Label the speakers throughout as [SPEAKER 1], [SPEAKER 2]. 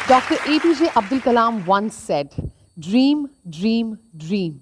[SPEAKER 1] Dr. APJ Abdul Kalam once said, dream, dream, dream.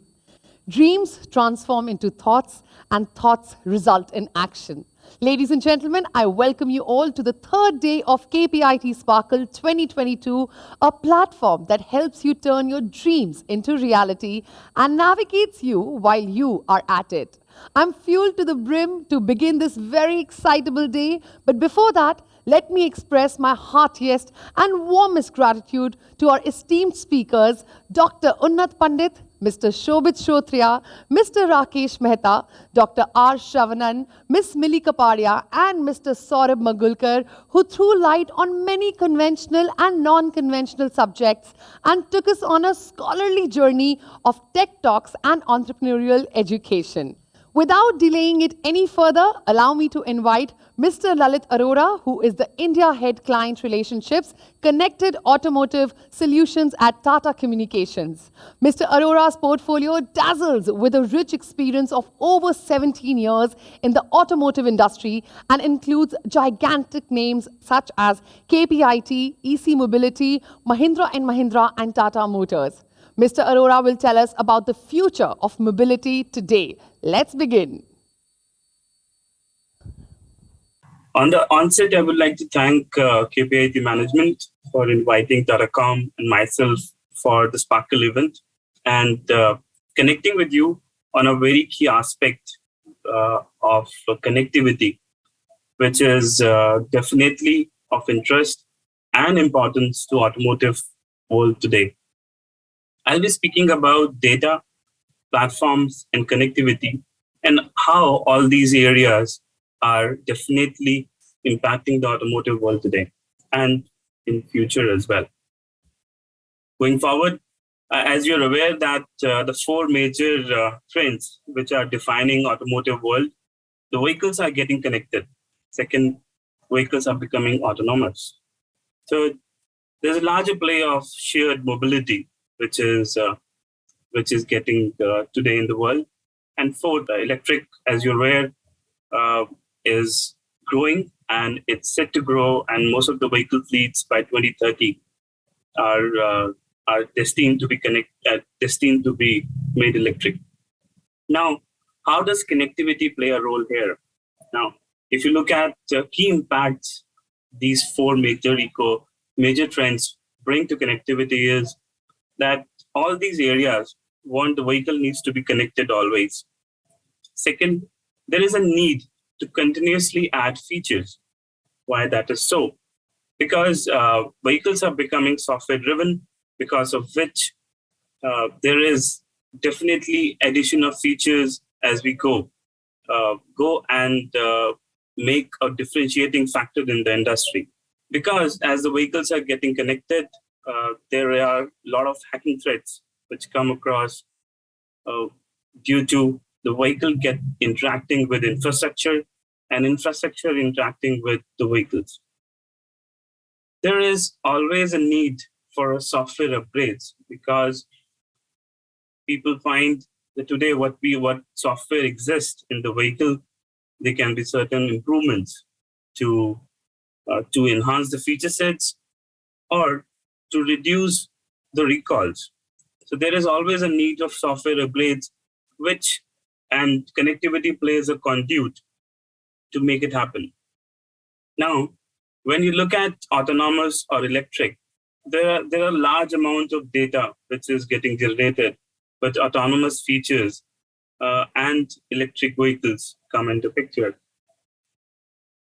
[SPEAKER 1] Dreams transform into thoughts, and thoughts result in action. Ladies and gentlemen, I welcome you all to the third day of KPIT Sparkle 2022, a platform that helps you turn your dreams into reality and navigates you while you are at it. I'm fueled to the brim to begin this very excitable day, but before that, let me express my heartiest and warmest gratitude to our esteemed speakers, Dr. Unnat Pandit, Mr. Shobit Shotria, Mr. Rakesh Mehta, Dr. R. Shravanan, Ms. Millie Kapadia, and Mr. Saurabh Magulkar, who threw light on many conventional and non-conventional subjects and took us on a scholarly journey of tech talks and entrepreneurial education. Without delaying it any further, allow me to invite Mr. Lalit Arora, who is the India Head Client Relationships, Connected Automotive Solutions at Tata Communications. Mr. Arora's portfolio dazzles with a rich experience of over 17 years in the automotive industry and includes gigantic names such as KPIT, EC Mobility, Mahindra & Mahindra, and Tata Motors. Mr. Arora will tell us about the future of mobility today. Let's begin.
[SPEAKER 2] On the onset, I would like to thank KPIT management for inviting Tata and myself for the Sparkle event and connecting with you on a very key aspect of connectivity, which is definitely of interest and importance to automotive world today. I'll be speaking about data, platforms, and connectivity, and how all these areas are definitely impacting the automotive world today and in future as well. Going forward, as you're aware that the four major trends which are defining automotive world, the vehicles are getting connected. Second, vehicles are becoming autonomous. Third, there's a larger play of shared mobility, which is getting today in the world. And fourth, electric, as you're aware, is growing and it's set to grow. And most of the vehicle fleets by 2030 are destined to be made electric. Now, how does connectivity play a role here? Now, if you look at key impacts, these four major trends bring to connectivity is that all these areas want the vehicle needs to be connected always. Second, there is a need to continuously add features. Why that is so? Because vehicles are becoming software driven, because of which there is definitely addition of features as we go and make a differentiating factor in the industry. Because as the vehicles are getting connected, there are a lot of hacking threats which come across due to the vehicle interacting with infrastructure and infrastructure interacting with the vehicles. There is always a need for software upgrades because people find that today what software exists in the vehicle, there can be certain improvements to enhance the feature sets or to reduce the recalls. So there is always a need of software upgrades, and connectivity plays a conduit to make it happen. Now, when you look at autonomous or electric, there are large amounts of data which is getting generated, but autonomous features and electric vehicles come into picture.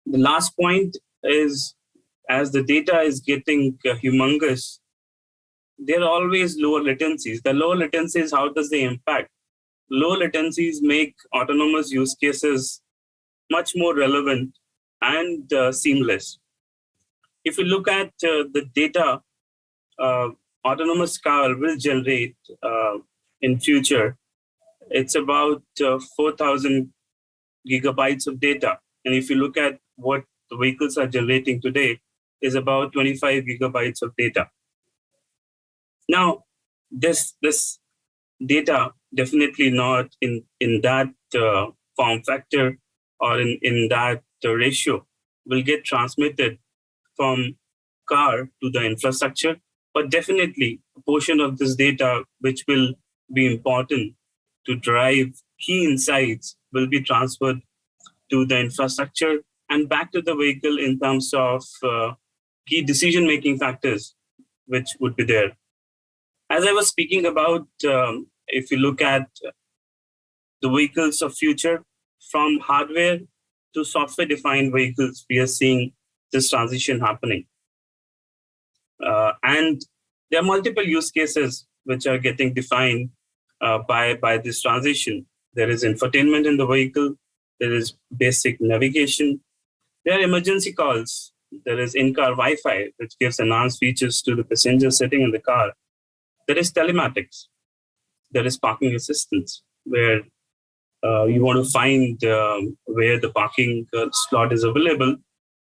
[SPEAKER 2] The last point is, as the data is getting humongous, there are always lower latencies. The lower latencies, how does they impact? Low latencies make autonomous use cases much more relevant and seamless. If you look at the data, autonomous car will generate in future, it's about 4,000 gigabytes of data. And if you look at what the vehicles are generating today, is about 25 gigabytes of data. Now, this data definitely not in that form factor or in that ratio will get transmitted from car to the infrastructure but definitely a portion of this data, which will be important to drive key insights, will be transferred to the infrastructure and back to the vehicle in terms of key decision-making factors, which would be there. As I was speaking about, if you look at the vehicles of future, from hardware to software-defined vehicles, we are seeing this transition happening. And there are multiple use cases which are getting defined by this transition. There is infotainment in the vehicle, there is basic navigation, there are emergency calls, there is in-car Wi-Fi, which gives enhanced features to the passenger sitting in the car. There is telematics, there is parking assistance, where you want to find where the parking slot is available.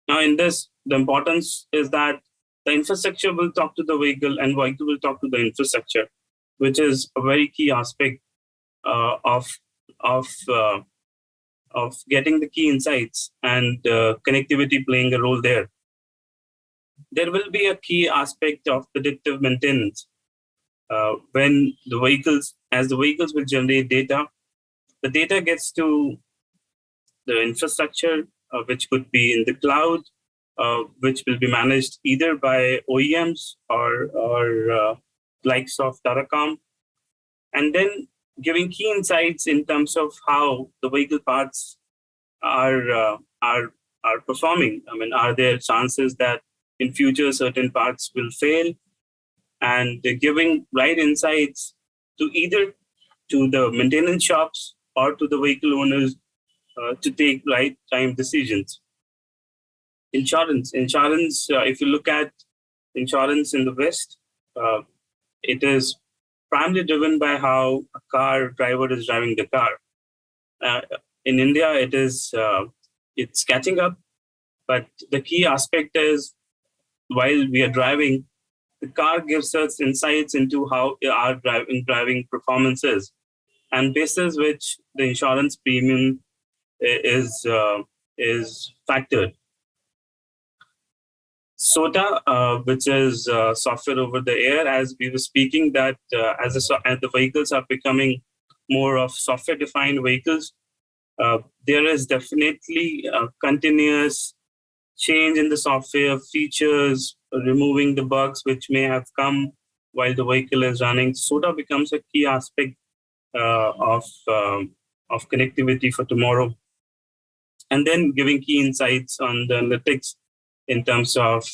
[SPEAKER 2] Now, in this, the importance is that the infrastructure will talk to the vehicle and vehicle will talk to the infrastructure, which is a very key aspect of getting the key insights and connectivity playing a role there. There will be a key aspect of predictive maintenance when as the vehicles will generate data, the data gets to the infrastructure, which could be in the cloud, which will be managed either by OEMs or likes of Tata, and then giving key insights in terms of how the vehicle parts are performing. I mean, are there chances that in future certain parts will fail, and giving right insights to either to the maintenance shops or to the vehicle owners to take right time decisions. Insurance. If you look at insurance in the West, it is primarily driven by how a car driver is driving the car. In India, it's catching up, but the key aspect is while we are driving, the car gives us insights into how our driving performance is, and basis which the insurance premium is factored. SOTA, which is software over the air, as we were speaking, that as the vehicles are becoming more of software-defined vehicles, there is definitely a continuous change in the software features, removing the bugs which may have come while the vehicle is running. SOTA becomes a key aspect of connectivity for tomorrow, and then giving key insights on the analytics in terms of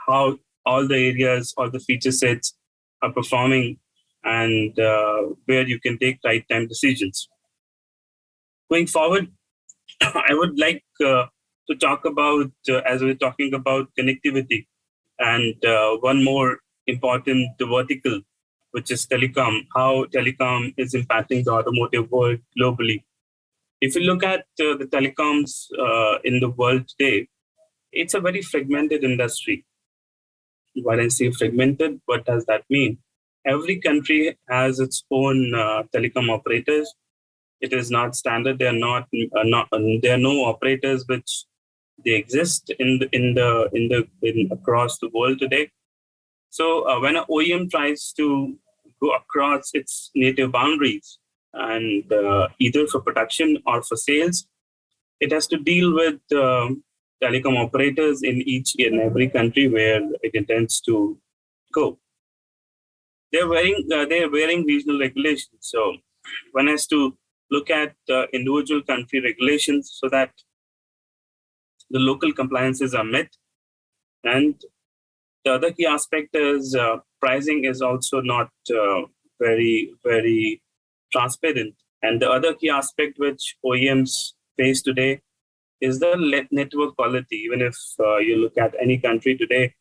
[SPEAKER 2] how all the areas, all the feature sets are performing, and where you can take right time decisions. Going forward, I would like to talk about, as we're talking about connectivity, and one more important vertical, which is telecom, how telecom is impacting the automotive world globally. If you look at the telecoms in the world today, it's a very fragmented industry. When I say fragmented, what does that mean? Every country has its own telecom operators. It is not standard. There are there are no operators which they exist across the world today. So when an OEM tries to go across its native boundaries, and either for production or for sales, it has to deal with telecom operators in each and every country where it intends to go. They're wearing regional regulations. So one has to look at individual country regulations so that the local compliances are met. And the other key aspect is pricing is also not very, very transparent. And the other key aspect which OEMs face today is the network quality. Even if you look at any country today,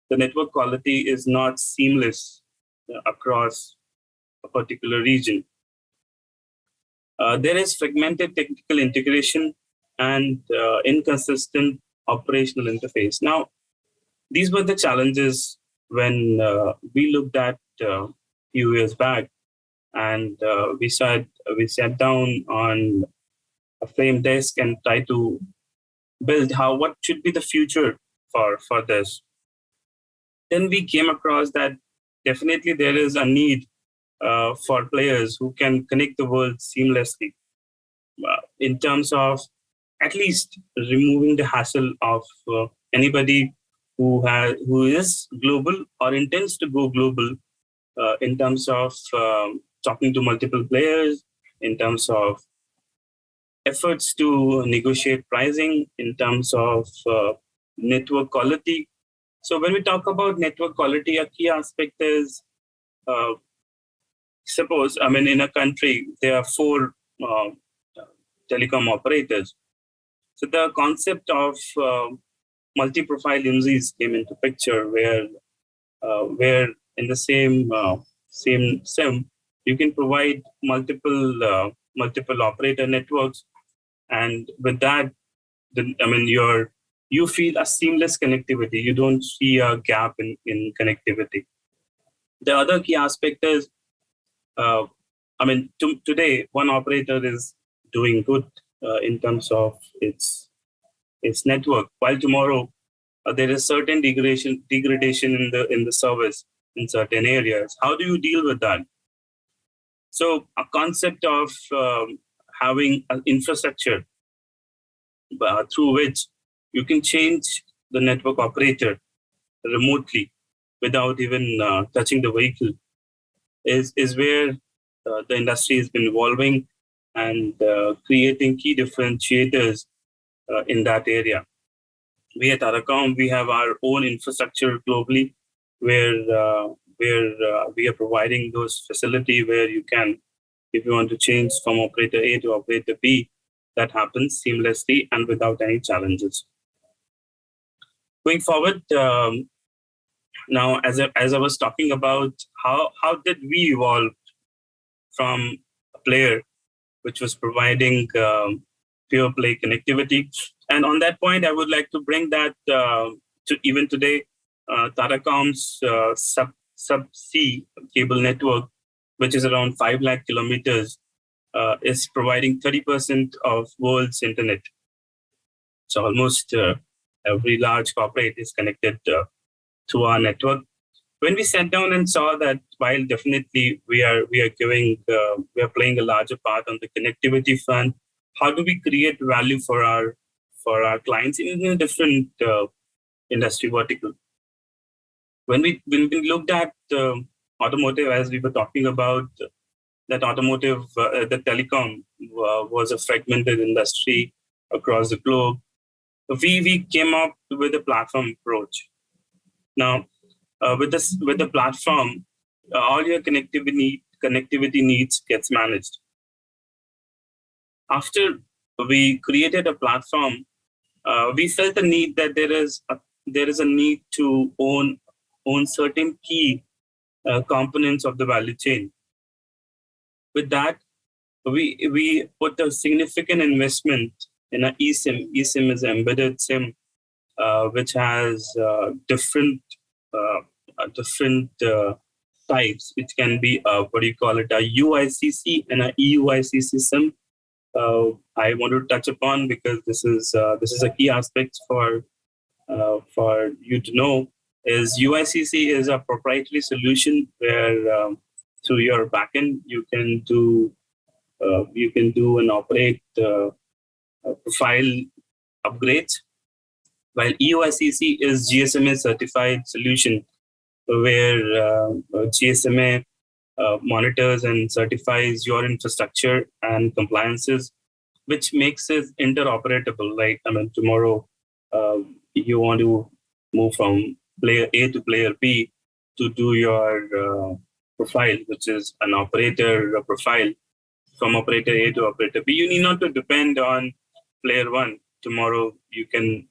[SPEAKER 2] the network quality is not seamless across a particular region. There is fragmented technical integration and inconsistent operational interface. Now, these were the challenges when we looked at a few years back, and we sat down on a frame desk and tried to build what should be the future for this. then we came across that definitely there is a need for players who can connect the world seamlessly in terms of at least removing the hassle of anybody who is global or intends to go global in terms of talking to multiple players, in terms of efforts to negotiate pricing, in terms of network quality. So when we talk about network quality, a key aspect is uh, suppose, I mean, in a country, there are four uh, telecom operators. So the concept of multi-profile MZs came into picture where in the same SIM, you can provide multiple operator networks, and with that, you feel a seamless connectivity. You don't see a gap in connectivity. The other key aspect is, today one operator is doing good in terms of its network, while tomorrow there is certain degradation in the service in certain areas. How do you deal with that? So a concept of having an infrastructure through which you can change the network operator remotely without even touching the vehicle is where the industry has been evolving and creating key differentiators in that area. We at Aracom, we have our own infrastructure globally where we are providing those facility where you can, if you want to change from operator A to operator B, that happens seamlessly and without any challenges. Going forward, now as I was talking about how did we evolve from a player which was providing pure play connectivity, and on that point, I would like to bring that to even today, Tatacom's sub-sea cable network, which is around 5 lakh kilometers, is providing 30% of world's internet. So almost every large corporate is connected to our network. When we sat down and saw that while definitely we are playing a larger part on the connectivity front, how do we create value for our clients in a different industry vertical? When we looked at automotive, as we were talking about, that automotive, the telecom was a fragmented industry across the globe. We came up with a platform approach. Now, with the platform, all your connectivity needs gets managed. After we created a platform, we felt the need that there is a need to own certain key components of the value chain. With that, we put a significant investment in an eSIM. eSIM is an embedded SIM, which has different types, which can be a UICC and a EUICC SIM. I want to touch upon because this is a key aspect for you to know. Is UICC is a proprietary solution where through your backend you can do and operate profile upgrades, while EUICC is GSMA certified solution where GSMA monitors and certifies your infrastructure and compliances, which makes it interoperable. Like, tomorrow you want to move from player A to player B to do your profile, which is an operator profile from operator A to operator B. You need not to depend on player one. Tomorrow you can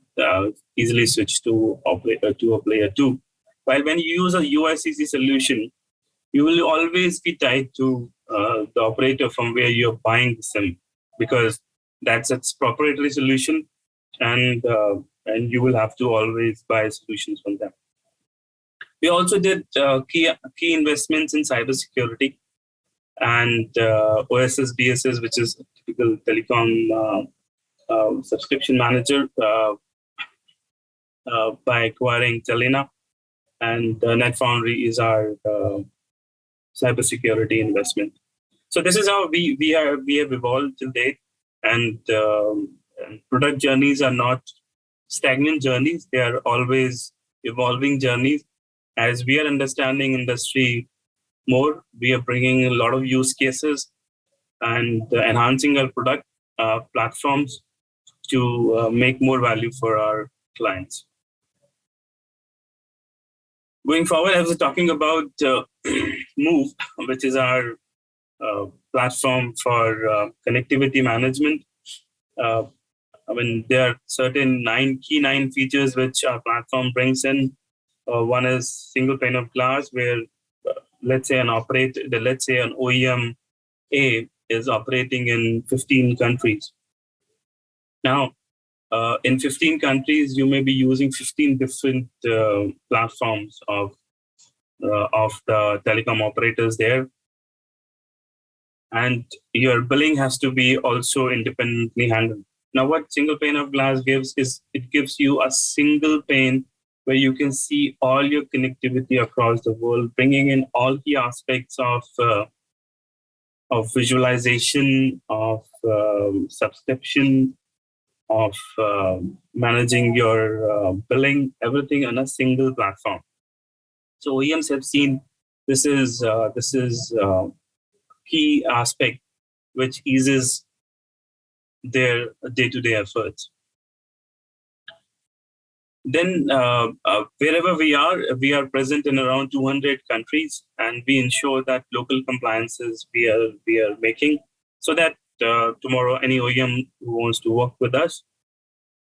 [SPEAKER 2] easily switch to a player two. While when you use a UICC solution, you will always be tied to the operator from where you're buying the SIM, because that's its proprietary solution, and you will have to always buy solutions from them. We also did key investments in cybersecurity and OSS BSS, which is a typical telecom subscription manager, by acquiring Telena. and NetFoundry is our cybersecurity investment. So this is how we have evolved till date, and product journeys are not stagnant journeys; they are always evolving journeys. As we are understanding industry more, we are bringing a lot of use cases and enhancing our product platforms to make more value for our clients. Going forward, I was talking about Move, which is our platform for connectivity management. There are certain nine features which our platform brings in. One is single pane of glass, where let's say an OEM A is operating in 15 countries. Now, in 15 countries, you may be using 15 different platforms of the telecom operators there. And your billing has to be also independently handled. Now, what single pane of glass gives is it gives you a single pane where you can see all your connectivity across the world, bringing in all the aspects of visualization, of subscription, of managing your billing, everything on a single platform. So OEMs have seen this is key aspect which eases their day-to-day efforts. Then wherever we are present in around 200 countries, and we ensure that local compliances we are making, so that tomorrow any OEM who wants to work with us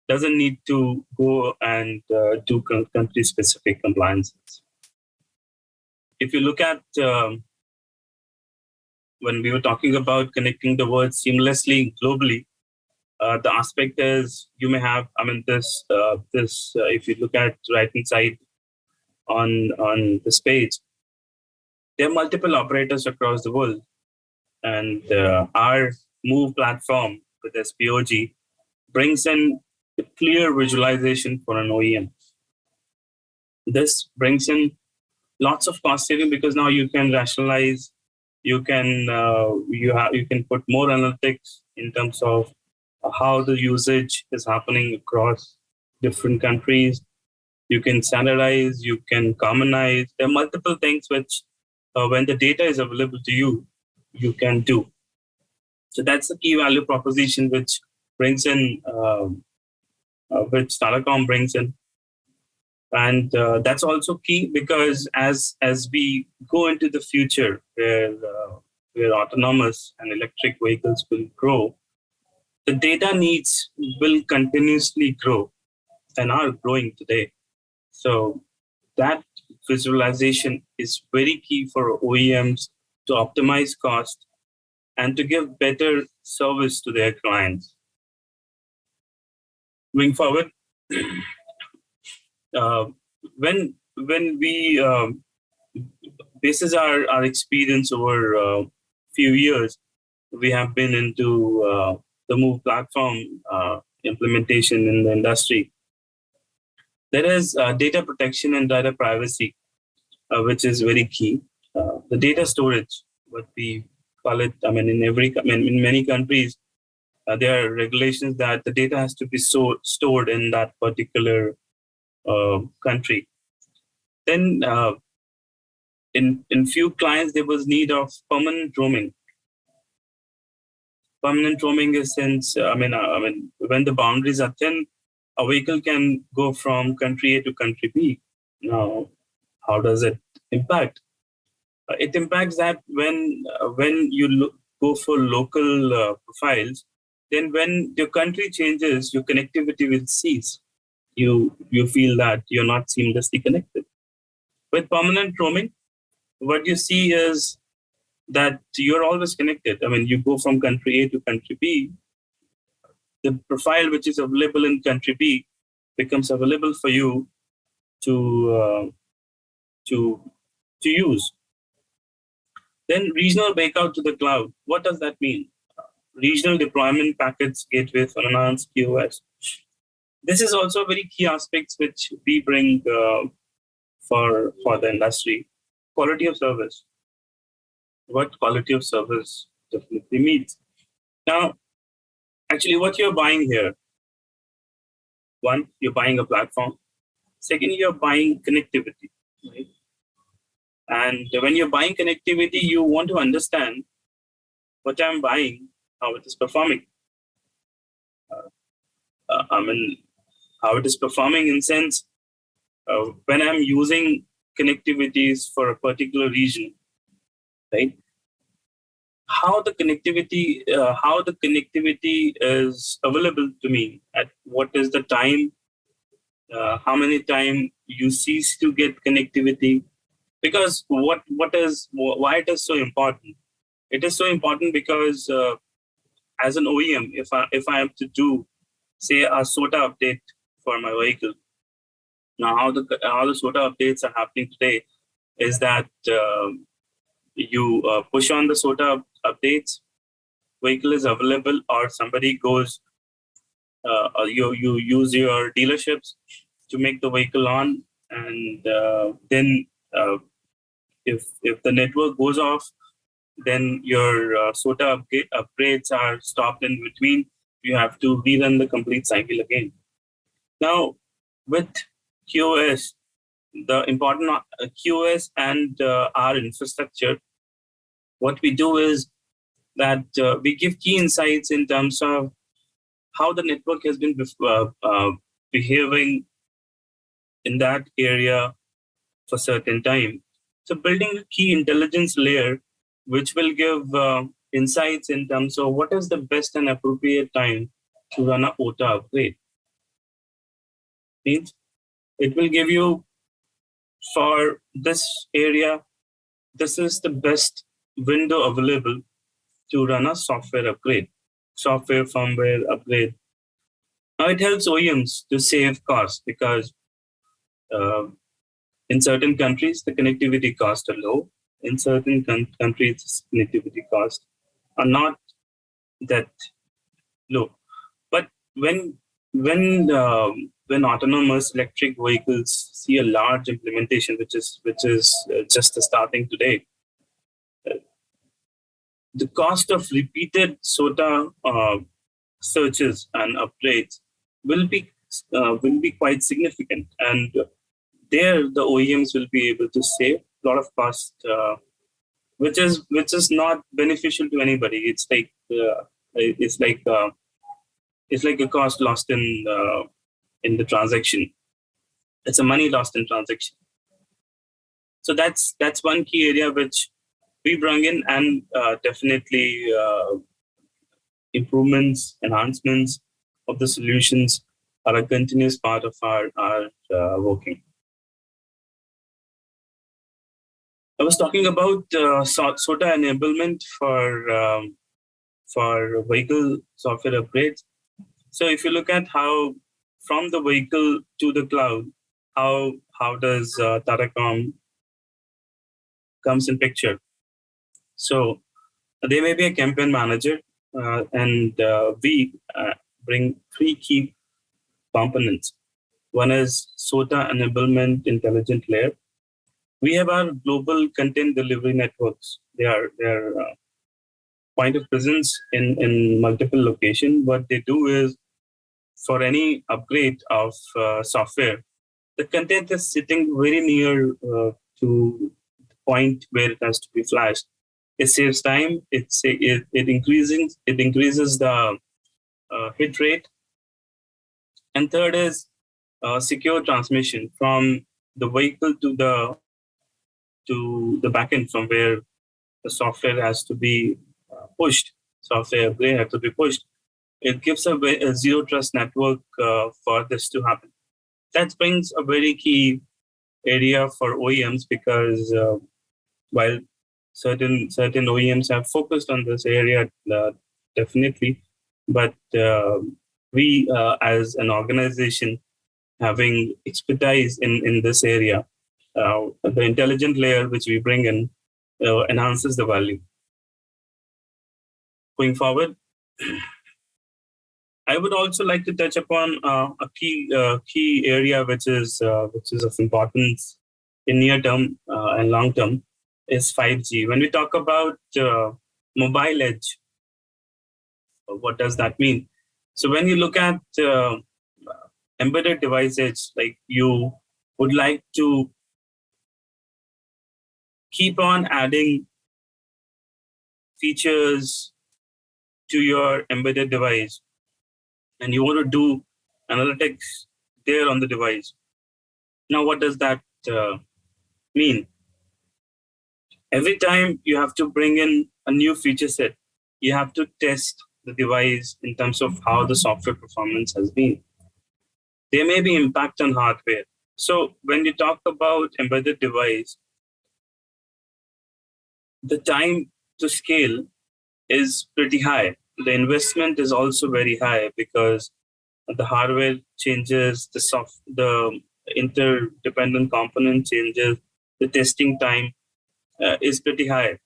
[SPEAKER 2] doesn't need to go and do country-specific compliances. If you look at when we were talking about connecting the world seamlessly globally, the aspect is you may have, if you look at right-hand side on this page, there are multiple operators across the world. And our Move platform with SPOG brings in a clear visualization for an OEM. This brings in lots of cost saving because now you can rationalize, you can put more analytics in terms of how the usage is happening across different countries. You can standardize, you can commonize. There are multiple things which, when the data is available to you, you can do. So that's the key value proposition which brings in, which Telecom brings in. And that's also key because as we go into the future where autonomous and electric vehicles will grow, the data needs will continuously grow and are growing today. So that visualization is very key for OEMs to optimize cost and to give better service to their clients. Moving forward, when we basis our experience over a few years, we have been into the Move platform implementation in the industry. There is data protection and data privacy, which is very key. The data storage, what we call it, in many countries, there are regulations that the data has to be stored in that particular country. Then in few clients, there was need of permanent roaming. Permanent roaming is since, when the boundaries are thin, a vehicle can go from country A to country B. Now, how does it impact? It impacts that when you go for local profiles, then when your country changes, your connectivity will cease. You feel that you're not seamlessly connected. With permanent roaming, what you see is that you're always connected. You go from country A to country B, the profile which is available in country B becomes available for you to use. Then regional breakout to the cloud. What does that mean? Regional deployment packets gateway for enhanced QoS. This is also very key aspects which we bring for the industry. Quality of service. What quality of service definitely means. Now, actually, what you're buying here, one, you're buying a platform. Second, you're buying connectivity. Right? And when you're buying connectivity, you want to understand what I'm buying, how it is performing. I mean, how it is performing in sense when I'm using connectivities for a particular region, right? How the connectivity is available to me at what is the time, how many time you cease to get connectivity, because why it is so important. It is so important because as an OEM, if I have to do say a SOTA update for my vehicle, now how the SOTA updates are happening today is that you push on the SOTA updates, vehicle is available, or somebody goes, you use your dealerships to make the vehicle on, and then if the network goes off, then your SOTA upgrades are stopped in between. You have to rerun the complete cycle again. Now, with QoS, the important QoS and our infrastructure, what we do is that we give key insights in terms of how the network has been behaving in that area for certain time. So building a key intelligence layer, which will give insights in terms of what is the best and appropriate time to run a OTA upgrade. Means it will give you for this area, this is the best window available to run a software upgrade, software firmware upgrade. Now it helps OEMs to save costs because uh, in certain countries the connectivity costs are low. In certain countries, connectivity costs are not that low. But when autonomous electric vehicles see a large implementation, which is just starting today, the cost of repeated SOTA searches and upgrades will be quite significant, and there the OEMs will be able to save a lot of cost, which is not beneficial to anybody. It's like it's like a cost lost in the transaction. It's a money lost in transaction. So that's one key area which we bring in, and definitely improvements, enhancements of the solutions are a continuous part of our working. I was talking about SOTA enablement for vehicle software upgrades. So if you look at how from the vehicle to the cloud, how does Tatacom comes in picture? So there may be a campaign manager, and we bring three key components. One is SOTA enablement intelligent layer. We have our global content delivery networks. They are point of presence in multiple locations. What they do is for any upgrade of software, the content is sitting very near to the point where it has to be flashed. It saves time. It increases the hit rate. And third is secure transmission from the vehicle to the backend, from where the software has to be pushed. Software upgrade has to be pushed. It gives a zero trust network for this to happen. That brings a very key area for OEMs because while certain OEMs have focused on this area, definitely, but we as an organization having expertise in this area, the intelligent layer which we bring in enhances the value. Going forward, I would also like to touch upon a key area which is of importance in near term and long term is 5G. When we talk about mobile edge, what does that mean? So when you look at embedded devices, like you would like to keep on adding features to your embedded device, and you want to do analytics there on the device. Now, what does that mean? Every time you have to bring in a new feature set, you have to test the device in terms of how the software performance has been. There may be impact on hardware. So when you talk about embedded device, the time to scale is pretty high. The investment is also very high because the hardware changes, the interdependent component changes, the testing time is pretty high.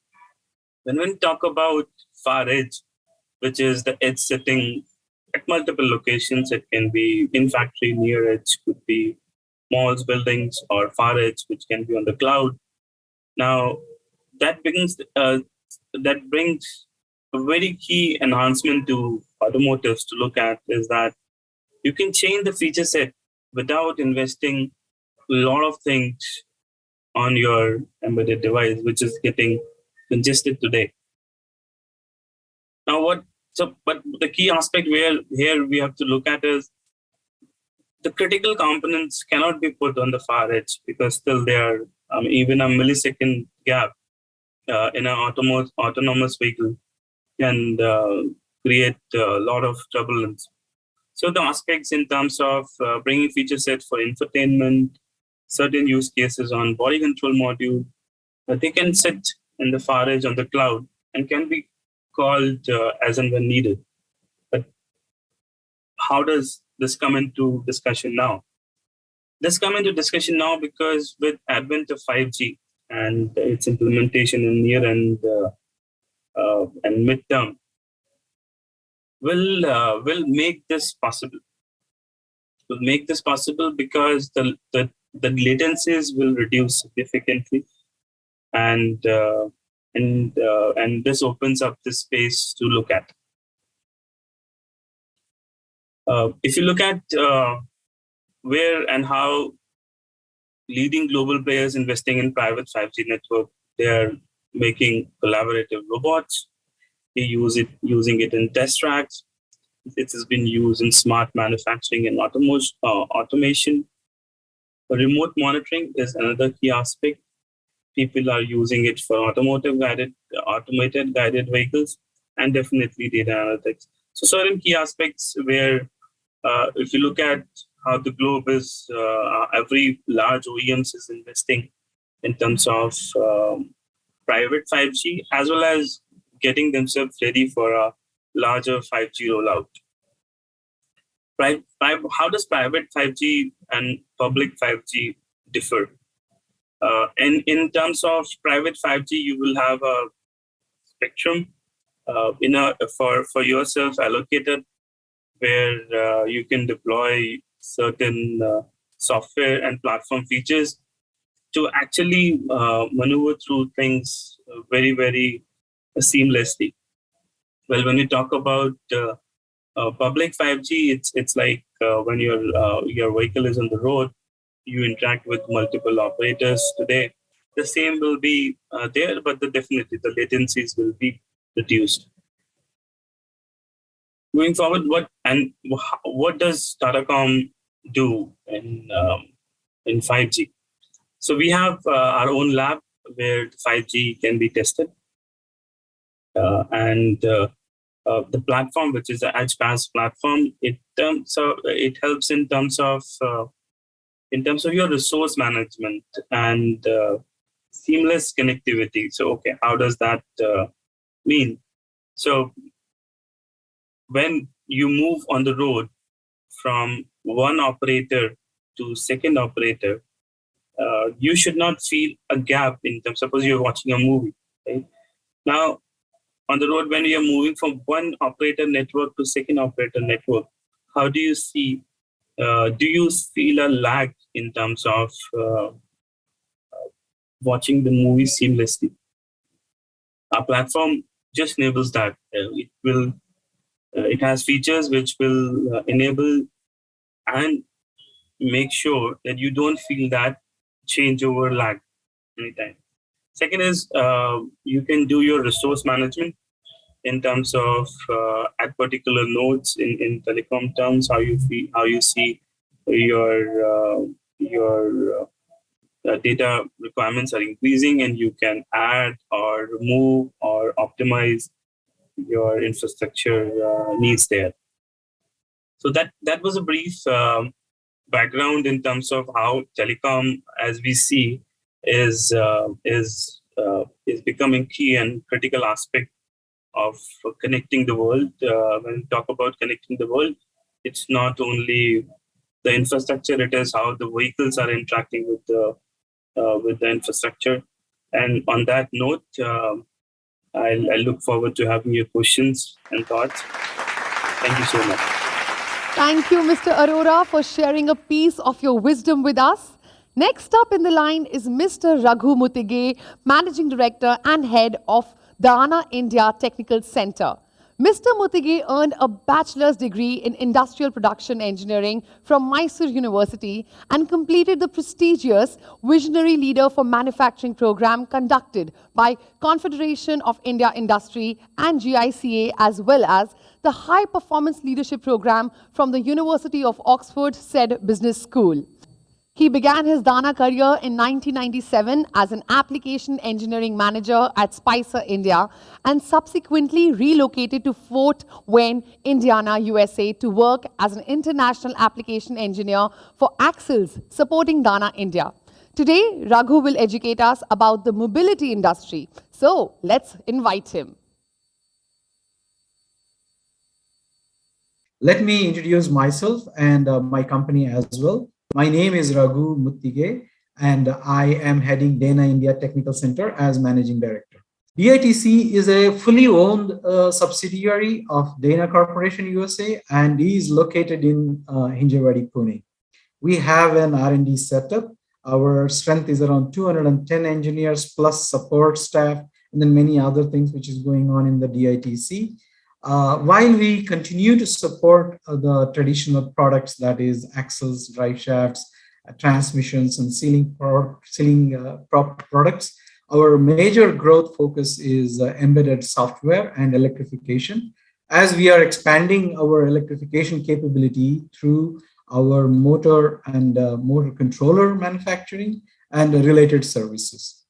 [SPEAKER 2] When we talk about far edge, which is the edge setting at multiple locations, it can be in factory, near edge, could be malls, buildings, or far edge, which can be on the cloud. Now, that brings a very key enhancement to automotives to look at is that you can change the feature set without investing a lot of things on your embedded device, which is getting congested today. Now, but the key aspect where here we have to look at is the critical components cannot be put on the far edge because still they are even a millisecond gap in an autonomous vehicle can create a lot of turbulence. So the aspects in terms of bringing feature sets for infotainment, certain use cases on body control module, they can sit in the far edge on the cloud and can be called as and when needed. But how does this come into discussion now? This come into discussion now because with advent of 5G and its implementation in near and midterm, will make this possible. Will make this possible because the latencies will reduce significantly, and this opens up the space to look at. If you look at where and how leading global players investing in private 5G network, they are making collaborative robots. They using it in test tracks. It has been used in smart manufacturing and automation. Remote monitoring is another key aspect. People are using it for automotive automated guided vehicles, and definitely data analytics. So certain key aspects where if you look at how the globe is, every large OEMs is investing in terms of private 5G as well as getting themselves ready for a larger 5G rollout. How does private 5G and public 5G differ? And in terms of private 5G, you will have a spectrum for yourself allocated where you can deploy certain software and platform features to actually maneuver through things very, very seamlessly. Well, when we talk about public 5G, it's like when your vehicle is on the road, you interact with multiple operators today. The same will be there, but definitely the latencies will be reduced. Moving forward, what does Tatacom do in 5G? So we have our own lab where 5G can be tested, and the platform, which is the EdgePass platform, it helps in terms of your resource management and seamless connectivity. So, okay, how does that mean? So, when you move on the road from one operator to second operator, you should not feel a gap in terms. Suppose you're watching a movie, right? Now, on the road, when you're moving from one operator network to second operator network, how do you see? Do you feel a lag in terms of watching the movie seamlessly. Our platform just enables that. It has features which will enable and make sure that you don't feel that changeover lag anytime. Second is you can do your resource management in terms of at particular nodes in telecom terms, how you see your data requirements are increasing, and you can add or remove or optimize your infrastructure needs there. So that was a brief background in terms of how telecom, as we see, is becoming key and critical aspect of connecting the world. When we talk about connecting the world, it's not only the infrastructure; it is how the vehicles are interacting with the infrastructure. And on that note, I look forward to having your questions and thoughts. Thank you so much.
[SPEAKER 1] Thank you, Mr. Arora, for sharing a piece of your wisdom with us. Next up in the line is Mr. Raghu Muttige, Managing Director and Head of Dana India Technical Center. Mr. Muttige earned a bachelor's degree in Industrial Production Engineering from Mysore University and completed the prestigious Visionary Leader for Manufacturing program conducted by Confederation of India Industry and GICA, as well as the High Performance Leadership program from the University of Oxford Said Business School. He began his Dana career in 1997 as an application engineering manager at Spicer India and subsequently relocated to Fort Wayne, Indiana, USA to work as an international application engineer for Axles supporting Dana India. Today, Raghu will educate us about the mobility industry. So, let's invite him.
[SPEAKER 3] Let me introduce myself and my company as well. My name is Raghu Muttige, and I am heading Dana India Technical Center as Managing Director. DITC is a fully owned subsidiary of Dana Corporation USA and is located in Hinjewadi, Pune. We have an R&D setup. Our strength is around 210 engineers plus support staff, and then many other things which is going on in the DITC. While we continue to support the traditional products, that is axles, drive shafts, transmissions, and sealing products, our major growth focus is embedded software and electrification. As we are expanding our electrification capability through our motor and motor controller manufacturing and related services.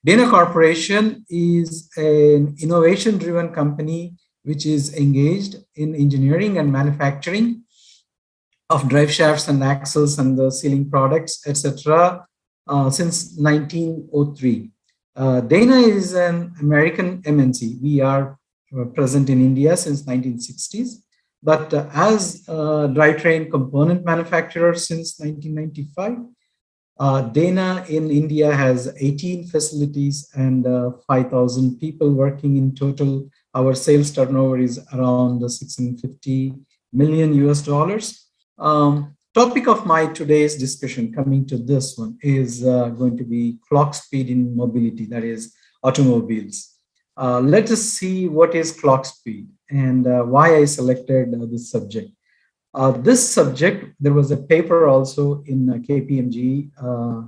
[SPEAKER 3] Dana Corporation is an innovation-driven company which is engaged in engineering and manufacturing of drive shafts and axles and the sealing products, etc., since 1903. Dana is an American MNC. We are present in India since 1960s, but as a drivetrain component manufacturer since 1995. Dana in India has 18 facilities and 5,000 people working in total. Our sales turnover is around 650 million US dollars. Topic of my today's discussion, coming to this one, is going to be clock speed in mobility, that is automobiles. Let us see what is clock speed and why I selected this subject. This subject, there was a paper also in KPMG.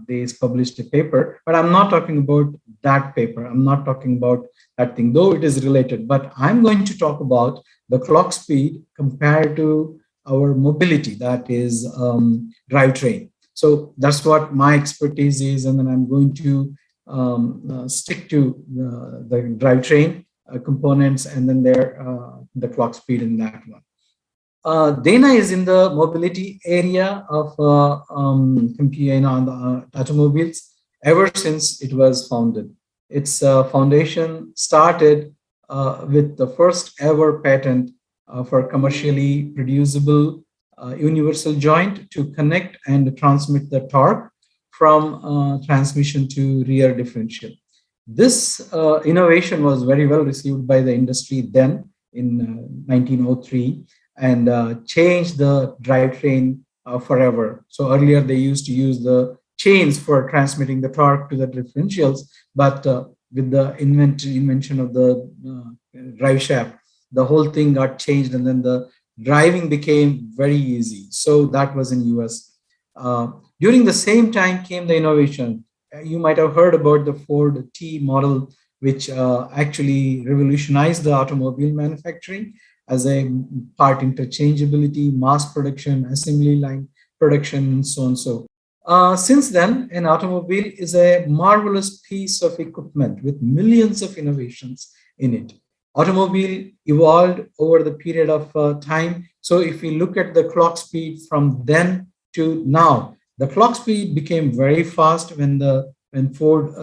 [SPEAKER 3] They published a paper, but I'm not talking about that paper. I'm not talking about that thing, though it is related. But I'm going to talk about the clock speed compared to our mobility, that is drivetrain. So that's what my expertise is, and then I'm going to stick to the drivetrain components and then the clock speed in that one. Dana is in the mobility area of automobiles ever since it was founded. Its foundation started with the first ever patent for commercially producible universal joint to connect and transmit the torque from transmission to rear differential. This innovation was very well received by the industry then in 1903. And changed the drivetrain forever. So earlier they used to use the chains for transmitting the torque to the differentials, but with the invention of the drive shaft, the whole thing got changed, and then the driving became very easy. So that was in US. During the same time came the innovation. You might have heard about the Ford T model, which actually revolutionized the automobile manufacturing as a part interchangeability, mass production, assembly line production, and so on. Since then, an automobile is a marvelous piece of equipment with millions of innovations in it. Automobile evolved over the period of time. So if we look at the clock speed from then to now, the clock speed became very fast when Ford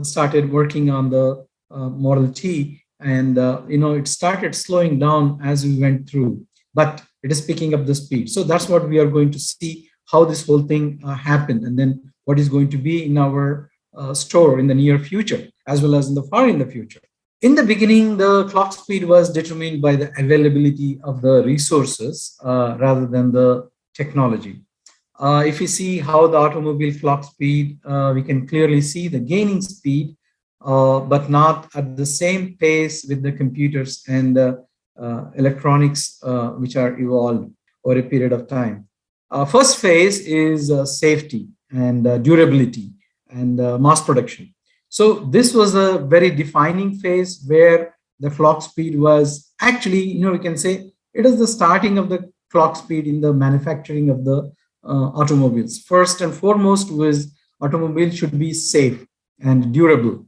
[SPEAKER 3] started working on the Model T, and it started slowing down as we went through, but it is picking up the speed. So that's what we are going to see, how this whole thing happened, and then what is going to be in our store in the near future, as well as in the far in the future. In the beginning, the clock speed was determined by the availability of the resources rather than the technology. If you see how the automobile clock speed, we can clearly see the gaining speed, but not at the same pace with the computers and electronics which are evolved over a period of time. First phase is safety and durability and mass production. So this was a very defining phase where the clock speed was actually, we can say it is the starting of the clock speed in the manufacturing of the automobiles. First and foremost was automobiles should be safe and durable.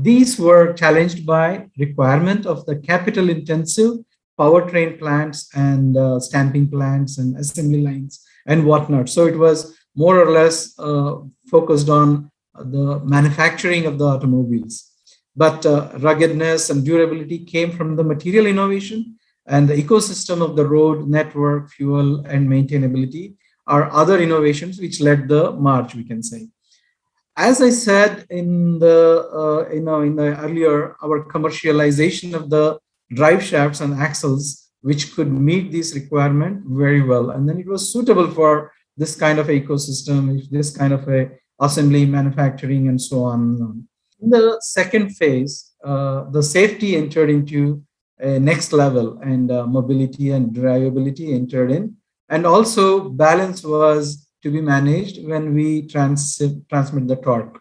[SPEAKER 3] These were challenged by requirement of the capital intensive powertrain plants and stamping plants and assembly lines and whatnot. So it was more or less focused on the manufacturing of the automobiles. But ruggedness and durability came from the material innovation, and the ecosystem of the road network, fuel, and maintainability are other innovations which led the march, we can say. As I said in the in the earlier, our commercialization of the drive shafts and axles, which could meet this requirement very well, and then it was suitable for this kind of ecosystem, this kind of a assembly, manufacturing, and so on. In the second phase, the safety entered into a next level, and mobility and drivability entered in, and also balance was to be managed when we transmit the torque.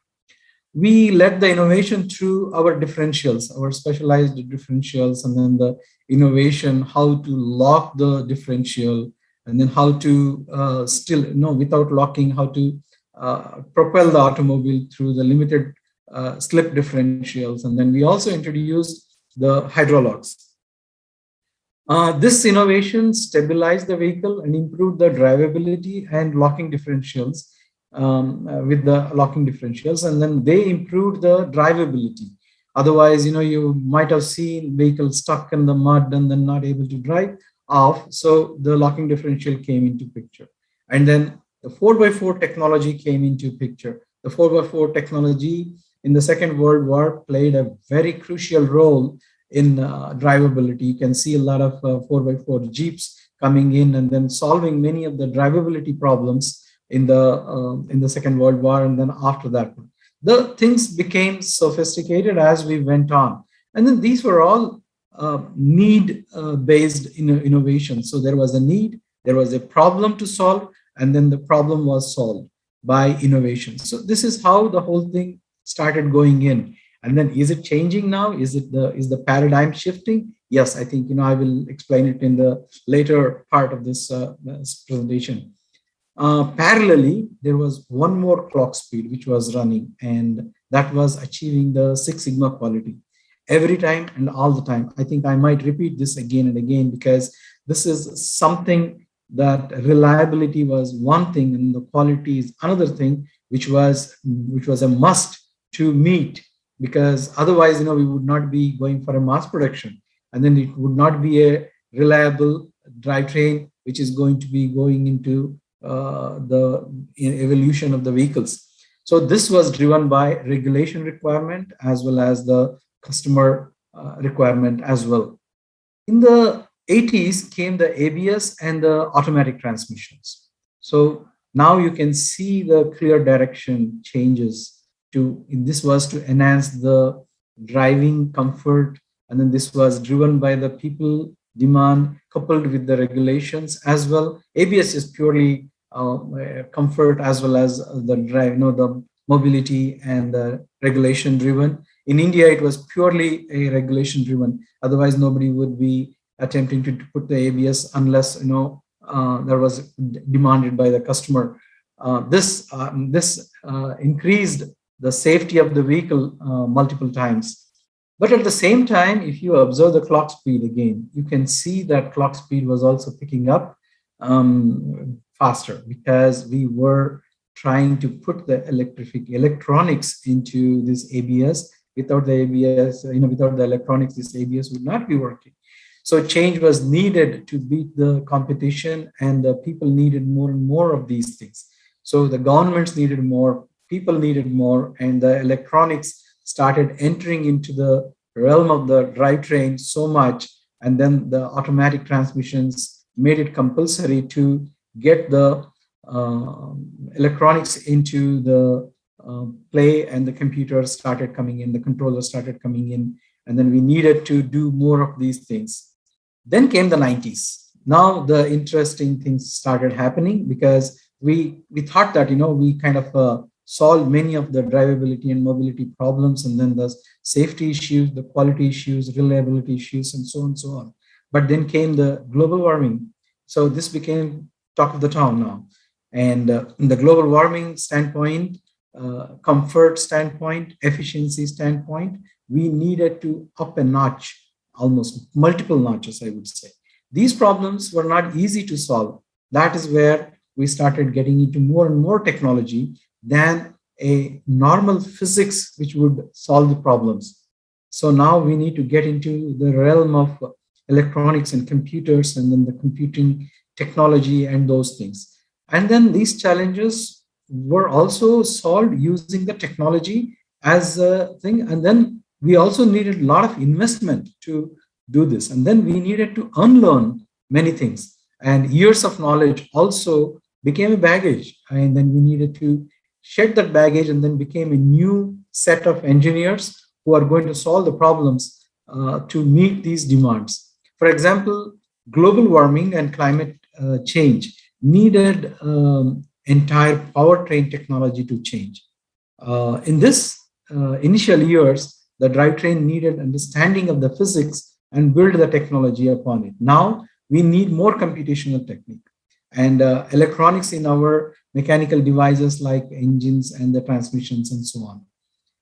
[SPEAKER 3] We led the innovation through our differentials, our specialized differentials, and then the innovation, how to lock the differential, and then how to without locking, how to propel the automobile through the limited slip differentials. And then we also introduced the hydraulics. This innovation stabilized the vehicle and improved the drivability and locking differentials with the locking differentials, and then they improved the drivability. Otherwise, you might have seen vehicles stuck in the mud and then not able to drive off. So the locking differential came into picture. And then the 4x4 technology came into picture. The 4x4 technology in the Second World War played a very crucial role in drivability. You can see a lot of 4x4 Jeeps coming in and then solving many of the drivability problems in the Second World War, and then after that, the things became sophisticated as we went on. And then these were all need-based innovations. So there was a need, there was a problem to solve, and then the problem was solved by innovation. So this is how the whole thing started going in. And then is it changing now? Is the paradigm shifting? Yes, I think I will explain it in the later part of this presentation. Parallelly, there was one more clock speed which was running, and that was achieving the Six Sigma quality every time and all the time. I think I might repeat this again and again because this is something that reliability was one thing and the quality is another thing, which was a must to meet, because otherwise, we would not be going for a mass production, and then it would not be a reliable drivetrain which is going to be going into the evolution of the vehicles. So this was driven by regulation requirement as well as the customer requirement as well. In the 80s came the ABS and the automatic transmissions. So Now you can see the clear direction changes this was to enhance the driving comfort, and then this was driven by the people demand coupled with the regulations as well. ABS is purely comfort as well as the drive, the mobility and the regulation driven. In India, it was purely a regulation driven. Otherwise, nobody would be attempting to put the ABS unless that was demanded by the customer. This increased the safety of the vehicle multiple times. But at the same time, if you observe the clock speed again, you can see that clock speed was also picking up faster because we were trying to put the electronics into this ABS. Without the ABS, without the electronics, this ABS would not be working. So change was needed to beat the competition, and the people needed more and more of these things. So the governments needed more, people needed more, and the electronics started entering into the realm of the drivetrain so much. And then the automatic transmissions made it compulsory to get the electronics into the play, and the computers started coming in, the controllers started coming in, and then we needed to do more of these things. Then came the 90s. Now the interesting things started happening because we thought that, we kind of solved many of the drivability and mobility problems, and then the safety issues, the quality issues, reliability issues, and so on and so on. But then came the global warming. So this became talk of the town now. And in the global warming standpoint, comfort standpoint, efficiency standpoint, we needed to up a notch, almost multiple notches, I would say. These problems were not easy to solve. That is where we started getting into more and more technology than a normal physics which would solve the problems. So now we need to get into the realm of electronics and computers, and then the computing technology and those things. And then these challenges were also solved using the technology as a thing. And then we also needed a lot of investment to do this. And then we needed to unlearn many things. And years of knowledge also became a baggage. And then we needed to shed that baggage, and then became a new set of engineers who are going to solve the problems to meet these demands. For example, global warming and climate change needed entire powertrain technology to change. In this initial years, the drivetrain needed understanding of the physics and build the technology upon it. Now we need more computational technique and electronics in our mechanical devices like engines and the transmissions and so on.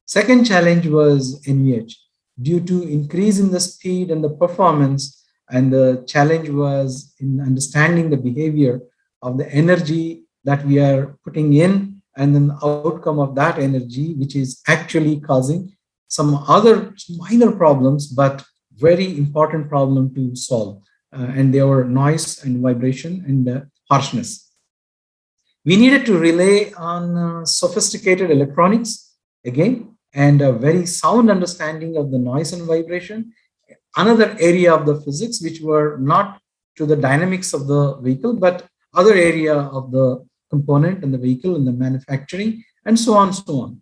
[SPEAKER 3] Second challenge was NVH. Due to increase in the speed and the performance, and the challenge was in understanding the behavior of the energy that we are putting in, and then the outcome of that energy, which is actually causing some other minor problems, but very important problem to solve. And they were noise and vibration and harshness. We needed to rely on sophisticated electronics again, and a very sound understanding of the noise and vibration. Another area of the physics, which were not to the dynamics of the vehicle, but other area of the component and the vehicle and the manufacturing, and so on, so on.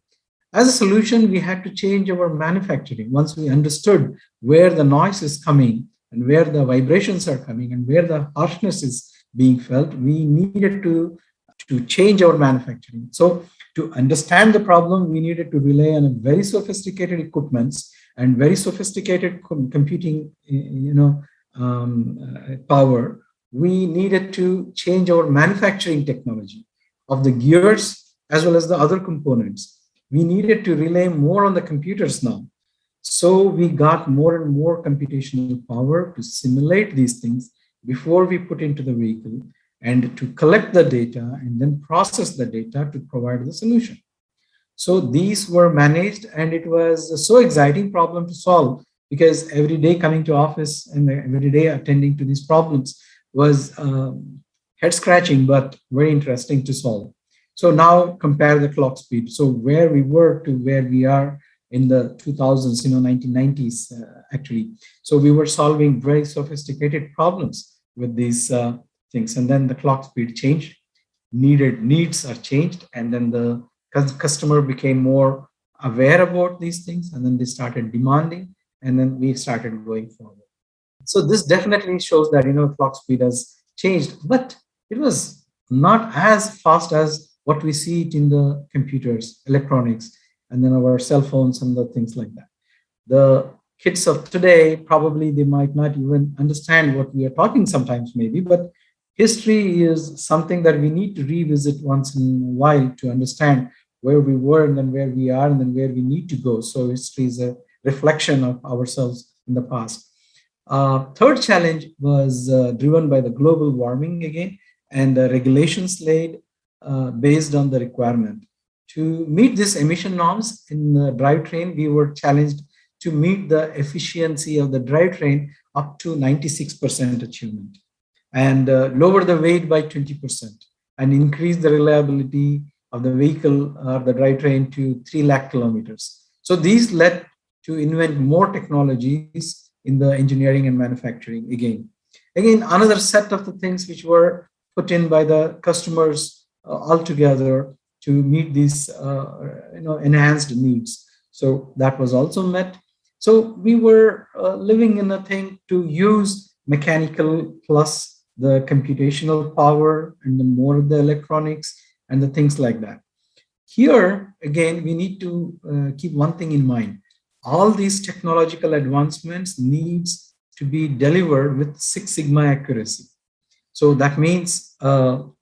[SPEAKER 3] As a solution, we had to change our manufacturing. Once we understood where the noise is coming and where the vibrations are coming and where the harshness is being felt, we needed to change our manufacturing. So to understand the problem, we needed to rely on a very sophisticated equipments and very sophisticated computing, power. We needed to change our manufacturing technology of the gears as well as the other components. We needed to rely more on the computers now. So we got more and more computational power to simulate these things before we put into the vehicle, and to collect the data and then process the data to provide the solution. So these were managed, and it was a so exciting problem to solve, because every day coming to office and every day attending to these problems was head scratching, but very interesting to solve. So now compare the clock speed. So where we were to where we are in the 2000s, 1990s, actually. So we were solving very sophisticated problems with these things. And then the clock speed changed. needs are changed, and then the customer became more aware about these things, and then they started demanding, and then we started going forward. So this definitely shows that clock speed has changed, but it was not as fast as what we see it in the computers, electronics, and then our cell phones and the things like that. The kids of today, probably they might not even understand what we are talking sometimes, maybe, but history is something that we need to revisit once in a while to understand where we were and then where we are and then where we need to go. So history is a reflection of ourselves in the past. Third challenge was driven by the global warming again, and the regulations laid based on the requirement. To meet these emission norms in the drivetrain, we were challenged to meet the efficiency of the drivetrain up to 96% achievement, and lower the weight by 20%, and increase the reliability of the vehicle or the drivetrain to 3 lakh kilometers. So these led to invent more technologies in the engineering and manufacturing again. Again, another set of the things which were put in by the customers altogether to meet these enhanced needs. So that was also met. So we were living in a thing to use mechanical plus the computational power and the more of the electronics and the things like that. Here, again, we need to keep one thing in mind. All these technological advancements needs to be delivered with Six Sigma accuracy. So that means the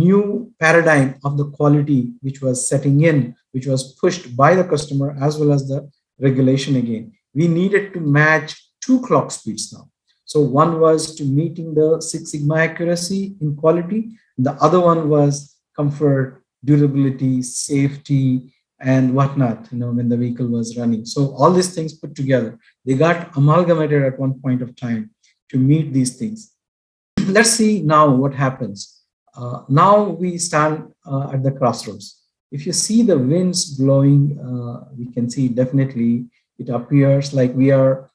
[SPEAKER 3] new paradigm of the quality which was setting in, which was pushed by the customer as well as the regulation again. We needed to match two clock speeds now. So one was to meeting the Six Sigma accuracy in quality. The other one was comfort, durability, safety, and whatnot, when the vehicle was running. So all these things put together, they got amalgamated at one point of time to meet these things. Let's see now what happens. Now we stand at the crossroads. If you see the winds blowing, we can see definitely it appears like we are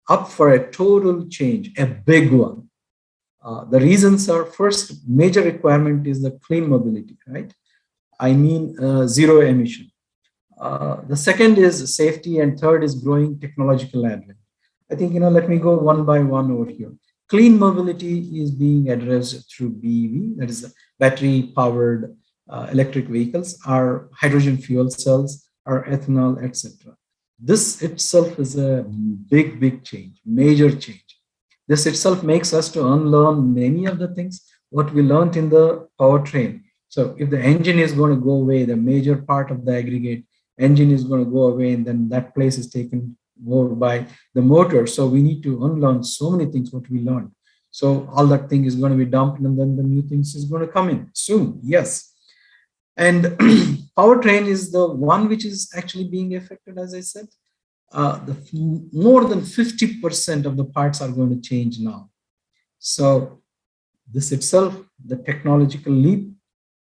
[SPEAKER 3] up for a total change, a big one. The reasons are, first major requirement is the clean mobility, right? I mean zero emission. The second is safety, and third is growing technological advent. I think, let me go one by one over here. Clean mobility is being addressed through BEV, that is battery powered electric vehicles, our hydrogen fuel cells, our ethanol, etc. This itself is a big change, major change. This itself makes us to unlearn many of the things what we learned in the powertrain. So if the engine is going to go away, the major part of the aggregate engine is going to go away, and then that place is taken over by the motor. So we need to unlearn so many things what we learned. So all that thing is going to be dumped, and then the new things is going to come in soon. Yes. And powertrain is the one which is actually being affected, as I said. More than 50% of the parts are going to change now. So this itself, the technological leap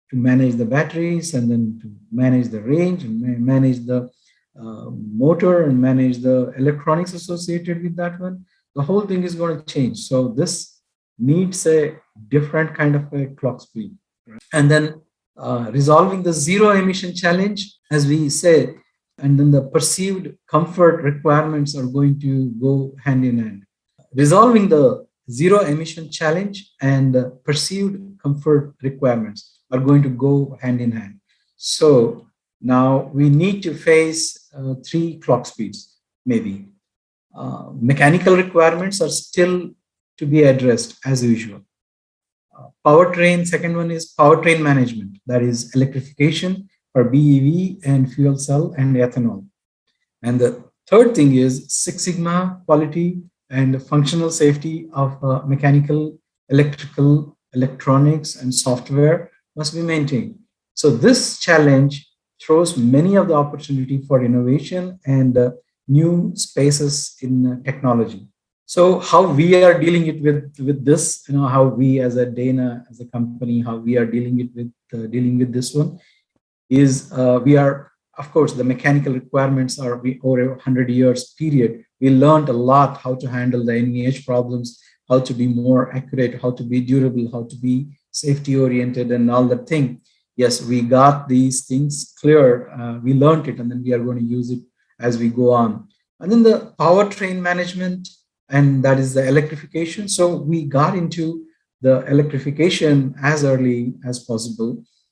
[SPEAKER 3] to manage the batteries, and then to manage the range, and manage the motor, and manage the electronics associated with that one, the whole thing is going to change. So this needs a different kind of a clock speed. And then resolving the zero emission challenge, as we say, and then the perceived comfort requirements are going to go hand in hand. Resolving the zero emission challenge and perceived comfort requirements are going to go hand in hand. So now we need to face three clock speeds, maybe. Mechanical requirements are still to be addressed as usual. Powertrain, second one is powertrain management, that is electrification for BEV and fuel cell and ethanol. And the third thing is Six Sigma quality and functional safety of mechanical, electrical, electronics, and software must be maintained. So this challenge throws many of the opportunity for innovation and new spaces in technology. So how we are dealing it with this, how we as a Dana, as a company, how we are dealing it with dealing with this one is we are, of course, the mechanical requirements are over 100 years period. We learned a lot how to handle the NVH problems, how to be more accurate, how to be durable, how to be safety oriented and all that thing. Yes, we got these things clear. We learned it, and then we are going to use it as we go on. And then the powertrain management, and that is the electrification. So we got into the electrification as early as possible,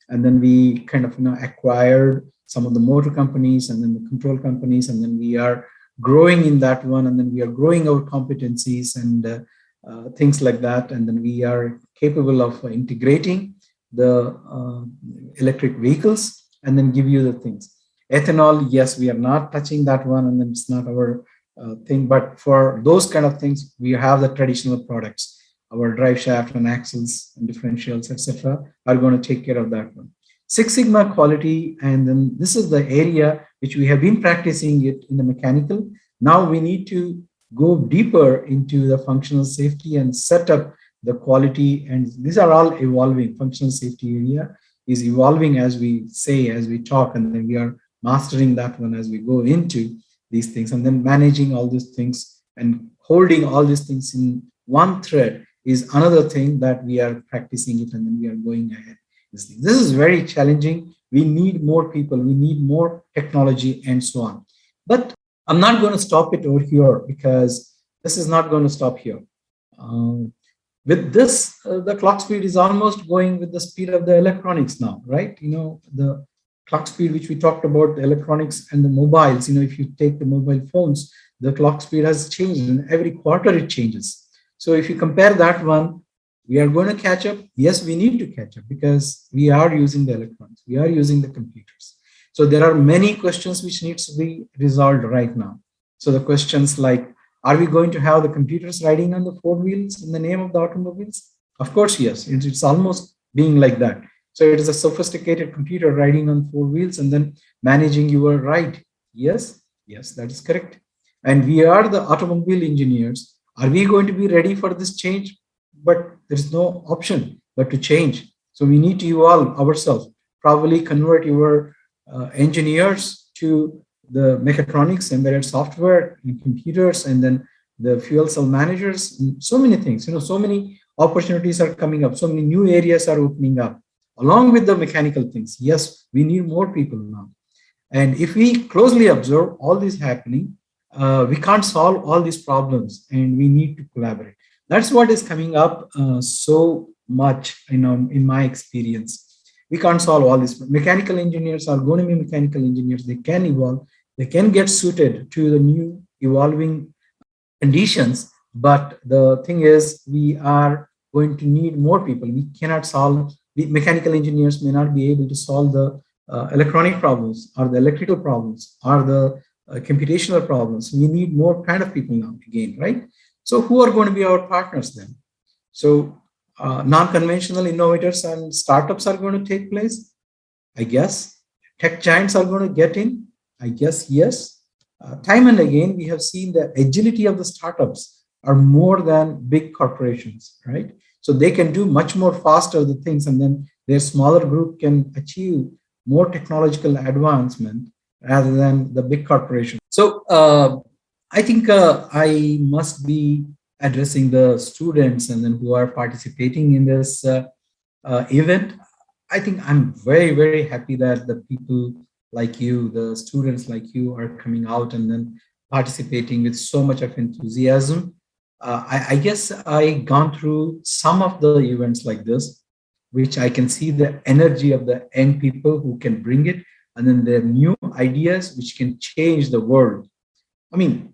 [SPEAKER 3] and then we kind of acquired some of the motor companies and then the control companies, and then we are growing in that one, and then we are growing our competencies and things like that, and then we are capable of integrating the electric vehicles and then give you the things. Ethanol, yes, we are not touching that one, and then it's not our thing, but for those kind of things, we have the traditional products. Our drive shaft and axles and differentials, etc., are going to take care of that one. Six Sigma quality, and then this is the area which we have been practicing it in the mechanical. Now we need to go deeper into the functional safety and set up the quality, and these are all evolving. Functional safety area is evolving as we say, as we talk, and then we are mastering that one as we go into these things, and then managing all these things and holding all these things in one thread is another thing that we are practicing it, and then we are going ahead. This is very challenging. We need more people, we need more technology, and so on. But I'm not going to stop it over here, because this is not going to stop here. With this, the clock speed is almost going with the speed of the electronics now, right? The clock speed which we talked about, the electronics and the mobiles, if you take the mobile phones, the clock speed has changed, and every quarter it changes. So if you compare that one, we are going to catch up. Yes, we need to catch up, because we are using the electronics, we are using the computers. So there are many questions which needs to be resolved right now. So the questions like, are we going to have the computers riding on the four wheels in the name of the automobiles? Of course, yes. It's almost being like that. So it is a sophisticated computer riding on four wheels and then managing your ride. Yes, that is correct. And we are the automobile engineers. Are we going to be ready for this change? But there's no option but to change. So we need to evolve ourselves, probably convert your engineers to the mechatronics, embedded software, and computers, and then the fuel cell managers, and so many things. So many opportunities are coming up. So many new areas are opening up, along with the mechanical things. Yes, we need more people now. And if we closely observe all this happening, we can't solve all these problems, and we need to collaborate. That's what is coming up so much, in my experience. We can't solve all this. Mechanical engineers are going to be mechanical engineers. They can evolve. They can get suited to the new evolving conditions. But the thing is, we are going to need more people. We cannot solve, the mechanical engineers may not be able to solve the electronic problems or the electrical problems or the computational problems. We need more kind of people now again, right? So who are going to be our partners then? So non-conventional innovators and startups are going to take place, I guess. Tech giants are going to get in, I guess, yes. Time and again, we have seen the agility of the startups are more than big corporations, right? So they can do much more faster the things, and then their smaller group can achieve more technological advancement rather than the big corporation. So I think I must be addressing the students and then who are participating in this event. I think I'm very, very happy that the people like you, the students like you, are coming out and then participating with so much of enthusiasm. I guess I gone through some of the events like this, which I can see the energy of the young people who can bring it, and then their new ideas which can change the world. I mean,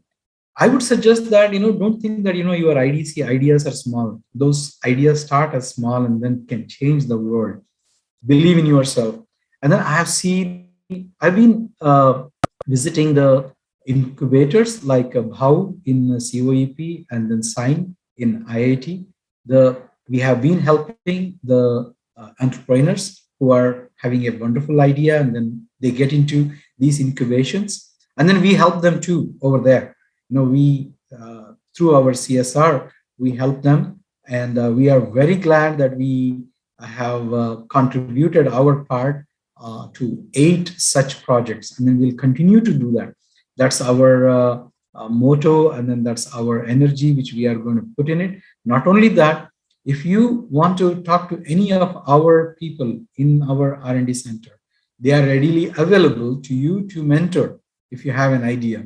[SPEAKER 3] I would suggest that, don't think that, your IDC ideas are small. Those ideas start as small and then can change the world. Believe in yourself. And then I've been visiting the incubators like how in COEP and then SIGN in IIT. We have been helping the entrepreneurs who are having a wonderful idea, and then they get into these incubations, and then we help them too over there. We through our CSR, we help them, and we are very glad that we have contributed our part to 8 such projects, and then we'll continue to do that. That's our motto, and then that's our energy which we are going to put in it. Not only that, If you want to talk to any of our people in our R&D center, they are readily available to you to mentor if you have an idea.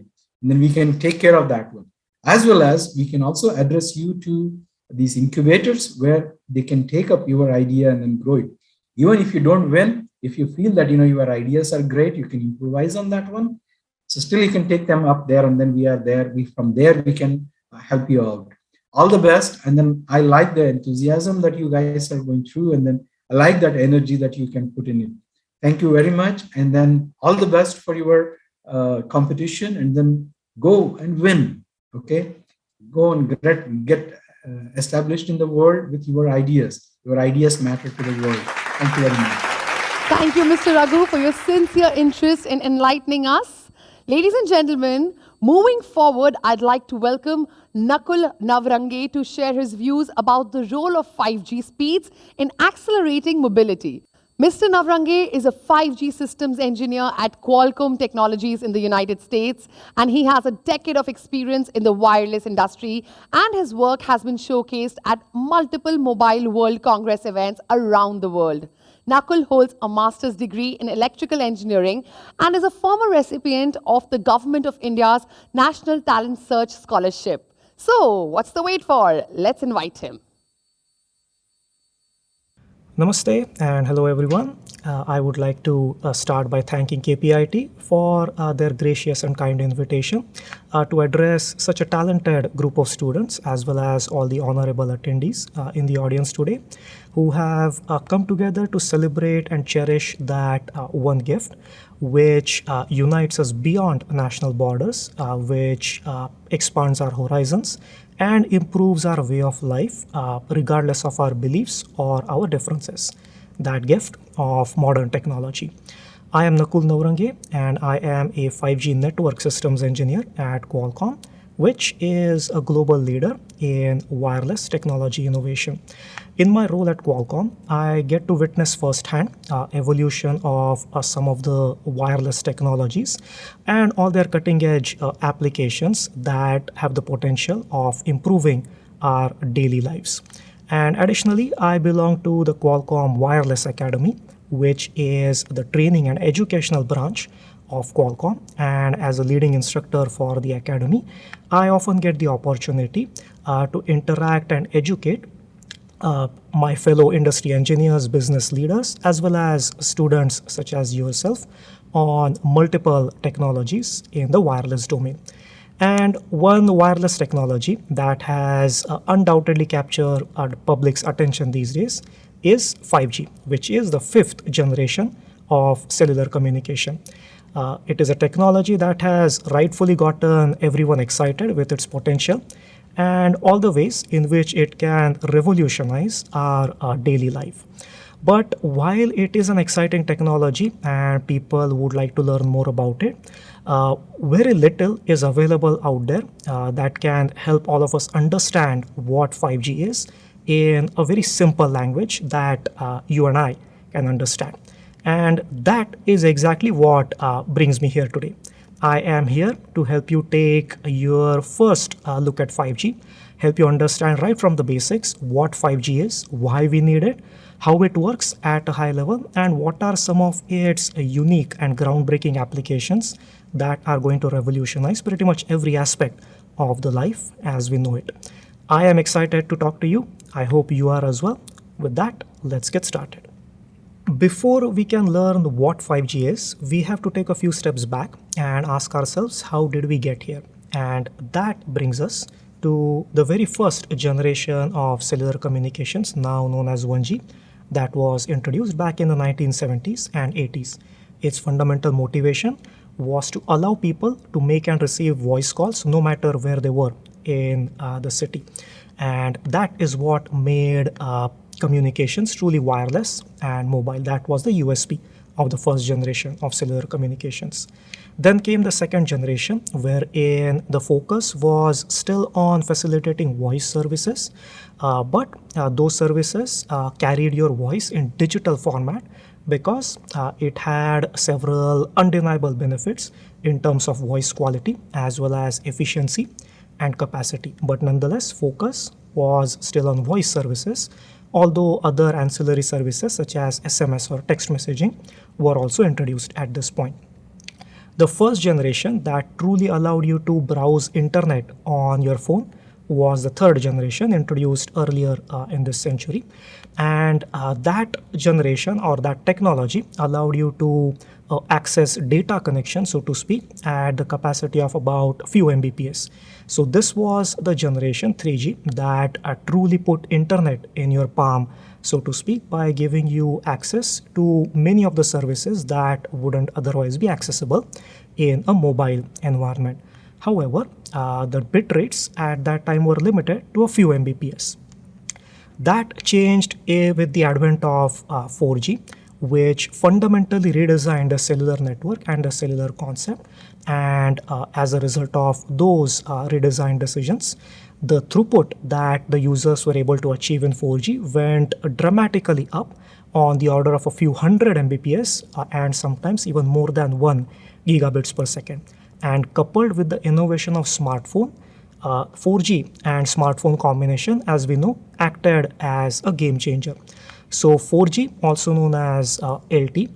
[SPEAKER 3] And then we can take care of that one. As well as we can also address you to these incubators where they can take up your idea and then grow it. Even if you don't win, if you feel that your ideas are great, you can improvise on that one. So still you can take them up there, and then we are there. From there we can help you out. All the best. And then I like the enthusiasm that you guys are going through, and then I like that energy that you can put in it. Thank you very much. And then all the best for your competition, and then go and win. Okay. Go and get established in the world with your ideas. Your ideas matter to the world. Thank you very much.
[SPEAKER 1] Thank you, Mr. Raghu, for your sincere interest in enlightening us. Ladies and gentlemen, moving forward, I'd like to welcome Nakul Navarange to share his views about the role of 5G speeds in accelerating mobility. Mr. Navarange is a 5G systems engineer at Qualcomm Technologies in the United States, and he has a decade of experience in the wireless industry, and his work has been showcased at multiple Mobile World Congress events around the world. Nakul holds a master's degree in electrical engineering and is a former recipient of the Government of India's National Talent Search Scholarship. So, what's the wait for? Let's invite him.
[SPEAKER 4] Namaste and hello everyone. I would like to start by thanking KPIT for their gracious and kind invitation to address such a talented group of students, as well as all the honorable attendees in the audience today who have come together to celebrate and cherish that one gift which unites us beyond national borders, which expands our horizons and improves our way of life regardless of our beliefs or our differences. That gift of modern technology. I am Nakul Navarange and I am a 5G network systems engineer at Qualcomm, which is a global leader in wireless technology innovation. In my role at Qualcomm, I get to witness firsthand evolution of some of the wireless technologies and all their cutting-edge applications that have the potential of improving our daily lives. And additionally, I belong to the Qualcomm Wireless Academy, which is the training and educational branch of Qualcomm. And as a leading instructor for the academy, I often get the opportunity to interact and educate my fellow industry engineers, business leaders, as well as students such as yourself on multiple technologies in the wireless domain. And one wireless technology that has undoubtedly captured the public's attention these days is 5G, which is the 5th generation of cellular communication. It is a technology that has rightfully gotten everyone excited with its potential and all the ways in which it can revolutionize our daily life. But while it is an exciting technology and people would like to learn more about it, very little is available out there that can help all of us understand what 5G is in a very simple language that you and I can understand. And that is exactly what brings me here today. I am here to help you take your first look at 5G, help you understand right from the basics what 5G is, why we need it, how it works at a high level, and what are some of its unique and groundbreaking applications that are going to revolutionize pretty much every aspect of the life as we know it. I am excited to talk to you. I hope you are as well. With that, let's get started. Before we can learn what 5G is, we have to take a few steps back and ask ourselves, how did we get here? And that brings us to the very first generation of cellular communications, now known as 1G, that was introduced back in the 1970s and 80s. Its fundamental motivation was to allow people to make and receive voice calls no matter where they were in the city. And that is what made communications truly wireless and mobile. That was the USP of the first generation of cellular communications. Then came the second generation, wherein the focus was still on facilitating voice services, but those services carried your voice in digital format because it had several undeniable benefits in terms of voice quality as well as efficiency and capacity. But nonetheless, focus was still on voice services, although other ancillary services such as SMS or text messaging were also introduced at this point. The first generation that truly allowed you to browse internet on your phone was the third generation introduced earlier in this century. And that generation or that technology allowed you to access data connection, so to speak, at the capacity of about few Mbps. So this was the generation 3G that truly put internet in your palm, so to speak, by giving you access to many of the services that wouldn't otherwise be accessible in a mobile environment. However, the bit rates at that time were limited to a few Mbps. That changed with the advent of 4G, which fundamentally redesigned the cellular network and the cellular concept. And as a result of those redesigned decisions, the throughput that the users were able to achieve in 4G went dramatically up on the order of a few hundred Mbps and sometimes even more than 1 gigabits per second. And coupled with the innovation of smartphone, 4G and smartphone combination, as we know, acted as a game changer. So 4G, also known as LT,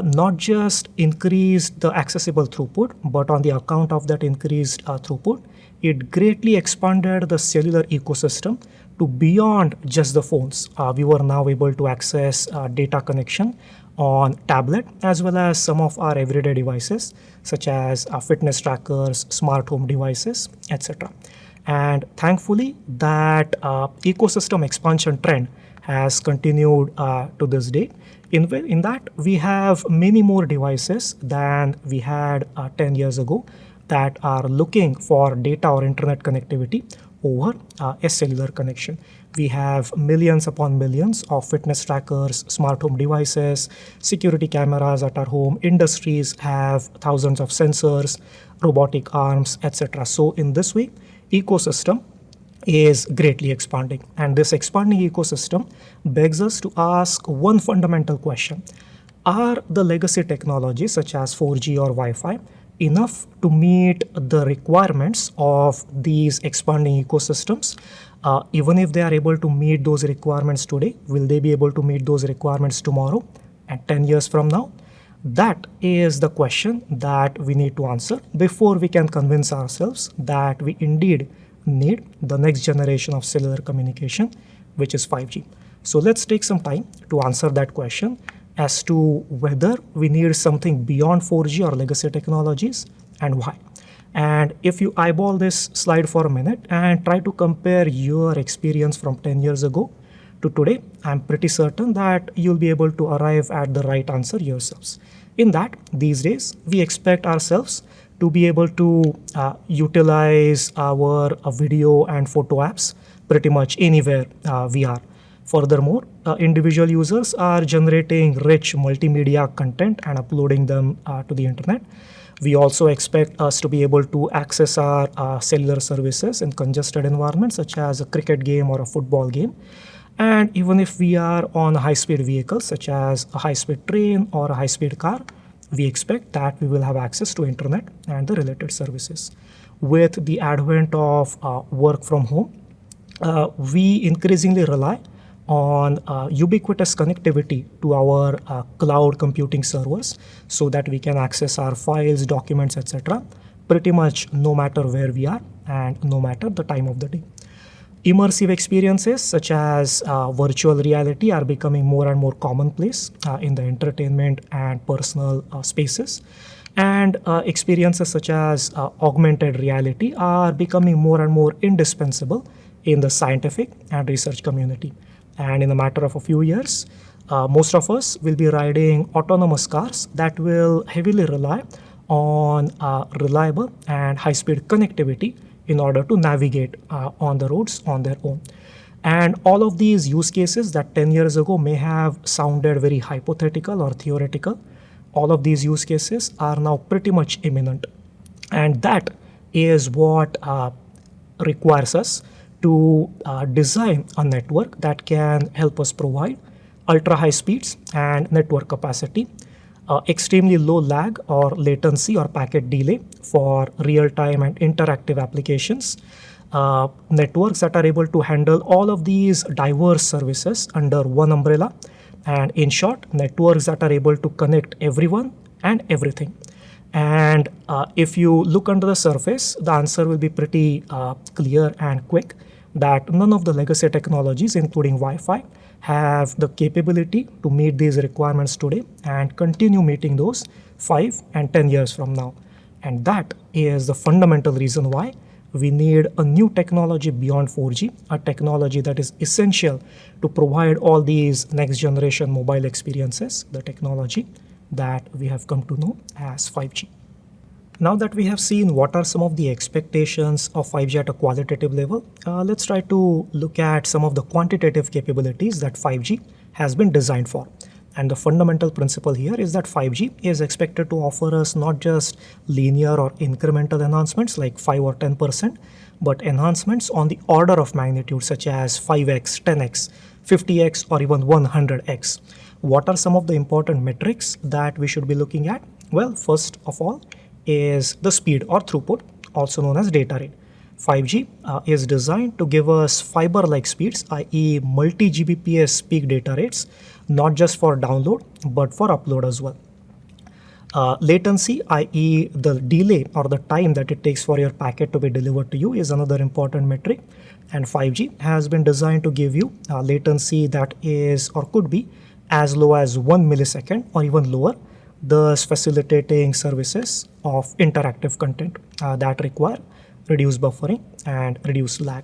[SPEAKER 4] not just increased the accessible throughput, but on the account of that increased throughput, it greatly expanded the cellular ecosystem to beyond just the phones. We were now able to access data connection on tablet as well as some of our everyday devices such as fitness trackers, smart home devices, etc. And thankfully, that ecosystem expansion trend has continued to this day. In that, we have many more devices than we had 10 years ago that are looking for data or internet connectivity over a cellular connection. We have millions upon millions of fitness trackers, smart home devices, security cameras at our home. Industries have thousands of sensors, robotic arms, etc. So in this way, ecosystem is greatly expanding. And this expanding ecosystem begs us to ask one fundamental question. Are the legacy technologies such as 4G or Wi-Fi enough to meet the requirements of these expanding ecosystems? Even if they are able to meet those requirements today, will they be able to meet those requirements tomorrow and 10 years from now? That is the question that we need to answer before we can convince ourselves that we indeed need the next generation of cellular communication, which is 5G. So let's take some time to answer that question as to whether we need something beyond 4G or legacy technologies and why. And if you eyeball this slide for a minute and try to compare your experience from 10 years ago to today, I'm pretty certain that you'll be able to arrive at the right answer yourselves. In that, these days, we expect ourselves to be able to utilize our video and photo apps pretty much anywhere we are. Furthermore, individual users are generating rich multimedia content and uploading them to the internet. We also expect us to be able to access our cellular services in congested environments such as a cricket game or a football game. And even if we are on a high-speed vehicle such as a high-speed train or a high-speed car, we expect that we will have access to internet and the related services. With the advent of work from home, we increasingly rely on ubiquitous connectivity to our cloud computing servers so that we can access our files, documents, etc. pretty much no matter where we are and no matter the time of the day. Immersive experiences such as virtual reality are becoming more and more commonplace in the entertainment and personal spaces. And experiences such as augmented reality are becoming more and more indispensable in the scientific and research community. And in a matter of a few years, most of us will be riding autonomous cars that will heavily rely on reliable and high-speed connectivity in order to navigate on the roads on their own. And all of these use cases that 10 years ago may have sounded very hypothetical or theoretical, all of these use cases are now pretty much imminent. And that is what requires us to design a network that can help us provide ultra high speeds and network capacity extremely low lag or latency or packet delay for real-time and interactive applications, networks that are able to handle all of these diverse services under one umbrella, and in short, networks that are able to connect everyone and everything. And if you look under the surface, the answer will be pretty clear and quick that none of the legacy technologies, including Wi-Fi, have the capability to meet these requirements today and continue meeting those 5 and 10 years from now. And that is the fundamental reason why we need a new technology beyond 4G, a technology that is essential to provide all these next generation mobile experiences, the technology that we have come to know as 5G. Now that we have seen what are some of the expectations of 5G at a qualitative level, let's try to look at some of the quantitative capabilities that 5G has been designed for. And the fundamental principle here is that 5G is expected to offer us not just linear or incremental enhancements like 5 or 10%, but enhancements on the order of magnitude such as 5x, 10x, 50x, or even 100x. What are some of the important metrics that we should be looking at? Well, first of all is the speed or throughput, also known as data rate. 5G is designed to give us fiber-like speeds, i.e. multi-Gbps peak data rates, not just for download, but for upload as well. Latency, i.e. the delay or the time that it takes for your packet to be delivered to you, is another important metric. And 5G has been designed to give you latency that is or could be as low as 1 millisecond or even lower, thus facilitating services of interactive content that require reduced buffering and reduced lag.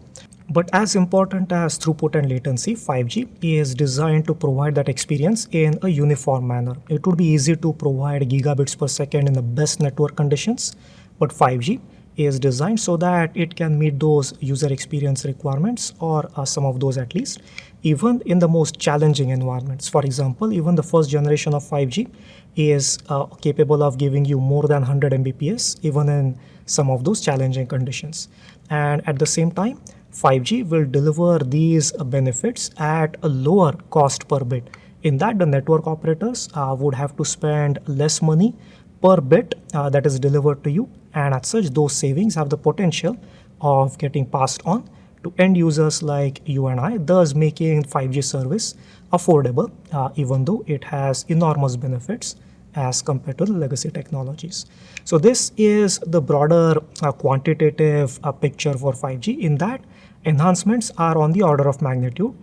[SPEAKER 4] But as important as throughput and latency, 5G is designed to provide that experience in a uniform manner. It would be easy to provide gigabits per second in the best network conditions, but 5G is designed so that it can meet those user experience requirements, or some of those at least, even in the most challenging environments. For example, even the first generation of 5G is capable of giving you more than 100 Mbps, even in some of those challenging conditions. And at the same time, 5G will deliver these benefits at a lower cost per bit. In that, the network operators would have to spend less money per bit that is delivered to you, and as such, those savings have the potential of getting passed on to end users like you and I, thus making 5G service affordable, even though it has enormous benefits as compared to the legacy technologies. So this is the broader quantitative picture for 5G. In that, enhancements are on the order of magnitude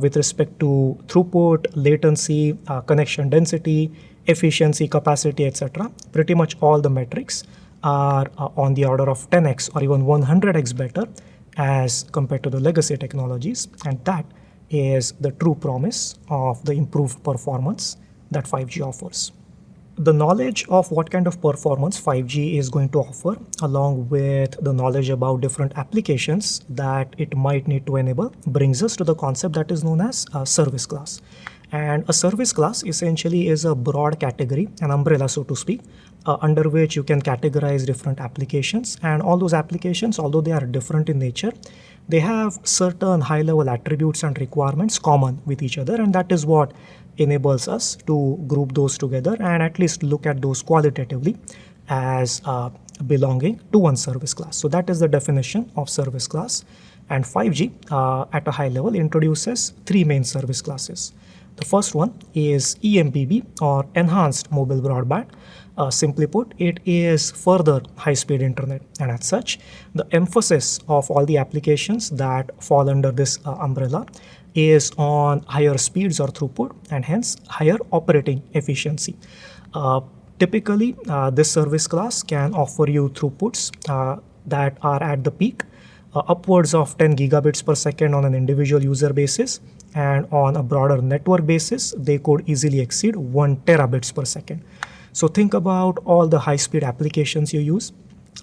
[SPEAKER 4] with respect to throughput, latency, connection density, efficiency, capacity, etc. Pretty much all the metrics are on the order of 10x or even 100x better as compared to the legacy technologies, and that is the true promise of the improved performance that 5G offers. The knowledge of what kind of performance 5G is going to offer, along with the knowledge about different applications that it might need to enable, brings us to the concept that is known as a service class. And a service class essentially is a broad category, an umbrella so to speak, under which you can categorize different applications. And all those applications, although they are different in nature, they have certain high-level attributes and requirements common with each other, and that is what enables us to group those together and at least look at those qualitatively as belonging to one service class. So that is the definition of service class. And 5G at a high level introduces three main service classes. The first one is EMBB, or Enhanced Mobile Broadband. Simply put, it is further high-speed internet, and as such, the emphasis of all the applications that fall under this umbrella is on higher speeds or throughput, and hence higher operating efficiency. Typically, this service class can offer you throughputs that are at the peak, upwards of 10 gigabits per second on an individual user basis, and on a broader network basis, they could easily exceed 1 terabits per second. So think about all the high-speed applications you use.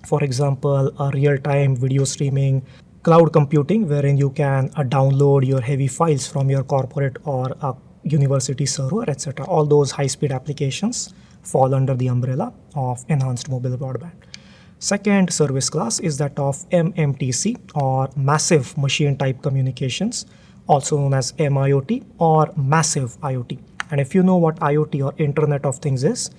[SPEAKER 4] For example, real-time video streaming, cloud computing, wherein you can download your heavy files from your corporate or university server, etc. All those high-speed applications fall under the umbrella of Enhanced Mobile Broadband. Second service class is that of MMTC, or Massive Machine Type Communications, also known as MIoT or Massive IoT. And if you know what IoT or Internet of Things is,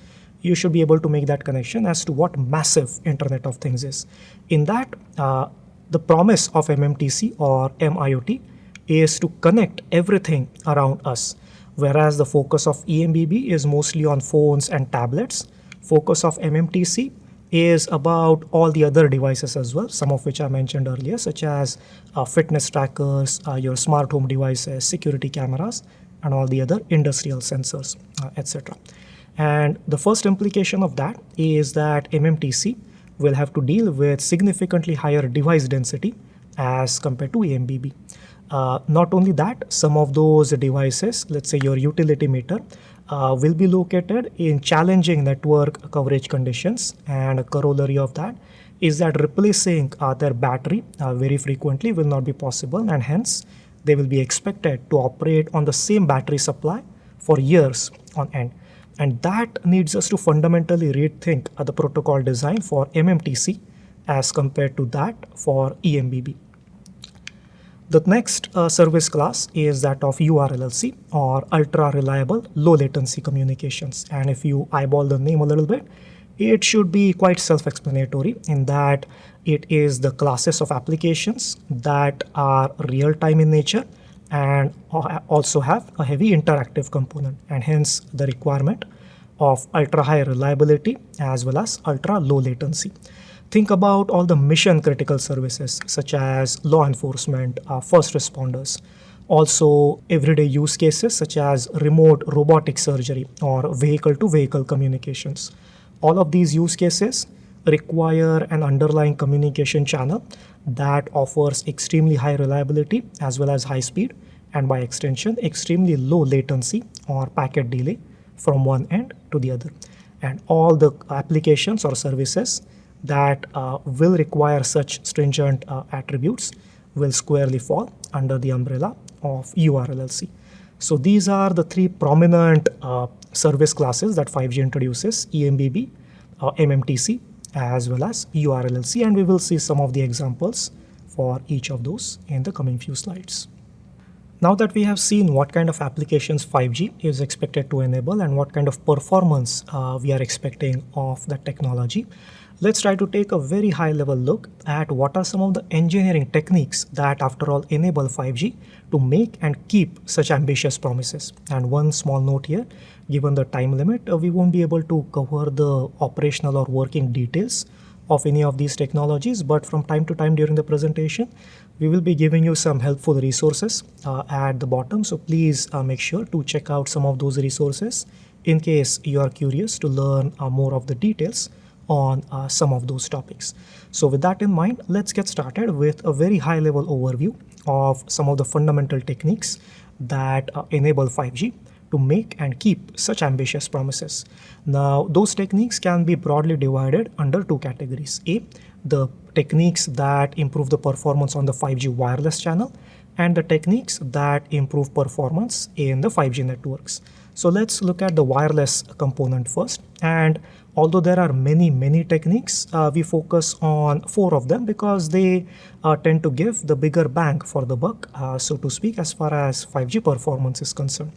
[SPEAKER 4] you should be able to make that connection as to what massive Internet of Things is. In that, the promise of MMTC or MIoT is to connect everything around us, whereas the focus of EMBB is mostly on phones and tablets. Focus of MMTC is about all the other devices as well, some of which I mentioned earlier, such as fitness trackers, your smart home devices, security cameras, and all the other industrial sensors, etc. And the first implication of that is that MMTC will have to deal with significantly higher device density as compared to EMBB. Not only that, some of those devices, let's say your utility meter, will be located in challenging network coverage conditions, and a corollary of that is that replacing their battery very frequently will not be possible, and hence they will be expected to operate on the same battery supply for years on end. And that needs us to fundamentally rethink the protocol design for MMTC as compared to that for EMBB. The next service class is that of URLLC, or Ultra Reliable Low Latency Communications. And if you eyeball the name a little bit, it should be quite self-explanatory in that it is the classes of applications that are real-time in nature and also have a heavy interactive component, and hence the requirement of ultra-high reliability as well as ultra-low latency. Think about all the mission critical services such as law enforcement, first responders, also everyday use cases such as remote robotic surgery or vehicle to vehicle communications. All of these use cases require an underlying communication channel that offers extremely high reliability as well as high speed, and by extension extremely low latency or packet delay from one end to the other. And all the applications or services that will require such stringent attributes will squarely fall under the umbrella of URLLC. So these are the three prominent service classes that 5G introduces: EMBB, MMTC, as well as URLLC, and we will see some of the examples for each of those in the coming few slides. Now that we have seen what kind of applications 5G is expected to enable and what kind of performance we are expecting of that technology, let's try to take a very high level look at what are some of the engineering techniques that after all enable 5G to make and keep such ambitious promises. And one small note here, given the time limit, we won't be able to cover the operational or working details of any of these technologies, but from time to time during the presentation, we will be giving you some helpful resources at the bottom. So please make sure to check out some of those resources in case you are curious to learn more of the details on some of those topics. So with that in mind, let's get started with a very high level overview of some of the fundamental techniques that enable 5G to make and keep such ambitious promises. Now, those techniques can be broadly divided under two categories. A, the techniques that improve the performance on the 5G wireless channel, and the techniques that improve performance in the 5G networks. So let's look at the wireless component first. And although there are many techniques, we focus on 4 of them because they tend to give the bigger bang for the buck, so to speak, as far as 5G performance is concerned.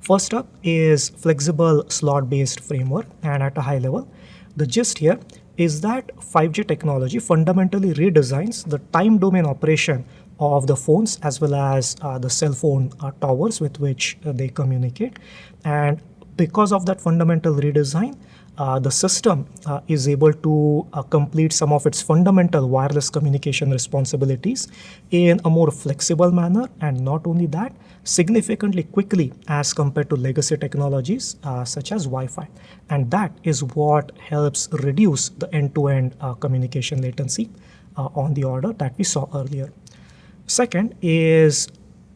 [SPEAKER 4] First up is flexible slot-based framework, and at a high level, the gist here is that 5G technology fundamentally redesigns the time domain operation of the phones as well as the cell phone towers with which they communicate. And because of that fundamental redesign, the system is able to complete some of its fundamental wireless communication responsibilities in a more flexible manner, and not only that, significantly quickly as compared to legacy technologies such as Wi-Fi. And that is what helps reduce the end-to-end communication latency on the order that we saw earlier. Second is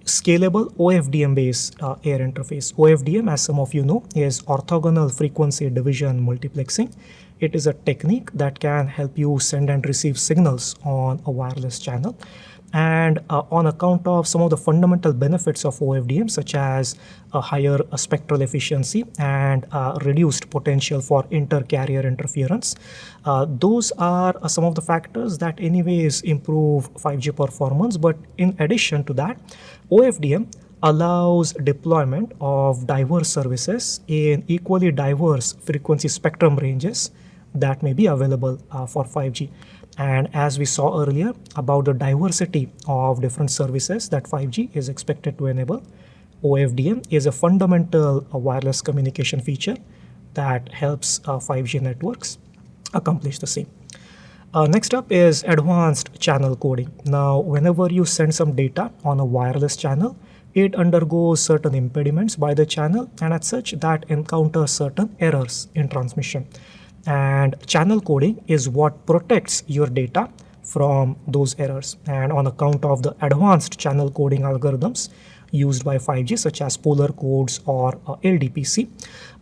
[SPEAKER 4] scalable OFDM-based air interface. OFDM, as some of you know, is orthogonal frequency division multiplexing. It is a technique that can help you send and receive signals on a wireless channel. And on account of some of the fundamental benefits of OFDM, such as a higher spectral efficiency and reduced potential for inter-carrier interference, those are some of the factors that anyways improve 5G performance. But in addition to that, OFDM allows deployment of diverse services in equally diverse frequency spectrum ranges that may be available for 5G. And as we saw earlier about the diversity of different services that 5G is expected to enable, OFDM is a fundamental wireless communication feature that helps 5G networks accomplish the same. Next up is advanced channel coding. Now, whenever you send some data on a wireless channel, it undergoes certain impediments by the channel, and as such that encounters certain errors in transmission. And channel coding is what protects your data from those errors. And on account of the advanced channel coding algorithms used by 5G, such as polar codes or LDPC,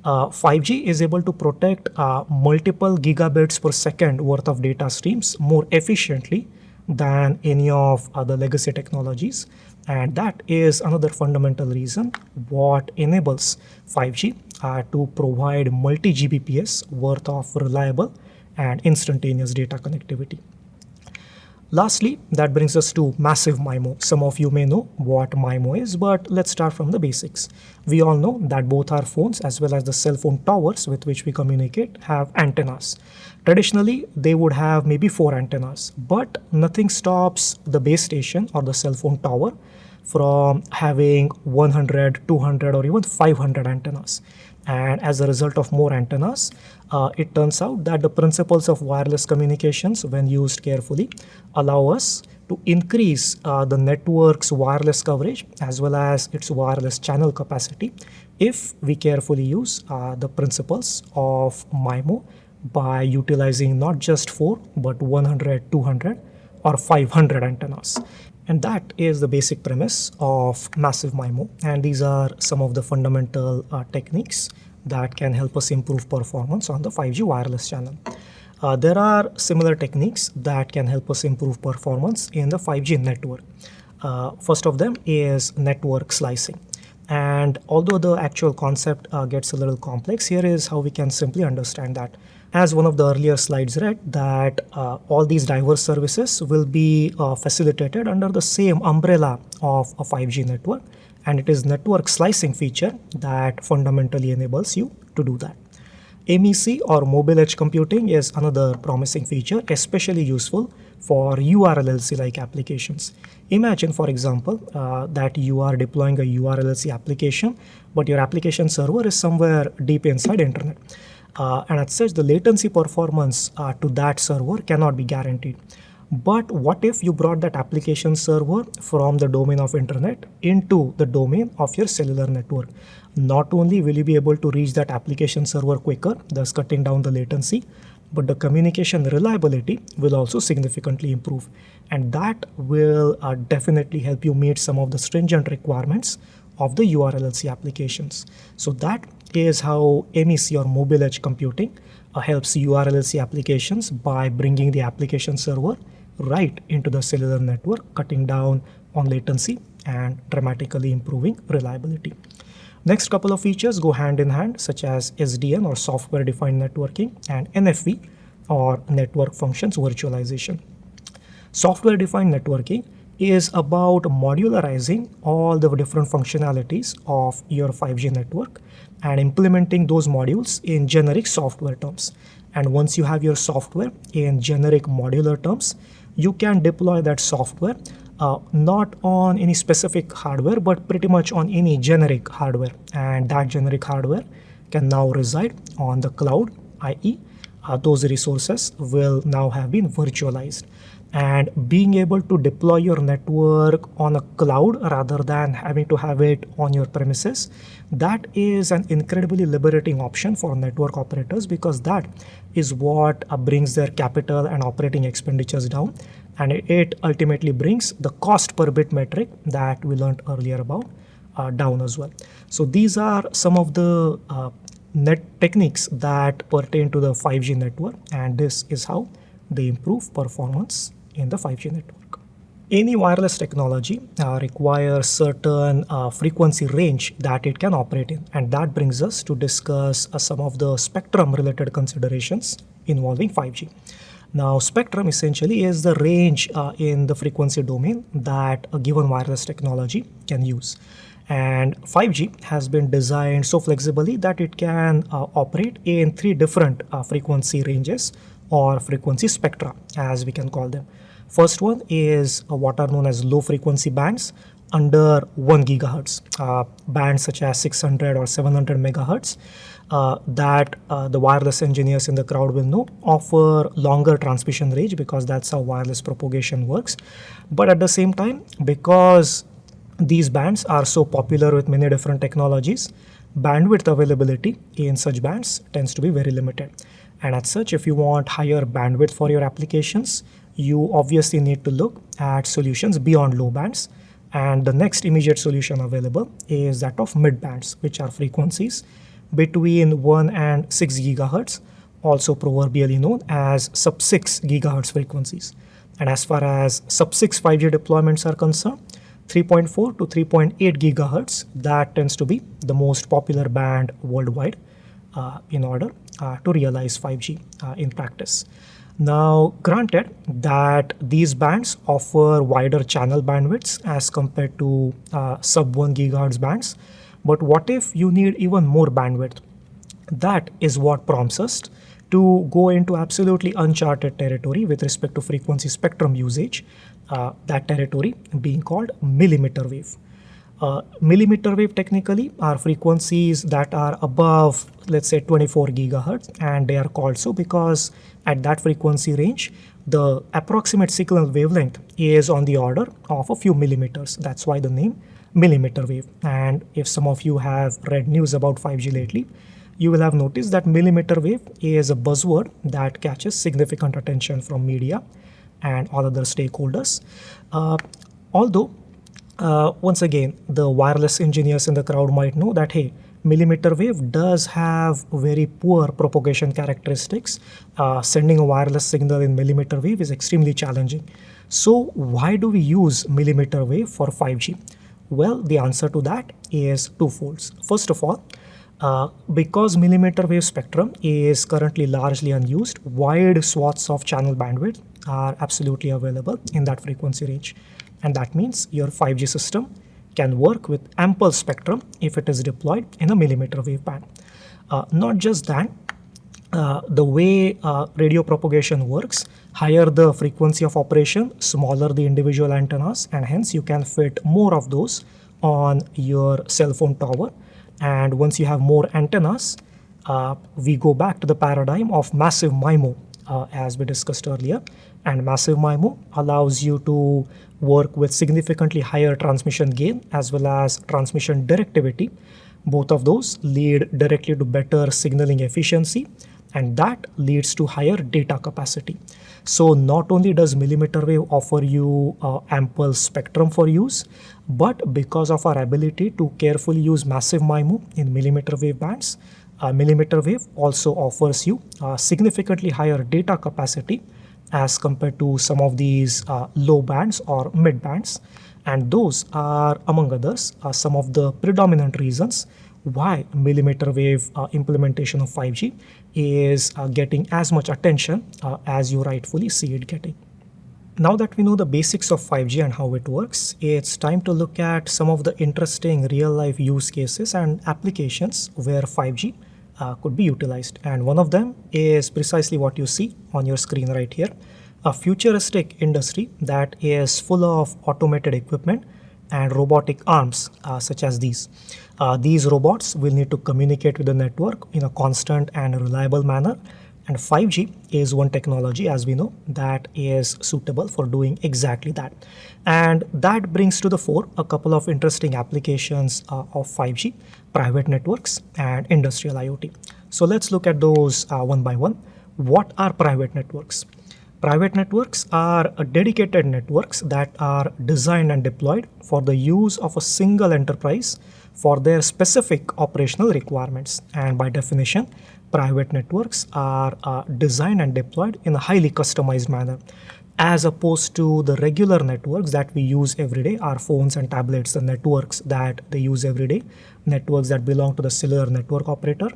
[SPEAKER 4] 5G is able to protect multiple gigabits per second worth of data streams more efficiently than any of other legacy technologies. And that is another fundamental reason what enables 5G to provide multi-Gbps worth of reliable and instantaneous data connectivity. Lastly, that brings us to massive MIMO. Some of you may know what MIMO is, but let's start from the basics. We all know that both our phones as well as the cell phone towers with which we communicate have antennas. Traditionally, they would have maybe 4 antennas, but nothing stops the base station or the cell phone tower from having 100, 200 or even 500 antennas. And as a result of more antennas, it turns out that the principles of wireless communications, when used carefully, allow us to increase the network's wireless coverage as well as its wireless channel capacity if we carefully use the principles of MIMO by utilizing not just 4 but 100, 200 or 500 antennas. And that is the basic premise of massive MIMO. And these are some of the fundamental techniques that can help us improve performance on the 5G wireless channel. There are similar techniques that can help us improve performance in the 5G network. First of them is network slicing. And although the actual concept gets a little complex, here is how we can simply understand that. As one of the earlier slides read, that all these diverse services will be facilitated under the same umbrella of a 5G network, and it is network slicing feature that fundamentally enables you to do that. MEC or mobile edge computing is another promising feature, especially useful for URLLC like applications. Imagine, for example, that you are deploying a URLLC application, but your application server is somewhere deep inside internet. And as such, the latency performance to that server cannot be guaranteed. But what if you brought that application server from the domain of internet into the domain of your cellular network? Not only will you be able to reach that application server quicker, thus cutting down the latency, but the communication reliability will also significantly improve. And that will definitely help you meet some of the stringent requirements of the URLLC applications. So that is how MEC or mobile edge computing helps URLLC applications by bringing the application server right into the cellular network, cutting down on latency and dramatically improving reliability. Next couple of features go hand in hand, such as SDN or software defined networking and NFV or network functions virtualization. Software defined networking is about modularizing all the different functionalities of your 5G network and implementing those modules in generic software terms. And once you have your software in generic modular terms, you can deploy that software not on any specific hardware, but pretty much on any generic hardware. And that generic hardware can now reside on the cloud, i.e. Those resources will now have been virtualized. And being able to deploy your network on a cloud rather than having to have it on your premises, that is an incredibly liberating option for network operators, because that is what brings their capital and operating expenditures down, and it ultimately brings the cost per bit metric that we learned earlier about down as well. So these are some of the net techniques that pertain to the 5G network, and this is how they improve performance in the 5G network. Any wireless technology requires certain frequency range that it can operate in, and that brings us to discuss some of the spectrum related considerations involving 5G. Now, spectrum essentially is the range in the frequency domain that a given wireless technology can use. And 5G has been designed so flexibly that it can operate in three different frequency ranges or frequency spectra, as we can call them. First one is what are known as low frequency bands under 1 gigahertz, bands such as 600 or 700 megahertz, that the wireless engineers in the crowd will know offer longer transmission range because that's how wireless propagation works. But at the same time, because these bands are so popular with many different technologies, bandwidth availability in such bands tends to be very limited. And as such, if you want higher bandwidth for your applications, you obviously need to look at solutions beyond low bands. And the next immediate solution available is that of mid bands, which are frequencies between 1 and 6 gigahertz, also proverbially known as sub 6 gigahertz frequencies. And as far as sub 6 5G deployments are concerned, 3.4 to 3.8 gigahertz, that tends to be the most popular band worldwide in order to realize 5G in practice. Now, granted that these bands offer wider channel bandwidths as compared to sub 1 gigahertz bands, but what if you need even more bandwidth? That is what prompts us to go into absolutely uncharted territory with respect to frequency spectrum usage, that territory being called millimeter wave. Millimeter wave technically are frequencies that are above, let's say, 24 gigahertz, and they are called so because at that frequency range, the approximate signal wavelength is on the order of a few millimeters. That's why the name millimeter wave. And if some of you have read news about 5G lately, you will have noticed that millimeter wave is a buzzword that catches significant attention from media and all other stakeholders. Although, once again, the wireless engineers in the crowd might know that, hey, millimeter wave does have very poor propagation characteristics. Sending a wireless signal in millimeter wave is extremely challenging. So why do we use millimeter wave for 5G? Well, the answer to that is twofold. First of all, because millimeter wave spectrum is currently largely unused, wide swaths of channel bandwidth are absolutely available in that frequency range. And that means your 5G system can work with ample spectrum if it is deployed in a millimeter wave band. Not just that, the way radio propagation works, higher the frequency of operation, smaller the individual antennas, and hence you can fit more of those on your cell phone tower. And once you have more antennas, we go back to the paradigm of massive MIMO, as we discussed earlier. And massive MIMO allows you to work with significantly higher transmission gain as well as transmission directivity. Both of those lead directly to better signaling efficiency, and that leads to higher data capacity. So not only does millimeter wave offer you ample spectrum for use, but because of our ability to carefully use massive MIMO in millimeter wave bands, millimeter wave also offers you significantly higher data capacity as compared to some of these low bands or mid bands. And those are, among others, some of the predominant reasons why millimeter wave implementation of 5G is getting as much attention as you rightfully see it getting. Now that we know the basics of 5G and how it works, it's time to look at some of the interesting real-life use cases and applications where 5G could be utilized. And one of them is precisely what you see on your screen right here, a futuristic industry that is full of automated equipment and robotic arms such as these. These robots will need to communicate with the network in a constant and reliable manner. And 5G is one technology, as we know, that is suitable for doing exactly that. And that brings to the fore a couple of interesting applications of 5G, private networks and industrial IoT. So let's look at those one by one. What are private networks? Private networks are dedicated networks that are designed and deployed for the use of a single enterprise for their specific operational requirements. And by definition, private networks are designed and deployed in a highly customized manner, as opposed to the regular networks that we use every day, our phones and tablets, the networks that they use every day, networks that belong to the cellular network operator.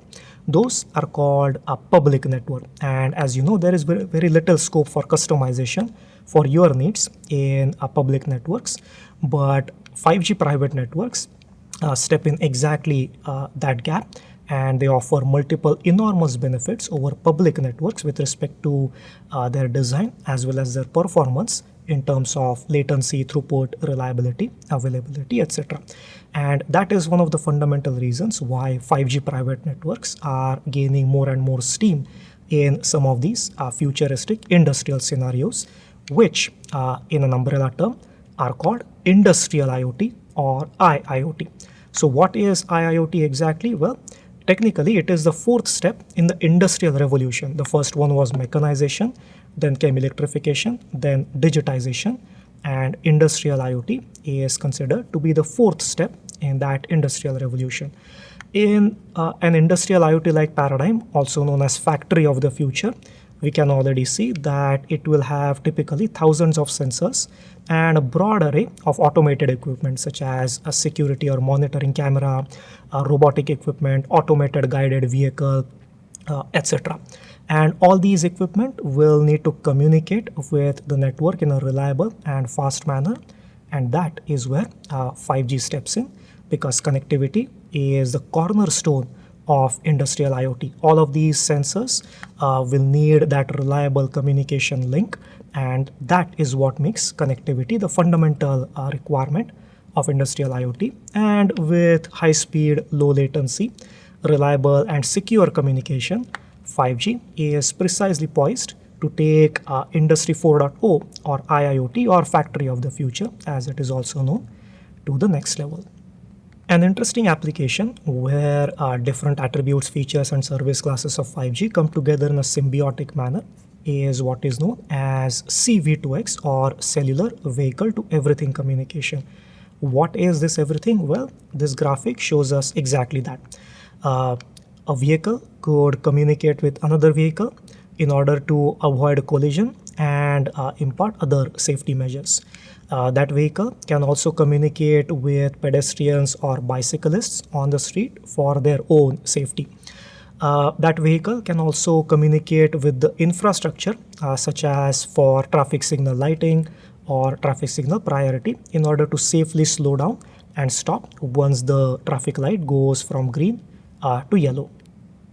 [SPEAKER 4] Those are called a public network. And as you know, there is very little scope for customization for your needs in public networks. But 5G private networks step in exactly that gap, and they offer multiple enormous benefits over public networks with respect to their design as well as their performance in terms of latency, throughput, reliability, availability, etc. And that is one of the fundamental reasons why 5G private networks are gaining more and more steam in some of these futuristic industrial scenarios, which in an umbrella term are called industrial IoT or IIoT. So what is IIoT exactly? Well, technically it is the fourth step in the industrial revolution. The first one was mechanization, then came electrification, then digitization, and industrial IoT is considered to be the fourth step in that industrial revolution. In an industrial IoT like paradigm, also known as factory of the future, we can already see that it will have typically thousands of sensors and a broad array of automated equipment such as a security or monitoring camera, robotic equipment, automated guided vehicle, etc. And all these equipment will need to communicate with the network in a reliable and fast manner, and that is where 5G steps in, because connectivity is the cornerstone of industrial IoT. All of these sensors will need that reliable communication link, and that is what makes connectivity the fundamental requirement of industrial IoT. And with high speed, low latency, reliable and secure communication, 5G is precisely poised to take Industry 4.0 or IIoT or factory of the future, as it is also known, to the next level. An interesting application where different attributes, features, and service classes of 5G come together in a symbiotic manner is what is known as CV2X or cellular vehicle to everything communication. What is this everything? Well, this graphic shows us exactly that. A vehicle could communicate with another vehicle in order to avoid collision and impart other safety measures. That vehicle can also communicate with pedestrians or bicyclists on the street for their own safety. That vehicle can also communicate with the infrastructure such as for traffic signal lighting or traffic signal priority in order to safely slow down and stop once the traffic light goes from green to yellow.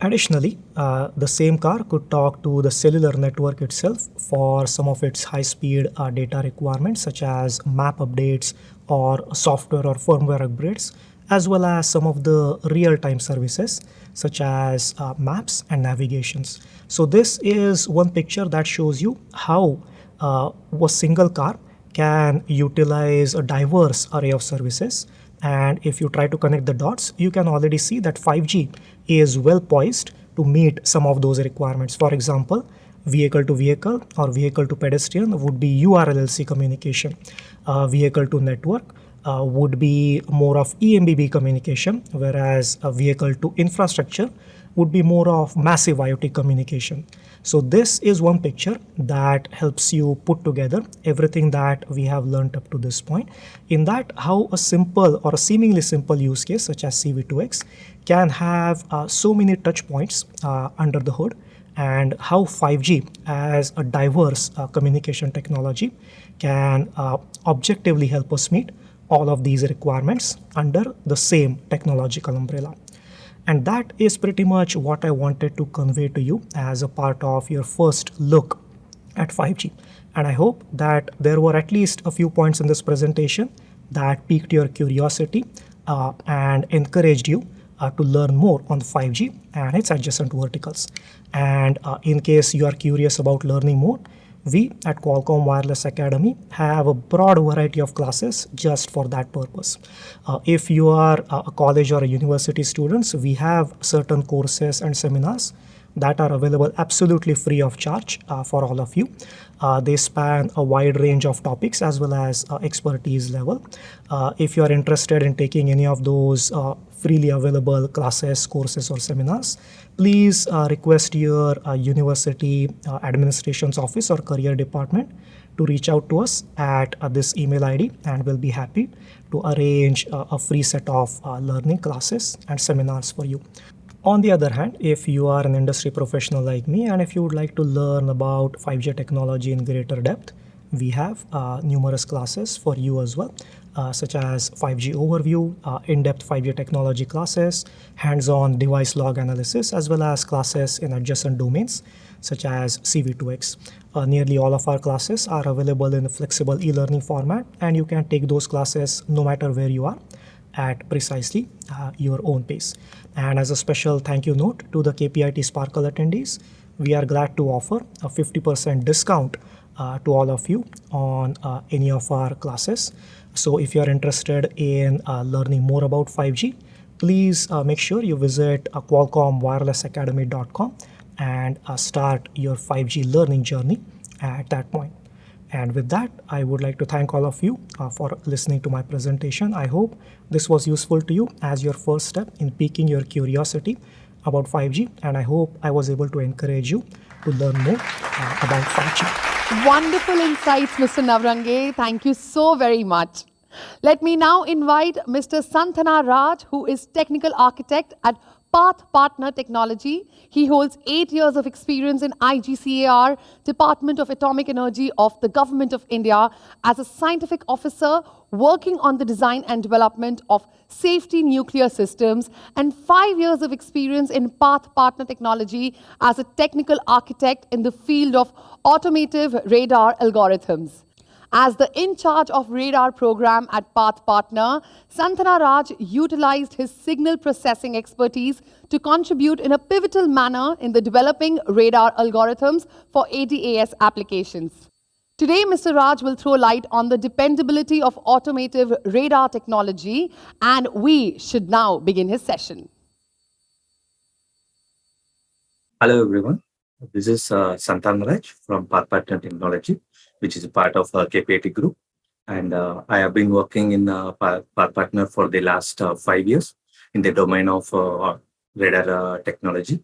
[SPEAKER 4] Additionally, the same car could talk to the cellular network itself for some of its high-speed data requirements such as map updates or software or firmware upgrades, as well as some of the real-time services such as maps and navigations. So this is one picture that shows you how a single car can utilize a diverse array of services. And if you try to connect the dots, you can already see that 5G is well poised to meet some of those requirements. For example, vehicle to vehicle or vehicle to pedestrian would be URLLC communication. Vehicle to network would be more of EMBB communication, whereas a vehicle to infrastructure would be more of massive IoT communication. So this is one picture that helps you put together everything that we have learned up to this point, in that how a simple or a seemingly simple use case such as CV2X can have so many touch points under the hood, and how 5G as a diverse communication technology can objectively help us meet all of these requirements under the same technological umbrella. And that is pretty much what I wanted to convey to you as a part of your first look at 5G. And I hope that there were at least a few points in this presentation that piqued your curiosity and encouraged you to learn more on 5G and its adjacent verticals. And in case you are curious about learning more, we at Qualcomm Wireless Academy have a broad variety of classes just for that purpose. If you are a college or a university students, we have certain courses and seminars that are available absolutely free of charge for all of you. They span a wide range of topics as well as expertise level. If you are interested in taking any of those freely available classes, courses, or seminars, please request your university administration's office or career department to reach out to us at this email ID, and we'll be happy to arrange a free set of learning classes and seminars for you. On the other hand, if you are an industry professional like me and if you would like to learn about 5G technology in greater depth, we have numerous classes for you as well, such as 5G overview, in-depth 5G technology classes, hands-on device log analysis, as well as classes in adjacent domains such as CV2X. Nearly all of our classes are available in a flexible e-learning format, and you can take those classes no matter where you are at precisely your own pace. And as a special thank you note to the KPIT Sparkle attendees, we are glad to offer a 50% discount to all of you on any of our classes. So if you are interested in learning more about 5G, please make sure you visit qualcommwirelessacademy.com and start your 5G learning journey at that point. And with that, I would like to thank all of you for listening to my presentation. I hope this was useful to you as your first step in piquing your curiosity about 5G, and I hope I was able to encourage you to learn more about 5G.
[SPEAKER 1] Wonderful insights, Mr. Navarange. Thank you so very much. Let me now invite Mr. Santhana Raj, who is Technical Architect at Path Partner Technology. He holds 8 years of experience in IGCAR, Department of Atomic Energy of the Government of India, as a scientific officer working on the design and development of safety nuclear systems, and 5 years of experience in Path Partner Technology as a technical architect in the field of automotive radar algorithms. As the in-charge of radar program at Path Partner, Santhana Raj utilized his signal processing expertise to contribute in a pivotal manner in the developing radar algorithms for ADAS applications. Today, Mr. Raj will throw light on the dependability of automotive radar technology, and we should now begin his session.
[SPEAKER 5] Hello, everyone. This is Santhana Raj from Path Partner Technology, which is a part of KPIT Group. And I have been working in Path Partner for the last 5 years in the domain of radar technology.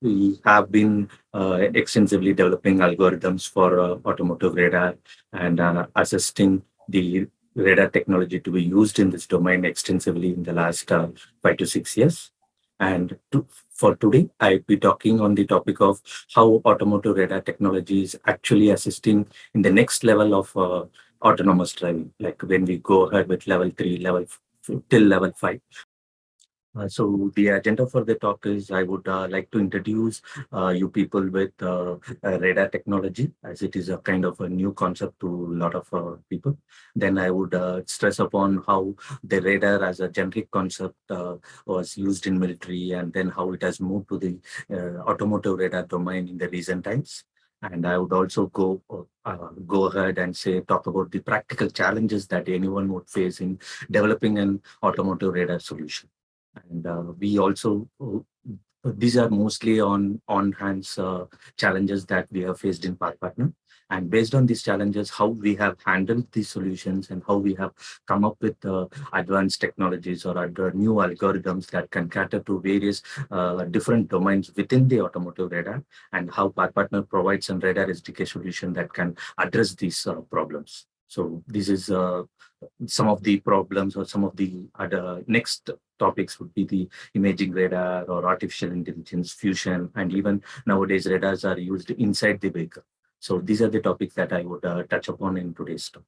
[SPEAKER 5] We have been extensively developing algorithms for automotive radar and assisting the radar technology to be used in this domain extensively in the last 5 to 6 years. And for today, I'll be talking on the topic of how automotive radar technology is actually assisting in the next level of autonomous driving, like when we go ahead with level 3, till level 5. So the agenda for the talk is I would like to introduce you people with radar technology, as it is a kind of a new concept to a lot of people. Then I would stress upon how the radar as a generic concept was used in military, and then how it has moved to the automotive radar domain in the recent times. And I would also go ahead and talk about the practical challenges that anyone would face in developing an automotive radar solution. And we also, these are mostly on hands challenges that we have faced in Path Partner. And based on these challenges, how we have handled these solutions and how we have come up with advanced technologies or new algorithms that can cater to various different domains within the automotive radar, and how Path Partner provides a radar SDK solution that can address these problems. So this is some of the problems, or some of the other next topics would be the imaging radar or artificial intelligence, fusion, and even nowadays radars are used inside the vehicle. So these are the topics that I would touch upon in today's talk.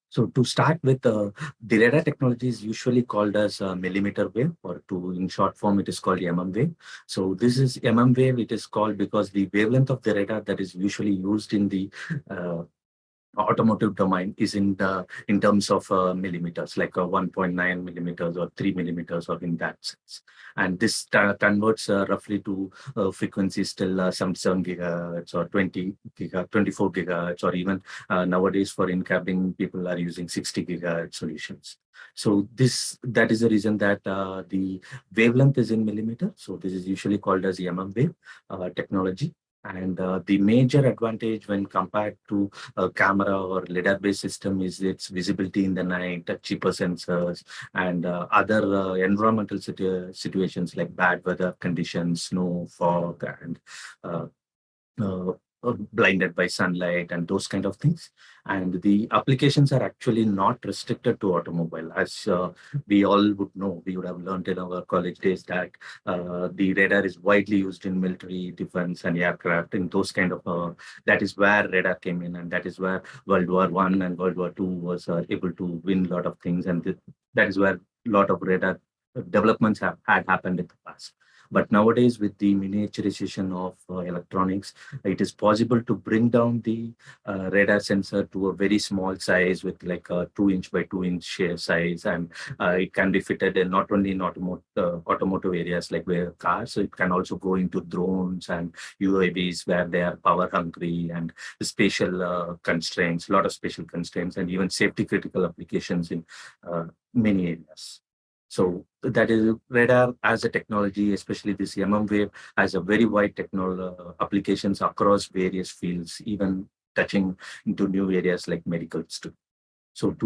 [SPEAKER 5] So to start with, the radar technology is usually called as millimeter wave, or in short form, it is called wave. So this is wave, it is called because the wavelength of the radar that is usually used in the automotive domain is in terms of millimeters, like 1.9 millimeters or 3 millimeters, or in that sense. And this converts roughly to frequencies till some 7 gigahertz or 24 gigahertz, or even nowadays for in-cabin, people are using 60 gigahertz solutions. So that is the reason that the wavelength is in millimeter. So this is usually called as wave technology. And the major advantage when compared to a camera or LiDAR-based system is its visibility in the night, cheaper sensors, and other environmental situations like bad weather conditions, snow, fog, and blinded by sunlight and those kind of things. And the applications are actually not restricted to automobile. As we all would know, we would have learned in our college days that the radar is widely used in military, defense, and aircraft. In those kind of, that is where radar came in, and that is where World War One and World War Two was able to win a lot of things, and that is where a lot of radar developments had happened in the past. But nowadays, with the miniaturization of electronics, it is possible to bring down the radar sensor to a very small size with like a 2-inch by 2-inch size, and it can be fitted in not only in automotive areas like where cars, so it can also go into drones and UAVs where they are power hungry, and spatial constraints, a lot of spatial constraints, and even safety critical applications in many areas. So that is radar as a technology, especially this wave, has a very wide applications across various fields, even touching into new areas like medicals too. So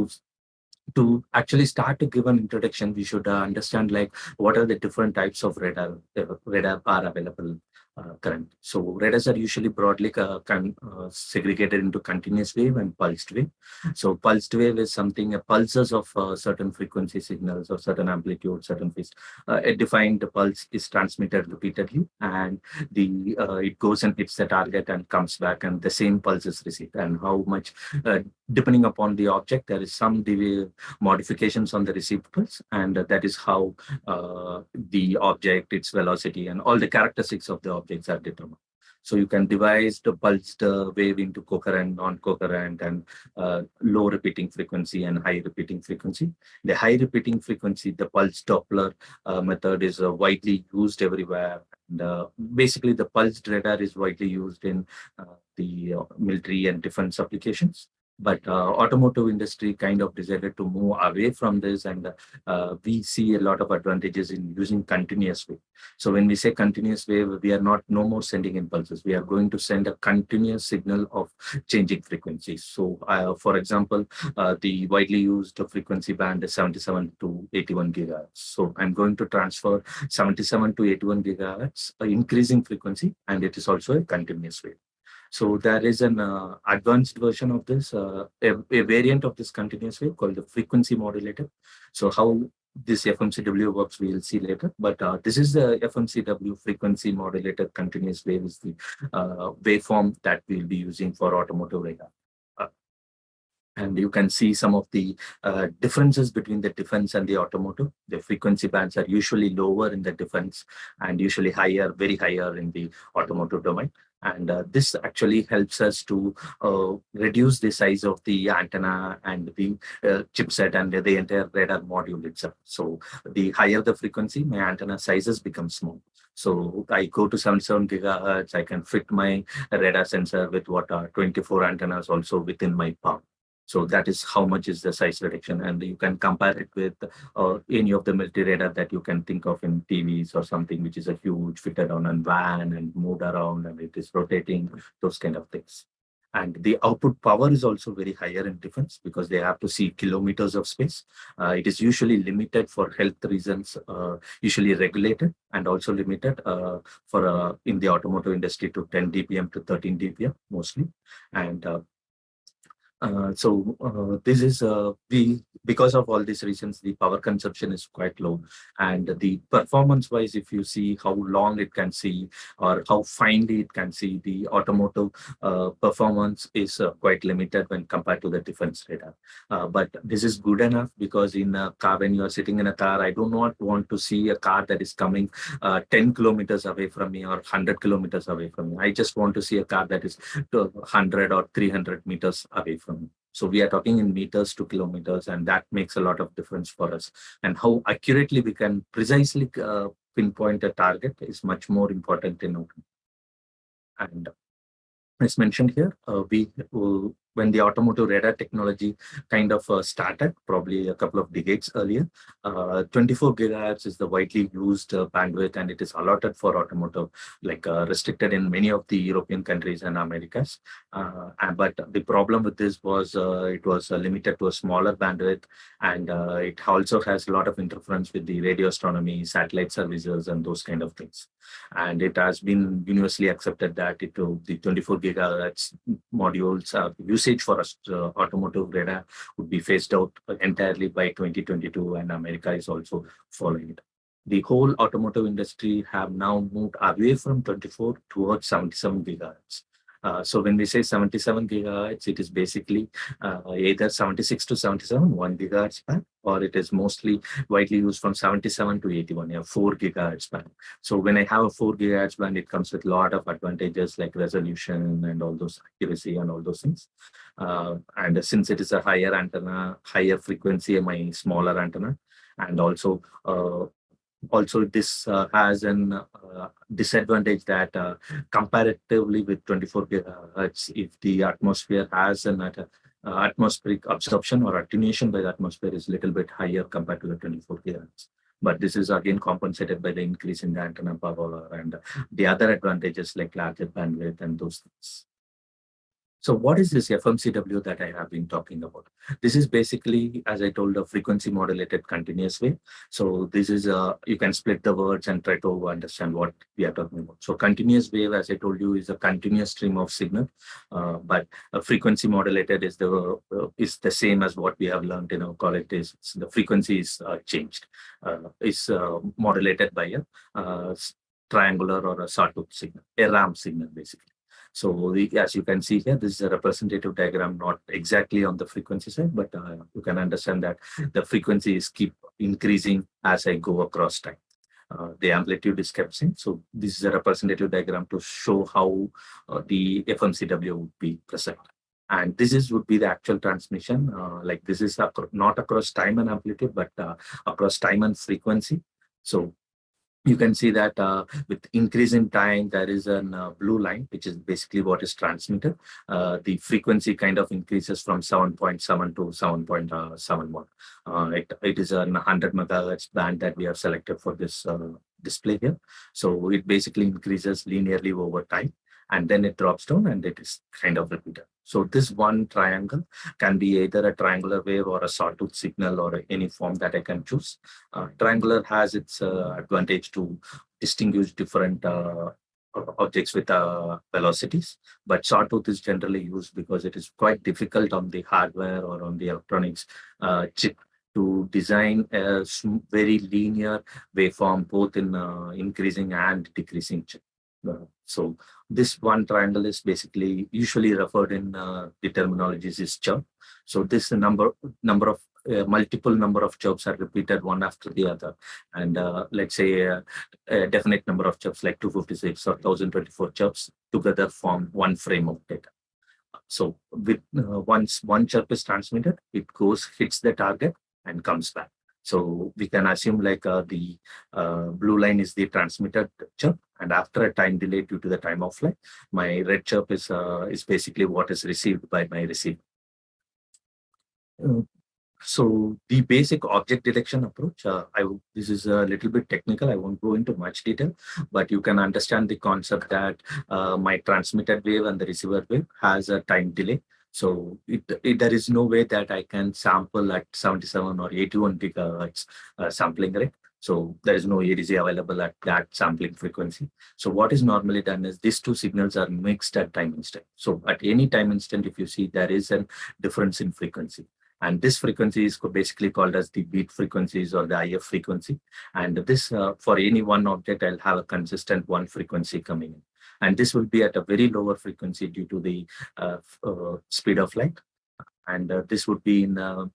[SPEAKER 5] to actually start to give an introduction, we should understand like what are the different types of radar are available currently. So radars are usually broadly segregated into continuous wave and pulsed wave. So pulsed wave is something, pulses of certain frequency signals or certain amplitude, certain phase. A defined pulse is transmitted repeatedly, and it goes and hits the target and comes back, and the same pulse is received. And how much, depending upon the object, there is some modifications on the received pulse, and that is how the object, its velocity, and all the characteristics of the objects are determined. So you can devise the pulsed wave into coherent, non-coherent, and low repeating frequency and high repeating frequency. The high repeating frequency, the pulse Doppler method, is widely used everywhere. And basically, the pulsed radar is widely used in the military and defense applications. But automotive industry kind of decided to move away from this, and we see a lot of advantages in using continuous wave. So when we say continuous wave, we are no more sending impulses. We are going to send a continuous signal of changing frequencies. So for example, the widely used frequency band is 77 to 81 gigahertz. So I'm going to transfer 77 to 81 gigahertz, increasing frequency, and it is also a continuous wave. So there is an advanced version of this, a variant of this continuous wave called the frequency modulator. So how this FMCW works, we will see later. But this is the FMCW frequency modulator continuous wave, is the waveform that we'll be using for automotive radar. And you can see some of the differences between the defense and the automotive. The frequency bands are usually lower in the defense and usually higher, very higher in the automotive domain. And this actually helps us to reduce the size of the antenna and the chipset and the entire radar module itself. So the higher the frequency, my antenna sizes become small. So I go to 77 gigahertz, I can fit my radar sensor with 24 antennas also within my palm. So that is how much is the size reduction. And you can compare it with any of the military radar that you can think of in TVs or something, which is a huge fitted on a van and moved around and it is rotating, those kind of things. And the output power is also very higher in defense because they have to see kilometers of space. It is usually limited for health reasons, usually regulated, and also limited for in the automotive industry to 10 dBm to 13 dBm mostly. And this is because of all these reasons, the power consumption is quite low, and the performance wise, if you see how long it can see or how finely it can see, the automotive performance is quite limited when compared to the defense radar. But this is good enough because in a car, when you are sitting in a car, I do not want to see a car that is coming 10 kilometers away from me or 100 kilometers away from me. I just want to see a car that is 100 or 300 meters away from me. So we are talking in meters to kilometers, and that makes a lot of difference for us. And how accurately we can precisely pinpoint a target is much more important in automobile. And as mentioned here, when the automotive radar technology kind of started, probably a couple of decades earlier, 24 gigahertz is the widely used bandwidth, and it is allotted for automotive, like restricted in many of the European countries and Americas. But the problem with this was it was limited to a smaller bandwidth, and it also has a lot of interference with the radio astronomy, satellite services, and those kind of things. And it has been universally accepted that the 24 gigahertz modules usage for automotive radar would be phased out entirely by 2022, and America is also following it. The whole automotive industry have now moved away from 24 towards 77 gigahertz. So when we say 77 gigahertz, it is basically either 76 to 77, 1 gigahertz band, or it is mostly widely used from 77 to 81, 4 gigahertz band. So when I have a 4 gigahertz band, it comes with a lot of advantages like resolution and all those accuracy and all those things. And since it is a higher antenna, higher frequency, my smaller antenna, and also this has an disadvantage that comparatively with 24 gigahertz, if the atmosphere has an atmospheric absorption or attenuation by the atmosphere is a little bit higher compared to the 24 gigahertz. But this is again compensated by the increase in the antenna power and the other advantages like larger bandwidth and those things. So what is this FMCW that I have been talking about? This is basically, as I told, a frequency modulated continuous wave. So this is, you can split the words and try to understand what we are talking about. So continuous wave, as I told you, is a continuous stream of signal, but a frequency modulated is the same as what we have learned in our college days. The frequency is changed, is modulated by a triangular or a sawtooth signal, a RAM signal basically. So as you can see here, this is a representative diagram, not exactly on the frequency side, but you can understand that the frequencies keep increasing as I go across time. The amplitude is kept same. So this is a representative diagram to show how the FMCW would be present. And this would be the actual transmission. Like this is not across time and amplitude, but across time and frequency. So you can see that with increase in time, there is a blue line, which is basically what is transmitted. The frequency kind of increases from 7.7 to 7.71. It is a 100 megahertz band that we have selected for this display here. So it basically increases linearly over time, and then it drops down and it is kind of repeated. So this one triangle can be either a triangular wave or a sawtooth signal or any form that I can choose. Triangular has its advantage to distinguish different objects with velocities, but sawtooth is generally used because it is quite difficult on the hardware or on the electronics chip to design a very linear waveform, both in increasing and decreasing chip. So this one triangle is basically usually referred in the terminologies is chirp. So this multiple number of chirps are repeated one after the other, and let's say a definite number of chirps like 256 or 1024 chirps together form one frame of data. So with once one chirp is transmitted, it hits the target and comes back. So we can assume like the blue line is the transmitted chirp, and after a time delay due to the time of flight, my red chirp is basically what is received by my receiver. So the basic object detection approach, this is a little bit technical. I won't go into much detail, but you can understand the concept that my transmitted wave and the receiver wave has a time delay. So there is no way that I can sample at 77 or 81 gigahertz sampling rate. So there is no ADC available at that sampling frequency. So what is normally done is these two signals are mixed at time instant. So at any time instant, if you see, there is a difference in frequency. And this frequency is basically called as the beat frequencies or the IF frequency. And this, for any one object, I'll have a consistent one frequency coming in. And this will be at a very lower frequency due to the speed of light. And this would be in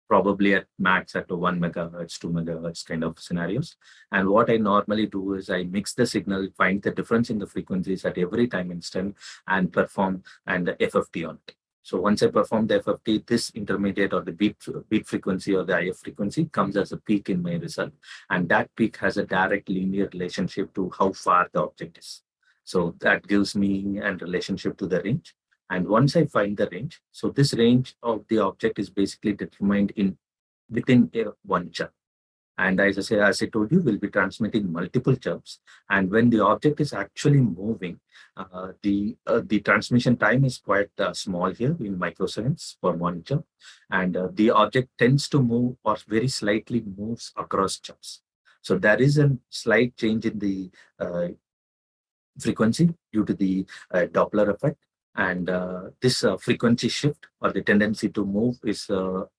[SPEAKER 5] probably at max at 1 megahertz, 2 megahertz kind of scenarios. And what I normally do is I mix the signal, find the difference in the frequencies at every time instant, and perform the FFT on it. So once I perform the FFT, this intermediate or the beat frequency or the IF frequency comes as a peak in my result. And that peak has a direct linear relationship to how far the object is. So that gives me a relationship to the range. And once I find the range, so this range of the object is basically determined within one chunk. And as I told you, we'll be transmitting multiple chirps. And when the object is actually moving, the transmission time is quite small here in microseconds for one chirp. And the object tends to move or very slightly moves across chirps. So there is a slight change in the frequency due to the Doppler effect. And this frequency shift or the tendency to move is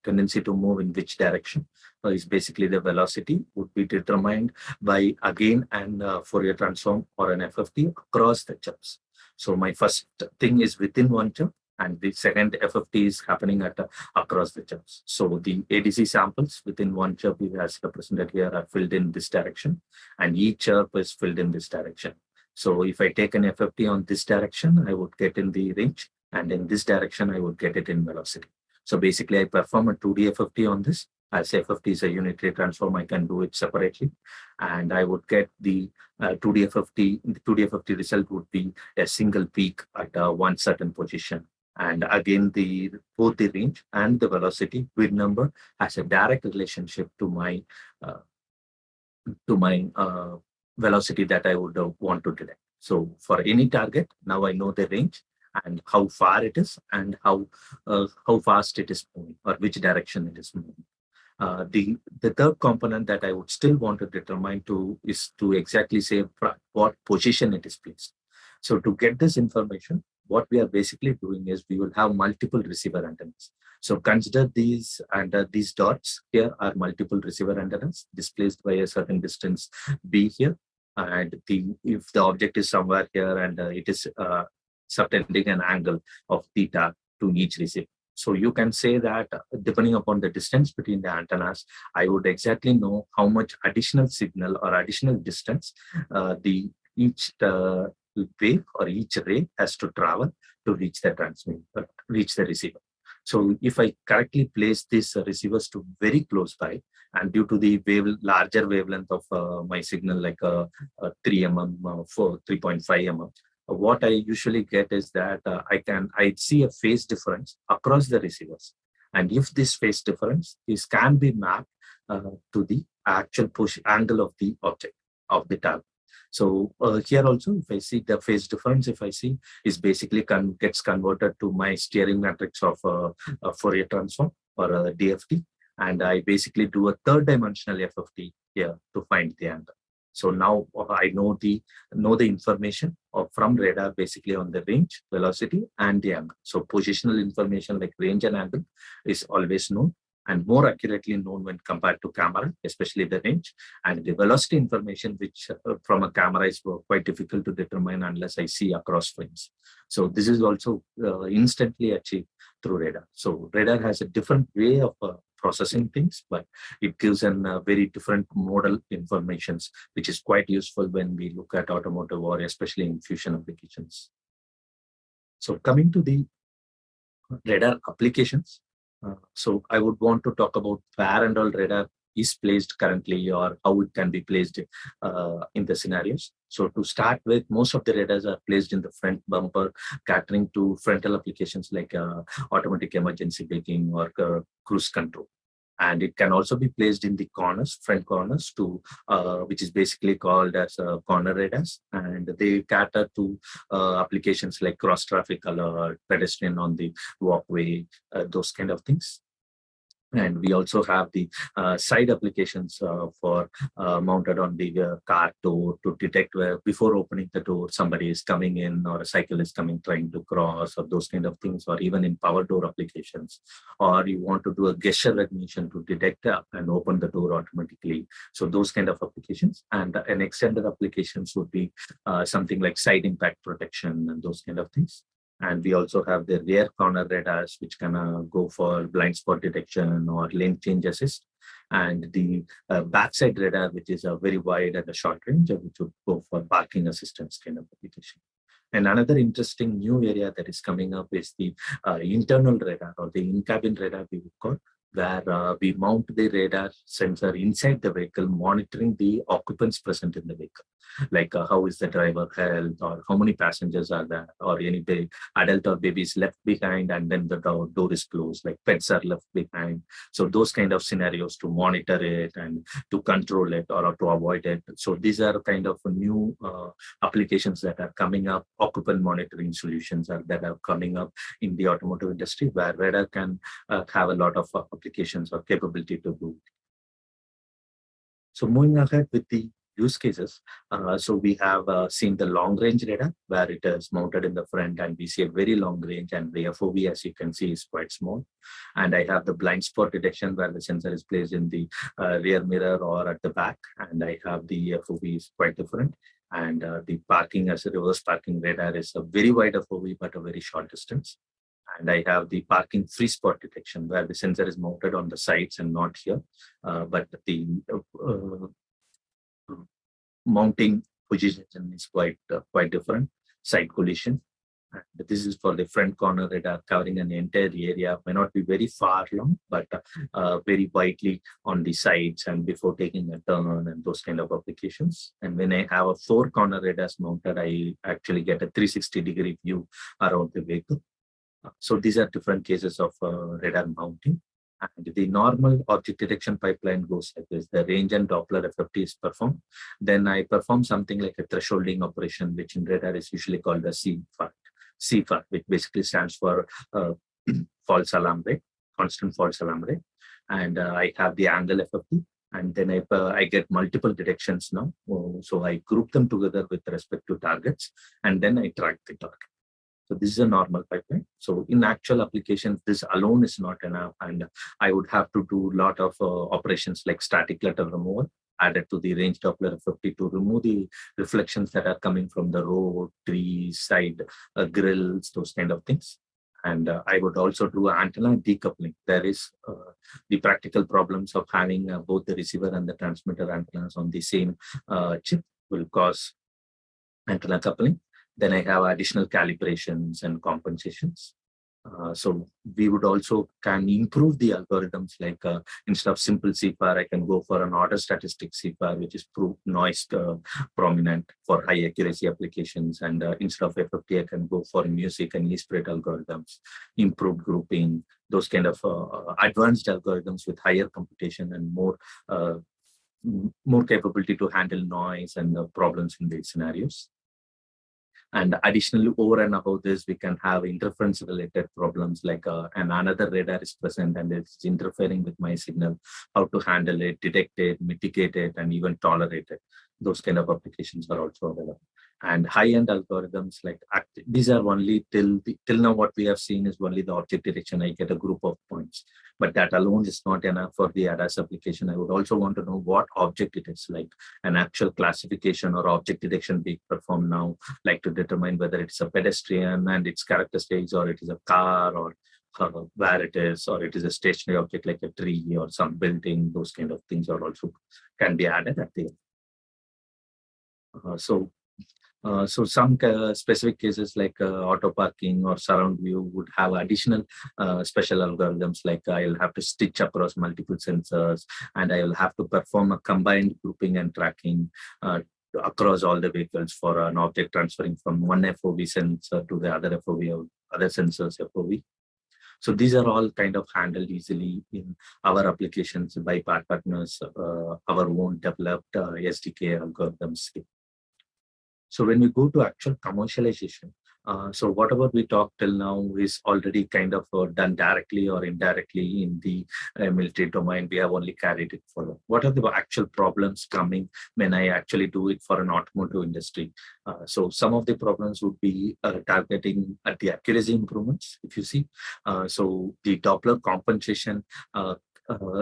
[SPEAKER 5] tendency to move in which direction is basically the velocity would be determined by again an Fourier transform or an FFT across the chirps. So my first thing is within one chirp, and the second FFT is happening at across the chirps. So the ADC samples within one chirp, as represented here, are filled in this direction, and each chirp is filled in this direction. So if I take an FFT on this direction, I would get in the range, and in this direction, I would get it in velocity. So basically, I perform a 2D FFT on this. As FFT is a unitary transform, I can do it separately, and I would get the 2D FFT. The 2D FFT result would be a single peak at one certain position. And again, both the range and the velocity with number has a direct relationship to my velocity that I would want to detect. So for any target, now I know the range and how far it is and how fast it is moving or which direction it is moving. The third component that I would still want to determine is to exactly say what position it is placed. So to get this information, what we are basically doing is we will have multiple receiver antennas. So consider these, and these dots here are multiple receiver antennas displaced by a certain distance b here. And if the object is somewhere here and it is subtending an angle of theta to each receiver. So you can say that depending upon the distance between the antennas, I would exactly know how much additional signal or additional distance each wave or each ray has to travel to reach the receiver. So if I correctly place these receivers to very close by, and due to the larger wavelength of my signal, like 3 mm, 3.5 mm, what I usually get is that I see a phase difference across the receivers. And if this phase difference can be mapped to the actual push angle of the object, of the target. So here also, if I see the phase difference, if I see is basically gets converted to my steering matrix of a Fourier transform or a DFT. And I basically do a third dimensional FFT here to find the angle. So now I know the information from radar basically on the range, velocity, and the angle. So positional information like range and angle is always known and more accurately known when compared to camera, especially the range. And the velocity information, which from a camera is quite difficult to determine unless I see across frames. So this is also instantly achieved through radar. So radar has a different way of processing things, but it gives a very different modal informations, which is quite useful when we look at automotive or especially in fusion applications. So coming to the radar applications, so I would want to talk about where and all radar is placed currently or how it can be placed in the scenarios. So to start with, most of the radars are placed in the front bumper, catering to frontal applications like automatic emergency braking or cruise control. And it can also be placed in the corners, front corners, which is basically called as corner radars. And they cater to applications like cross traffic alert, pedestrian on the walkway, those kind of things. And we also have the side applications for mounted on the car door to detect where before opening the door, somebody is coming in or a cycle is coming trying to cross or those kind of things, or even in power door applications. Or you want to do a gesture recognition to detect and open the door automatically. So those kind of applications. And an extended applications would be something like side impact protection and those kind of things. And we also have the rear corner radars, which can go for blind spot detection or lane change assist. And the backside radar, which is a very wide and a short range, which would go for parking assistance kind of application. And another interesting new area that is coming up is the internal radar or the in-cabin radar, we would call, where we mount the radar sensor inside the vehicle, monitoring the occupants present in the vehicle, like how is the driver health, or how many passengers are there, or any adult or baby is left behind and then the door is closed, like pets are left behind. So those kind of scenarios to monitor it and to control it or to avoid it. So these are kind of new applications that are coming up, occupant monitoring solutions that are coming up in the automotive industry, where radar can have a lot of applications or capability to do. So moving ahead with the use cases, so we have seen the long range radar where it is mounted in the front and we see a very long range, and the FOV, as you can see, is quite small. And I have the blind spot detection where the sensor is placed in the rear mirror or at the back, and I have the FOV is quite different. And the parking as a reverse parking radar is a very wide FOV but a very short distance. And I have the parking free spot detection where the sensor is mounted on the sides and not here, but the mounting position is quite different. Side collision. And this is for the front corner radar covering an entire area, may not be very far long, but very widely on the sides and before taking a turn and those kind of applications. And when I have a 4 corner radars mounted, I actually get a 360-degree view around the vehicle. So these are different cases of radar mounting. And the normal object detection pipeline goes like this. The range and Doppler FFT is performed. Then I perform something like a thresholding operation, which in radar is usually called a CFAR. CFAR, which basically stands for false alarm rate, constant false alarm rate. And I have the angle FFT. And then I get multiple detections now. So I group them together with respect to targets, and then I track the target. So this is a normal pipeline. So in actual applications, this alone is not enough. And I would have to do a lot of operations like static letter removal added to the range Doppler FFT to remove the reflections that are coming from the road, trees, side grills, those kind of things. And I would also do antenna decoupling. There is the practical problems of having both the receiver and the transmitter antennas on the same chip will cause antenna coupling. Then I have additional calibrations and compensations. So we would also can improve the algorithms, like instead of simple CFAR, I can go for an order statistic CFAR, which is noise prominent for high accuracy applications. And instead of FFT, I can go for music and e-spread algorithms, improved grouping, those kind of advanced algorithms with higher computation and more capability to handle noise and problems in these scenarios. And additionally, over and above this, we can have interference-related problems like another radar is present and it's interfering with my signal, how to handle it, detect it, mitigate it, and even tolerate it. Those kind of applications are also available. And high-end algorithms like these are only till now what we have seen is only the object detection. I get a group of points, but that alone is not enough for the ADAS application. I would also want to know what object it is, like an actual classification or object detection being performed now, like to determine whether it's a pedestrian and its characteristics, or it is a car, or where it is, or it is a stationary object like a tree or some building. Those kind of things are also can be added at the end. So some specific cases like auto parking or surround view would have additional special algorithms, like I'll have to stitch across multiple sensors, and I will have to perform a combined grouping and tracking across all the vehicles for an object transferring from one FOV sensor to the other FOV or other sensors FOV. So these are all kind of handled easily in our applications by partners, our own developed SDK algorithms. So when we go to actual commercialization, so whatever we talked till now is already kind of done directly or indirectly in the military domain. We have only carried it forward. What are the actual problems coming when I actually do it for an automotive industry? So some of the problems would be targeting at the accuracy improvements, if you see. So the Doppler compensation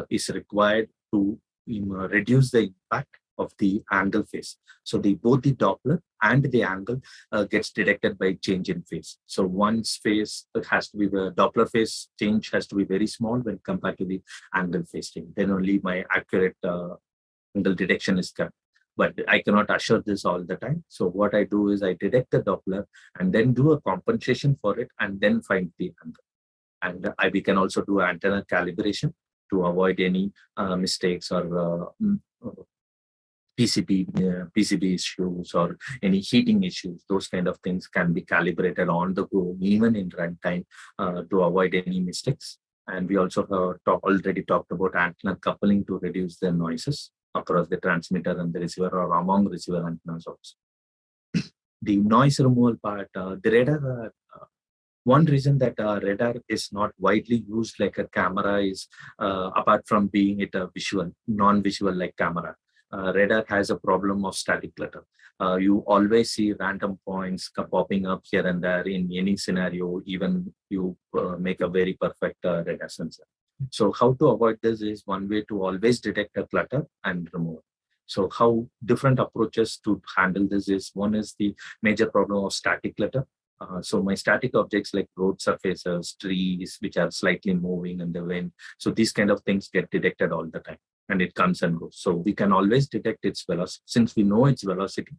[SPEAKER 5] is required to reduce the impact of the angle phase. So both the Doppler and the angle gets detected by change in phase. So one's phase has to be, the Doppler phase change has to be very small when compared to the angle phase change. Then only my accurate angle detection is correct. But I cannot assure this all the time. So what I do is I detect the Doppler and then do a compensation for it and then find the angle. And we can also do antenna calibration to avoid any mistakes or PCB issues or any heating issues. Those kind of things can be calibrated on the go, even in runtime, to avoid any mistakes. And we also have already talked about antenna coupling to reduce the noises across the transmitter and the receiver or among receiver antennas also. The noise removal part, the radar, one reason that radar is not widely used like a camera is, apart from being it a visual, non-visual like camera, radar has a problem of static clutter. You always see random points popping up here and there in any scenario, even you make a very perfect radar sensor. So how to avoid this is one way to always detect a clutter and remove it. So how different approaches to handle this is, one is the major problem of static clutter. So my static objects like road surfaces, trees, which are slightly moving in the wind. So these kind of things get detected all the time and it comes and goes. So we can always detect its velocity. Since we know its velocity,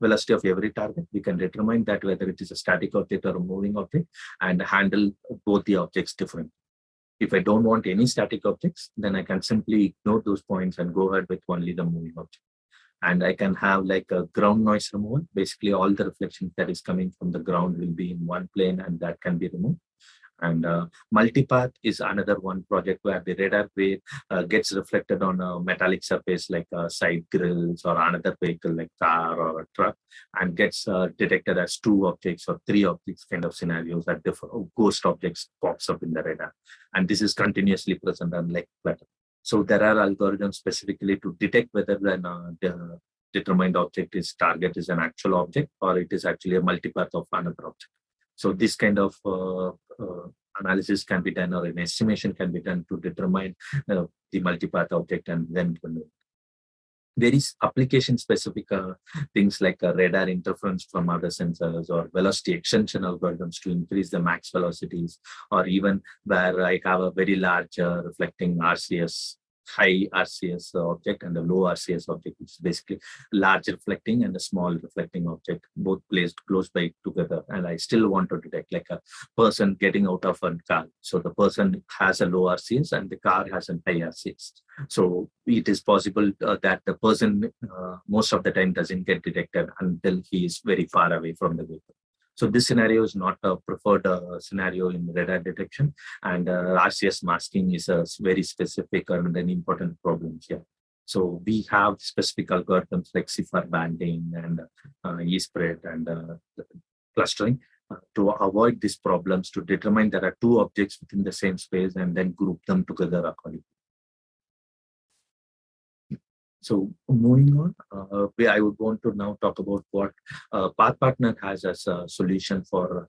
[SPEAKER 5] velocity of every target, we can determine that whether it is a static object or a moving object and handle both the objects differently. If I don't want any static objects, then I can simply ignore those points and go ahead with only the moving object. And I can have like a ground noise removal. Basically, all the reflections that is coming from the ground will be in one plane and that can be removed. And multipath is another one project where the radar wave gets reflected on a metallic surface like side grills or another vehicle like car or a truck and gets detected as two objects or three objects kind of scenarios that different ghost objects pops up in the radar. And this is continuously present unlike clutter. So there are algorithms specifically to detect whether the determined object is target is an actual object or it is actually a multipath of another object. So this kind of analysis can be done or an estimation can be done to determine the multipath object and then remove. There is application-specific things like radar interference from other sensors or velocity extension algorithms to increase the max velocities, or even where I have a very large reflecting RCS, high RCS object and a low RCS object, which is basically large reflecting and a small reflecting object, both placed close by together. And I still want to detect like a person getting out of a car. So the person has a low RCS and the car has a high RCS. So it is possible that the person most of the time doesn't get detected until he is very far away from the vehicle. So this scenario is not a preferred scenario in radar detection, and RCS masking is a very specific and an important problem here. So we have specific algorithms like cipher banding and E-spread and clustering to avoid these problems, to determine there are two objects within the same space and then group them together accordingly. So moving on, I would want to now talk about what Path Partner has as a solution for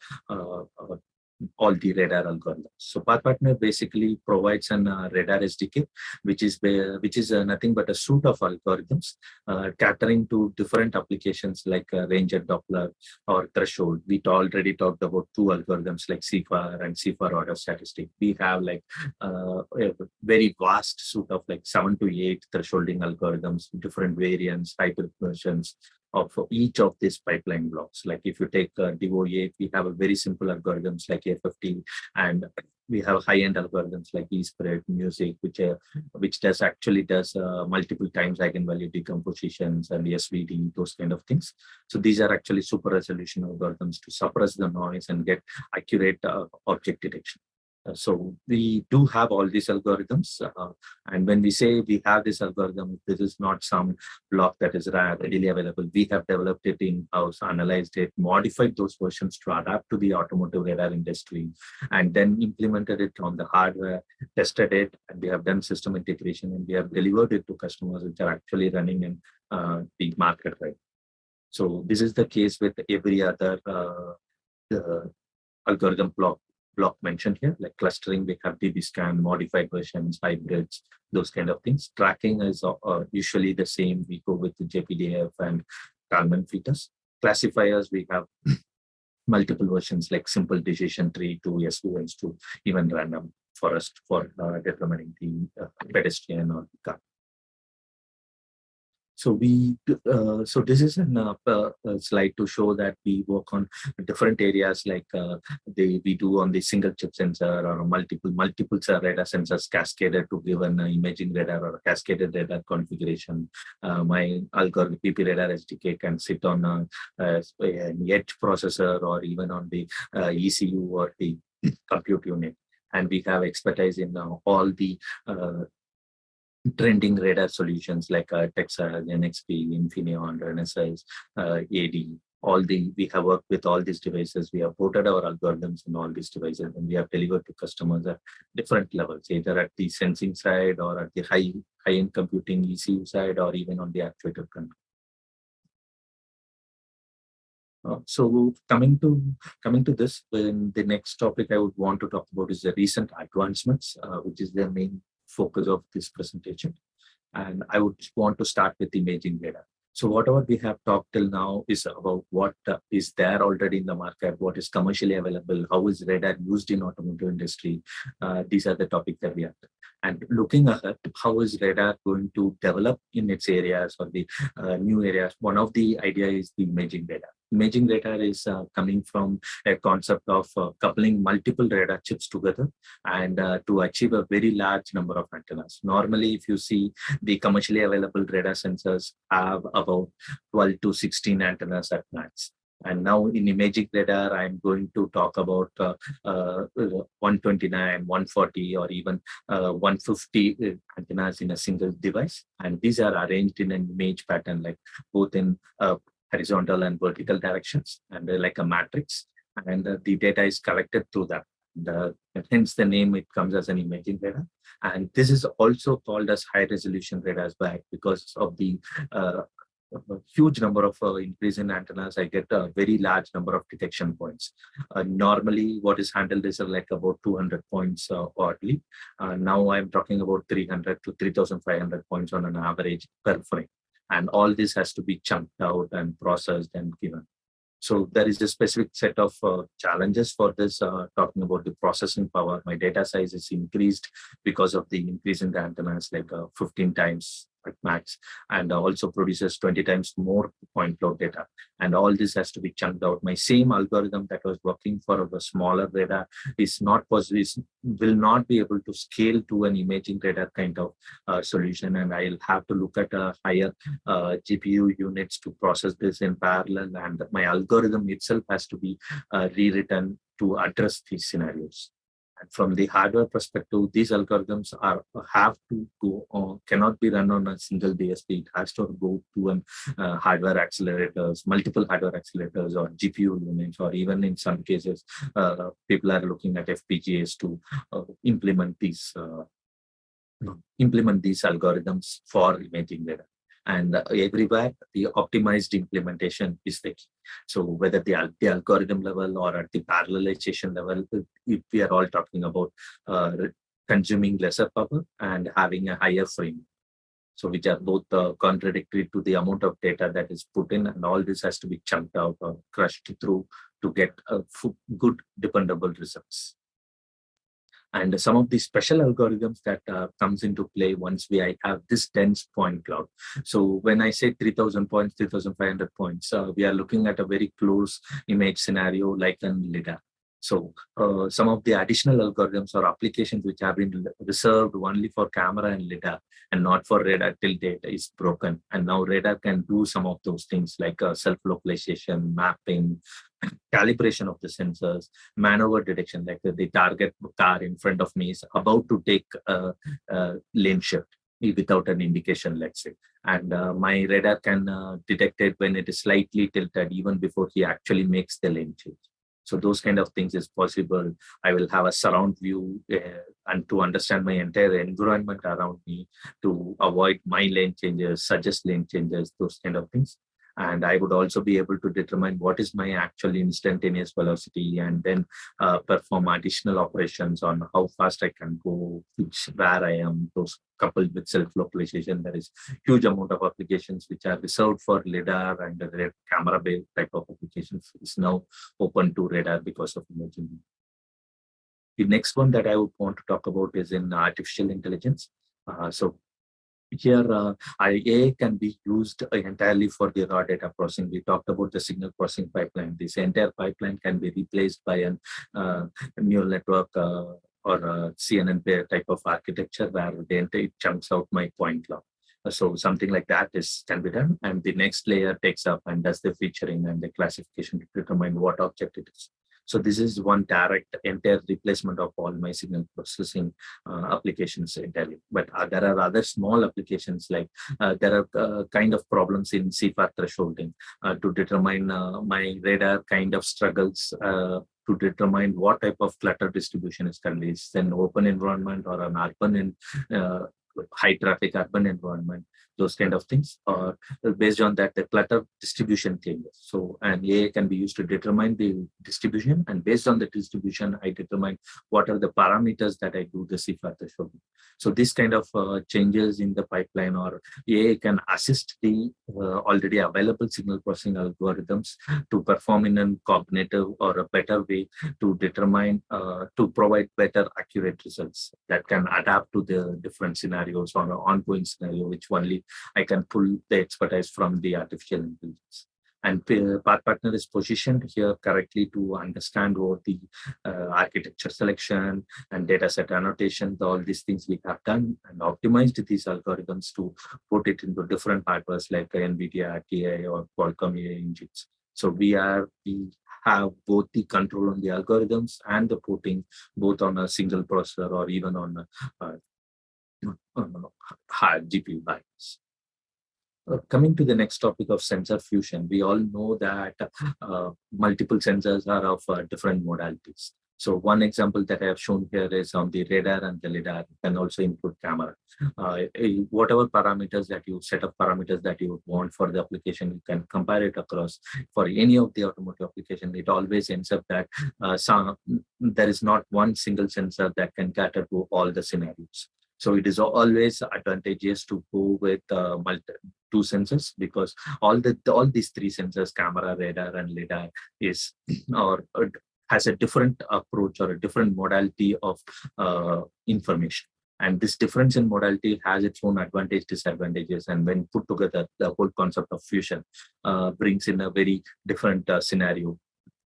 [SPEAKER 5] all the radar algorithms. So Path Partner basically provides an radar SDK, which is nothing but a suite of algorithms catering to different applications like Ranger Doppler or Threshold. We already talked about two algorithms like CFAR and CFAR order statistic. We have like a very vast suite of like 7 to 8 thresholding algorithms, different variants, hybrid versions of each of these pipeline blocks. Like if you take DOA, we have a very simple algorithms like A50, and we have high-end algorithms like E-spread, music, which does multiple times eigenvalue decompositions and SVD, those kind of things. So these are actually super resolution algorithms to suppress the noise and get accurate object detection. So we do have all these algorithms, and when we say we have this algorithm, this is not some block that is readily available. We have developed it in-house, analyzed it, modified those versions to adapt to the automotive radar industry, and then implemented it on the hardware, tested it, and we have done system integration, and we have delivered it to customers which are actually running in the market right. So this is the case with every other algorithm block mentioned here, like clustering, we have DB-scan, modified versions, hybrids, those kind of things. Tracking is usually the same. We go with the JPDF and Kalman features. Classifiers, we have multiple versions like simple decision tree to SVNs to even random forest for determining the pedestrian or the car. So so this is a slide to show that we work on different areas like we do on the single chip sensor or multiple radar sensors cascaded to give an imaging radar or a cascaded radar configuration. My algorithm PP radar SDK can sit on an edge processor or even on the ECU or the compute unit. And we have expertise in all the trending radar solutions like Texas, NXP, Infineon, Renesas, AD. We have worked with all these devices. We have ported our algorithms in all these devices, and we have delivered to customers at different levels, either at the sensing side or at the high-end computing ECU side, or even on the actuator control. So coming to this, then the next topic I would want to talk about is the recent advancements, which is the main focus of this presentation. And I would want to start with imaging data. So whatever we have talked till now is about what is there already in the market, what is commercially available, how is radar used in automotive industry. These are the topics that we have. And looking ahead, how is radar going to develop in its areas or the new areas? One of the ideas is the imaging data. Imaging radar is coming from a concept of coupling multiple radar chips together and to achieve a very large number of antennas. Normally, if you see the commercially available radar sensors have about 12 to 16 antennas at max. And now in imaging radar, I'm going to talk about 129, 140, or even 150 antennas in a single device. And these are arranged in an image pattern, like both in horizontal and vertical directions, and like a matrix. And the data is collected through that. Hence the name, it comes as an imaging radar. And this is also called as high resolution radars because of the huge number of increase in antennas. I get a very large number of detection points. Normally, what is handled is like about 200 points oddly. Now I'm talking about 300 to 3,500 points on an average per frame. And all this has to be chunked out and processed and given. So there is a specific set of challenges for this, talking about the processing power. My data size is increased because of the increase in the antennas, like 15 times at max, and also produces 20 times more point cloud data. And all this has to be chunked out. My same algorithm that was working for a smaller radar is not possible, will not be able to scale to an imaging radar kind of solution. And I'll have to look at a higher GPU units to process this in parallel. And my algorithm itself has to be rewritten to address these scenarios. And from the hardware perspective, these algorithms cannot be run on a single DSP. It has to go to an hardware accelerators, multiple hardware accelerators, or GPU units, or even in some cases, people are looking at FPGAs to implement these algorithms for imaging data. And everywhere, the optimized implementation is the key. So whether the algorithm level or at the parallelization level, if we are all talking about consuming lesser power and having a higher frame. So which are both contradictory to the amount of data that is put in, and all this has to be chunked out or crushed through to get good, dependable results. And some of the special algorithms that comes into play once I have this dense point cloud. So when I say 3,000 points, 3,500 points, we are looking at a very close image scenario like an LiDAR. So some of the additional algorithms or applications which have been reserved only for camera and LiDAR and not for radar till date is broken. And now radar can do some of those things like self-localization, mapping, calibration of the sensors, maneuver detection, like the target car in front of me is about to take a lane shift without an indication, let's say. And my radar can detect it when it is slightly tilted even before he actually makes the lane change. So those kind of things is possible. I will have a surround view and to understand my entire environment around me to avoid my lane changes, suggest lane changes, those kind of things. And I would also be able to determine what is my actual instantaneous velocity and then perform additional operations on how fast I can go, where I am, those coupled with self-localization. There is huge amount of applications which are reserved for LiDAR and the camera-based type of applications is now open to radar because of imaging. The next one that I would want to talk about is in artificial intelligence. So Here, AI can be used entirely for the raw data processing. We talked about the signal processing pipeline. This entire pipeline can be replaced by a neural network or a CNN type of architecture where it chunks out my point cloud. So something like that can be done, and the next layer takes up and does the featuring and the classification to determine what object it is. So this is one direct entire replacement of all my signal processing applications entirely. But there are other small applications like there are kind of problems in CFAR thresholding to determine my radar kind of struggles to determine what type of clutter distribution is currently. Is an open environment or an urban high traffic urban environment, those kind of things, or based on that the clutter distribution changes. So an AI can be used to determine the distribution, and based on the distribution I determine what are the parameters that I do the CFAR threshold. So this kind of changes in the pipeline, or AI can assist the already available signal processing algorithms to perform in a cognitive or a better way to determine to provide better accurate results that can adapt to the different scenarios or an ongoing scenario, which only I can pull the expertise from the artificial intelligence. And Path Partner is positioned here correctly to understand what the architecture selection and data set annotation, all these things we have done and optimized these algorithms to put it into different pipelines like NVIDIA, TI, or Qualcomm AI engines. So we have both the control on the algorithms and the porting, both on a single processor or even on hard GPU lines. Coming to the next topic of sensor fusion, we all know that multiple sensors are of different modalities. So one example that I have shown here is on the radar and the lidar. You can also input camera. Whatever parameters that you set of parameters that you want for the application, you can compare it across. For any of the automotive application, it always ends up that there is not one single sensor that can cater to all the scenarios. So it is always advantageous to go with two sensors, because all these three sensors, camera, radar, and lidar, is or has a different approach or a different modality of information. And this difference in modality has its own advantage, disadvantages, and when put together, the whole concept of fusion brings in a very different scenario.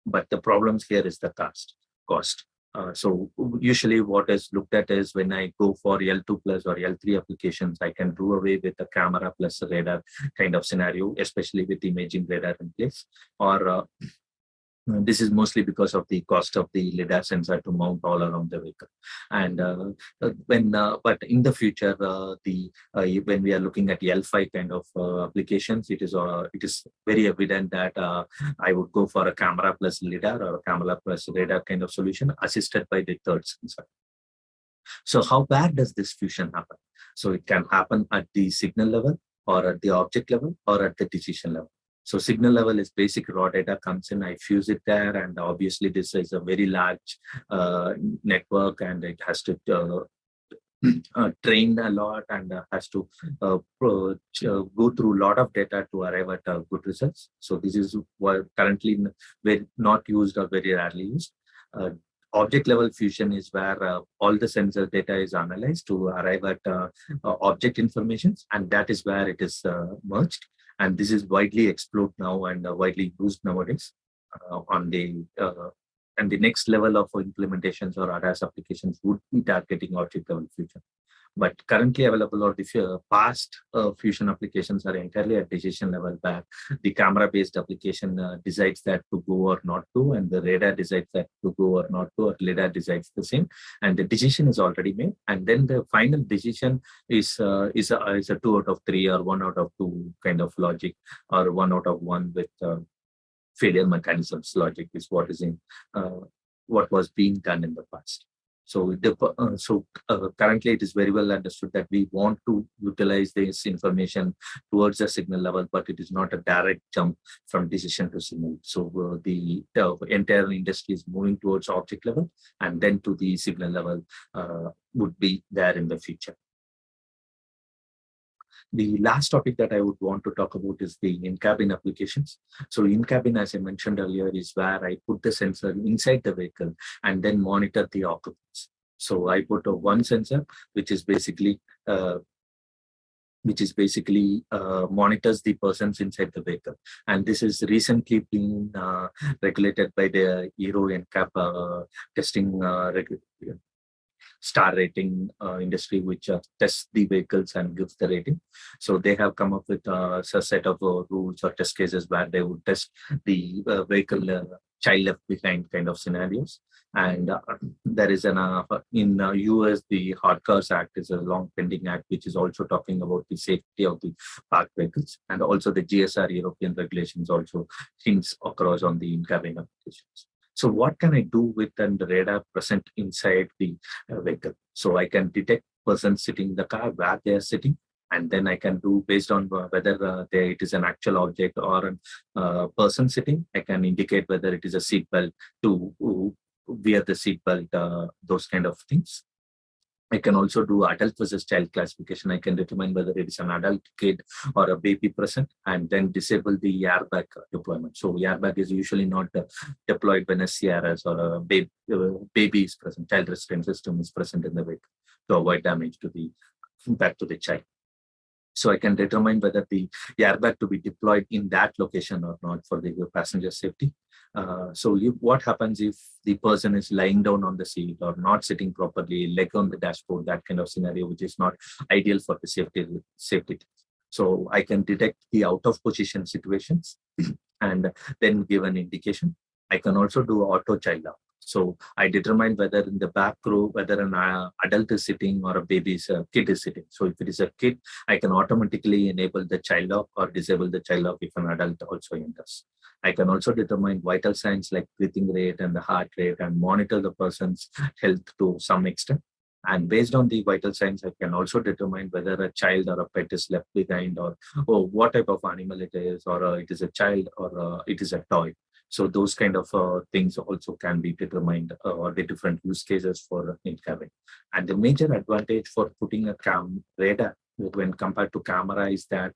[SPEAKER 5] But the problems here is the cost. So usually what is looked at is when I go for L2 plus or L3 applications, I can do away with the camera plus radar kind of scenario, especially with imaging radar in place. Or this is mostly because of the cost of the lidar sensor to mount all around the vehicle. And but in the future, when we are looking at L5 kind of applications, it is very evident that I would go for a camera plus lidar or a camera plus radar kind of solution assisted by the third sensor. So where does this fusion happen? So it can happen at the signal level, or at the object level, or at the decision level. So signal level is basic raw data comes in, I fuse it there, and obviously this is a very large network, and it has to train a lot and has to go through a lot of data to arrive at good results. So this is what currently not used or very rarely used. Object level fusion is where all the sensor data is analyzed to arrive at object information, and that is where it is merged. And this is widely explored now and widely used nowadays on the and the next level of implementations or ADAS applications would be targeting object level fusion. But currently available or the past fusion applications are entirely at decision level, where the camera-based application decides that to go or not to, and the radar decides that to go or not to, or lidar decides the same, and the decision is already made. And then the final decision is a 2 out of 3 or 1 out of 2 kind of logic, or 1 out of 1 with failure mechanisms logic is what is in what was being done in the past. So, currently it is very well understood that we want to utilize this information towards the signal level, but it is not a direct jump from decision to signal. So the entire industry is moving towards object level, and then to the signal level would be there in the future. The last topic that I would want to talk about is the in-cabin applications. So in-cabin, as I mentioned earlier, is where I put the sensor inside the vehicle and then monitor the occupants. So I put one sensor, which is basically which is basically monitors the persons inside the vehicle. And this is recently been regulated by the Euro NCAP testing star rating industry, which tests the vehicles and gives the rating. So they have come up with a set of rules or test cases where they would test the vehicle child left behind kind of scenarios. And there is an in US, the Hard Cars Act is a long pending act, which is also talking about the safety of the parked vehicles, and also the GSR European regulations also hints across on the in-cabin applications. So what can I do with the radar present inside the vehicle? So I can detect persons sitting in the car, where they are sitting, and then I can do based on whether it is an actual object or a person sitting. I can indicate whether it is a seat belt to wear the seat belt, those kind of things. I can also do adult versus child classification. I can determine whether it is an adult kid or a baby present, and then disable the airbag deployment. So airbag is usually not deployed when a CRS or a baby is present. Child restraint system is present in the vehicle to avoid damage to the back to the child. So I can determine whether the airbag to be deployed in that location or not for the passenger safety. What happens if the person is lying down on the seat or not sitting properly, leg on the dashboard, that kind of scenario, which is not ideal for the safety. So I can detect the out of position situations and then give an indication. I can also do auto child lock. So I determine whether in the back row, whether an adult is sitting or a kid is sitting. So if it is a kid, I can automatically enable the child lock or disable the child lock if an adult also enters. I can also determine vital signs like breathing rate and the heart rate and monitor the person's health to some extent. And based on the vital signs, I can also determine whether a child or a pet is left behind, or what type of animal it is, or it is a child or it is a toy. So those kind of things also can be determined, or the different use cases for in-cabin. And the major advantage for putting a radar when compared to camera is that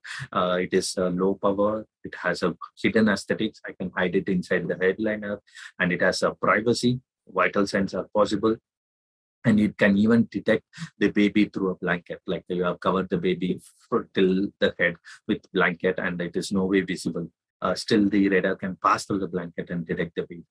[SPEAKER 5] it is low power, it has a hidden aesthetics, I can hide it inside the headliner, and it has a privacy, vital signs are possible, and it can even detect the baby through a blanket, like you have covered the baby till the head with blanket and it is no way visible. Still the radar can pass through the blanket and detect the baby.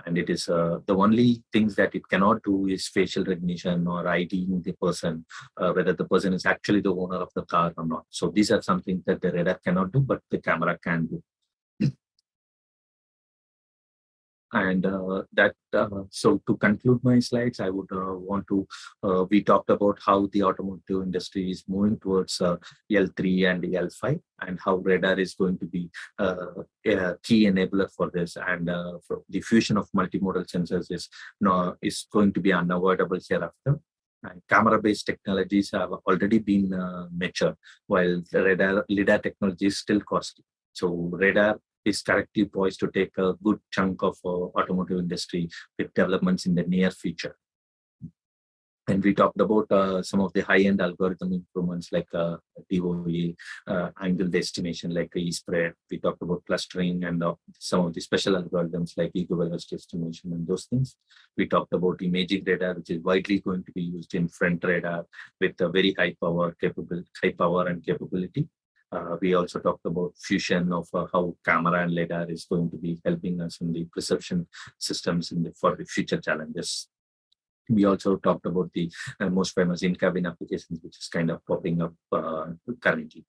[SPEAKER 5] And it is the only things that it cannot do is facial recognition or IDing the person, whether the person is actually the owner of the car or not. So these are something that the radar cannot do, but the camera can do. And so to conclude my slides, I would want to, we talked about how the automotive industry is moving towards L3 and L5, and how radar is going to be a key enabler for this. And for the fusion of multimodal sensors is going to be unavoidable hereafter. And camera-based technologies have already been matured, while the lidar technology is still costly. So radar is correctly poised to take a good chunk of automotive industry with developments in the near future. And we talked about some of the high-end algorithm improvements like DOE, angled estimation like E-spread. We talked about clustering and some of the special algorithms like equivalence estimation and those things. We talked about imaging radar, which is widely going to be used in front radar with a very high power and capability. We also talked about fusion of how camera and lidar is going to be helping us in the perception systems for the future challenges. We also talked about the most famous in-cabin applications, which is kind of popping up currently.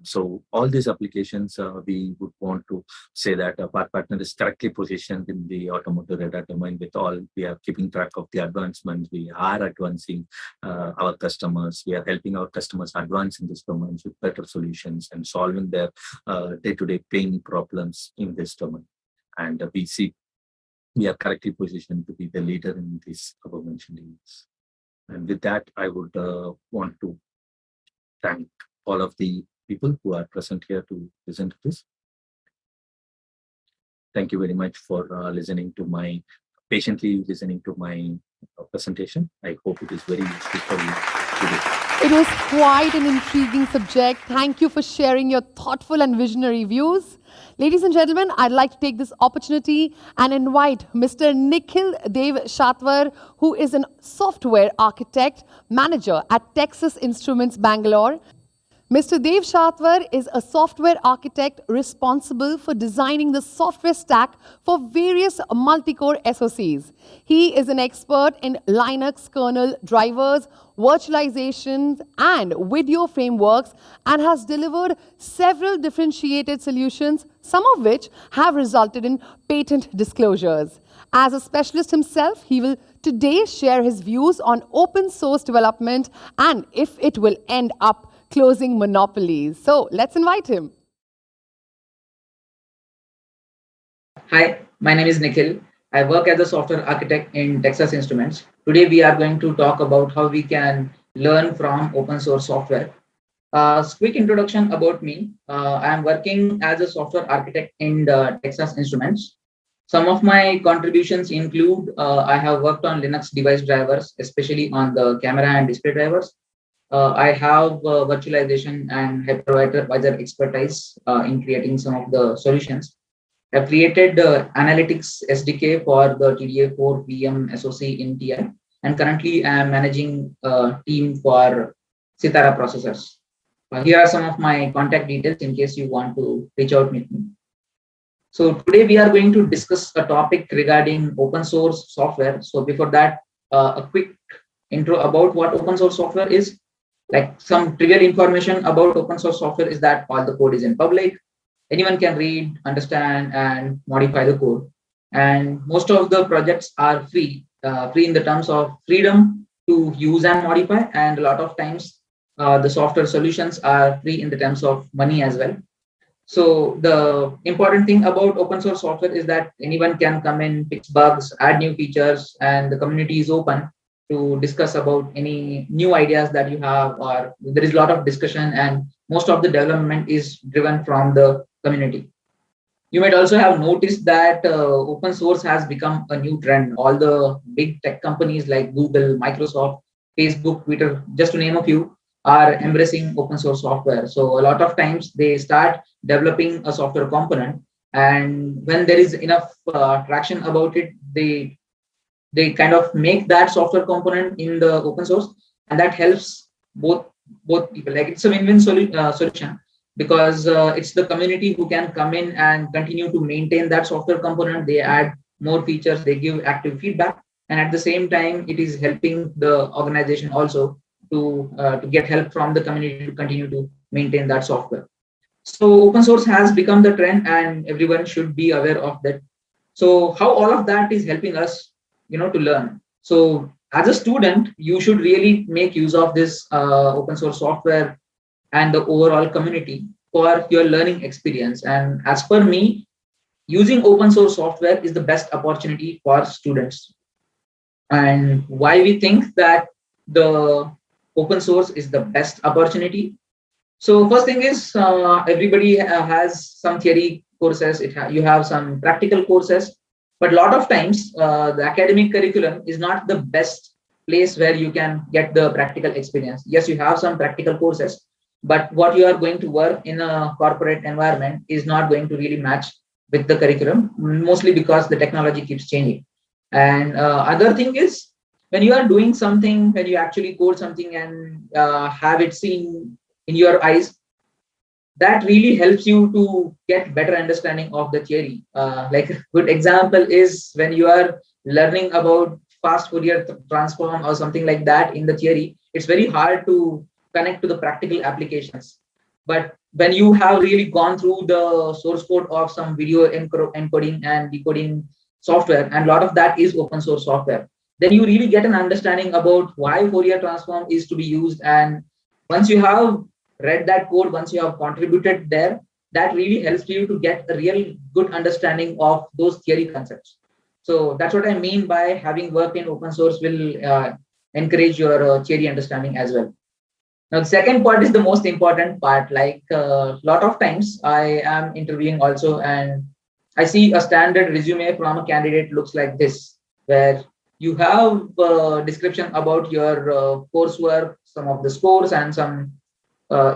[SPEAKER 5] So all these applications, we would want to say that our partner is correctly positioned in the automotive radar domain. With all, we are keeping track of the advancements. We are advancing our customers. We are helping our customers advance in this domain with better solutions and solving their day-to-day pain problems in this domain. And we are correctly positioned to be the leader in these above-mentioned areas. And with that, I would want to thank all of the people who are present here to listen to this. Thank you very much for patiently listening to my presentation. I hope it is very useful for you today.
[SPEAKER 1] It was quite an intriguing subject. Thank you for sharing your thoughtful and visionary views. Ladies and gentlemen, I'd like to take this opportunity and invite Mr. Nikhil Devshatwar, who is a software architect manager at Texas Instruments, Bangalore. Mr. Devshatwar is a software architect responsible for designing the software stack for various multi-core SoCs. He is an expert in Linux kernel drivers, virtualizations, and video frameworks, and has delivered several differentiated solutions, some of which have resulted in patent disclosures. As a specialist himself, he will today share his views on open source development and if it will end up closing monopolies. So let's invite him.
[SPEAKER 6] Hi, my name is Nikhil. I work as a software architect in Texas Instruments. Today we are going to talk about how we can learn from open source software. Quick introduction about me. I am working as a software architect in Texas Instruments. Some of my contributions include I have worked on Linux device drivers, especially on the camera and display drivers. I have virtualization and hypervisor expertise in creating some of the solutions. I've created the analytics SDK for the TDA4 VM SoC in TI, and currently I am managing a team for Sitara processors. Here are some of my contact details in case you want to reach out with me. So today we are going to discuss a topic regarding open source software. So before that, a quick intro about what open source software is. Like some trivial information about open source software is that all the code is in public. Anyone can read, understand, and modify the code. And most of the projects are free in the terms of freedom to use and modify. And a lot of times the software solutions are free in the terms of money as well. So the important thing about open source software is that anyone can come in, fix bugs, add new features, and the community is open to discuss about any new ideas that you have, or there is a lot of discussion, and most of the development is driven from the community. You might also have noticed that open source has become a new trend. All the big tech companies like Google, Microsoft, Facebook, Twitter, just to name a few, are embracing open source software. So a lot of times they start developing a software component, and when there is enough traction about it, they kind of make that software component in the open source, and that helps both people. Like it's a win-win solution, because it's the community who can come in and continue to maintain that software component. They add more features, they give active feedback, and at the same time it is helping the organization also to get help from the community to continue to maintain that software. So open source has become the trend, and everyone should be aware of that. So how all of that is helping us, to learn. So as a student, you should really make use of this open source software and the overall community for your learning experience. And as per me, using open source software is the best opportunity for students. And why we think that the open source is the best opportunity. So first thing is everybody has some theory courses. You have some practical courses, but a lot of times the academic curriculum is not the best place where you can get the practical experience. Yes, you have some practical courses, but what you are going to work in a corporate environment is not going to really match with the curriculum, mostly because the technology keeps changing. And other thing is, when you are doing something, when you actually code something and have it seen in your eyes, that really helps you to get better understanding of the theory. Like a good example is when you are learning about fast Fourier transform or something like that in the theory, it's very hard to connect to the practical applications. But when you have really gone through the source code of some video encoding and decoding software, and a lot of that is open source software, then you really get an understanding about why Fourier transform is to be used. And once you have read that code, once you have contributed there, that really helps you to get a real good understanding of those theory concepts. So that's what I mean by having worked in open source will encourage your theory understanding as well. Now, the second part is the most important part. Like a lot of times I am interviewing also, and I see a standard resume from a candidate looks like this, where you have a description about your coursework, some of the scores, and some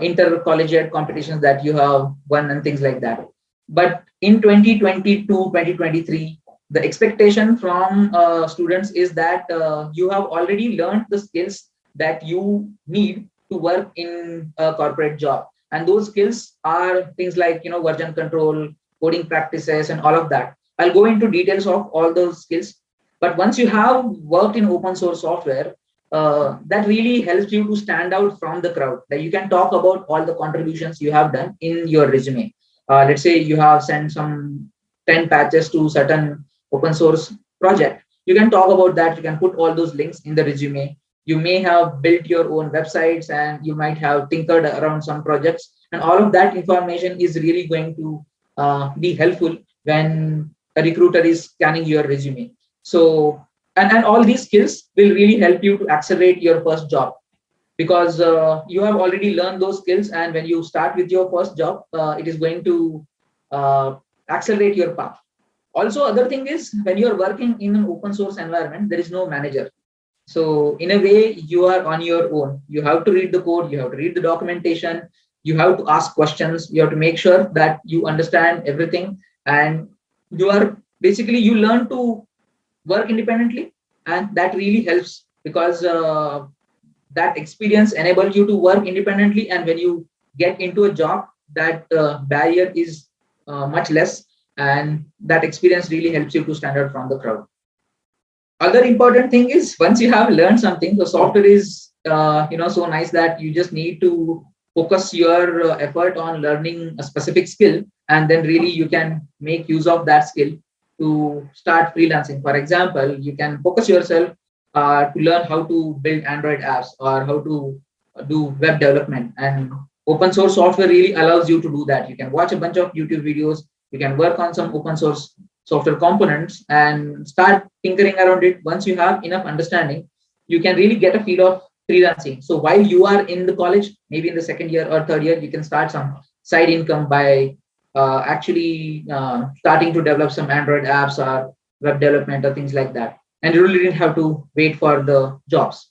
[SPEAKER 6] intercollegiate competitions that you have won and things like that. But in 2022, 2023, the expectation from students is that you have already learned the skills that you need to work in a corporate job. And those skills are things like, version control, coding practices, and all of that. I'll go into details of all those skills. But once you have worked in open source software, that really helps you to stand out from the crowd. That you can talk about all the contributions you have done in your resume. Let's say you have sent some 10 patches to certain open source project. You can talk about that. You can put all those links in the resume. You may have built your own websites and you might have tinkered around some projects. And all of that information is really going to be helpful when a recruiter is scanning your resume. So, and all these skills will really help you to accelerate your first job, because you have already learned those skills. And when you start with your first job, it is going to accelerate your path. Also, other thing is, when you're working in an open source environment, there is no manager. So in a way, you are on your own. You have to read the code, you have to read the documentation, you have to ask questions, you have to make sure that you understand everything. And you learn to work independently. And that really helps, because that experience enables you to work independently. And when you get into a job, that barrier is much less. And that experience really helps you to stand out from the crowd. Other important thing is, once you have learned something, the software is so nice that you just need to focus your effort on learning a specific skill, and then really you can make use of that skill to start freelancing. For example, you can focus yourself to learn how to build Android apps or how to do web development, and open source software really allows you to do that. You can watch a bunch of YouTube videos, you can work on some open source software components and start tinkering around it. Once you have enough understanding, you can really get a feel of freelancing. So while you are in the college, maybe in the second year or third year, you can start some side income by actually starting to develop some Android apps or web development or things like that. And you really didn't have to wait for the jobs.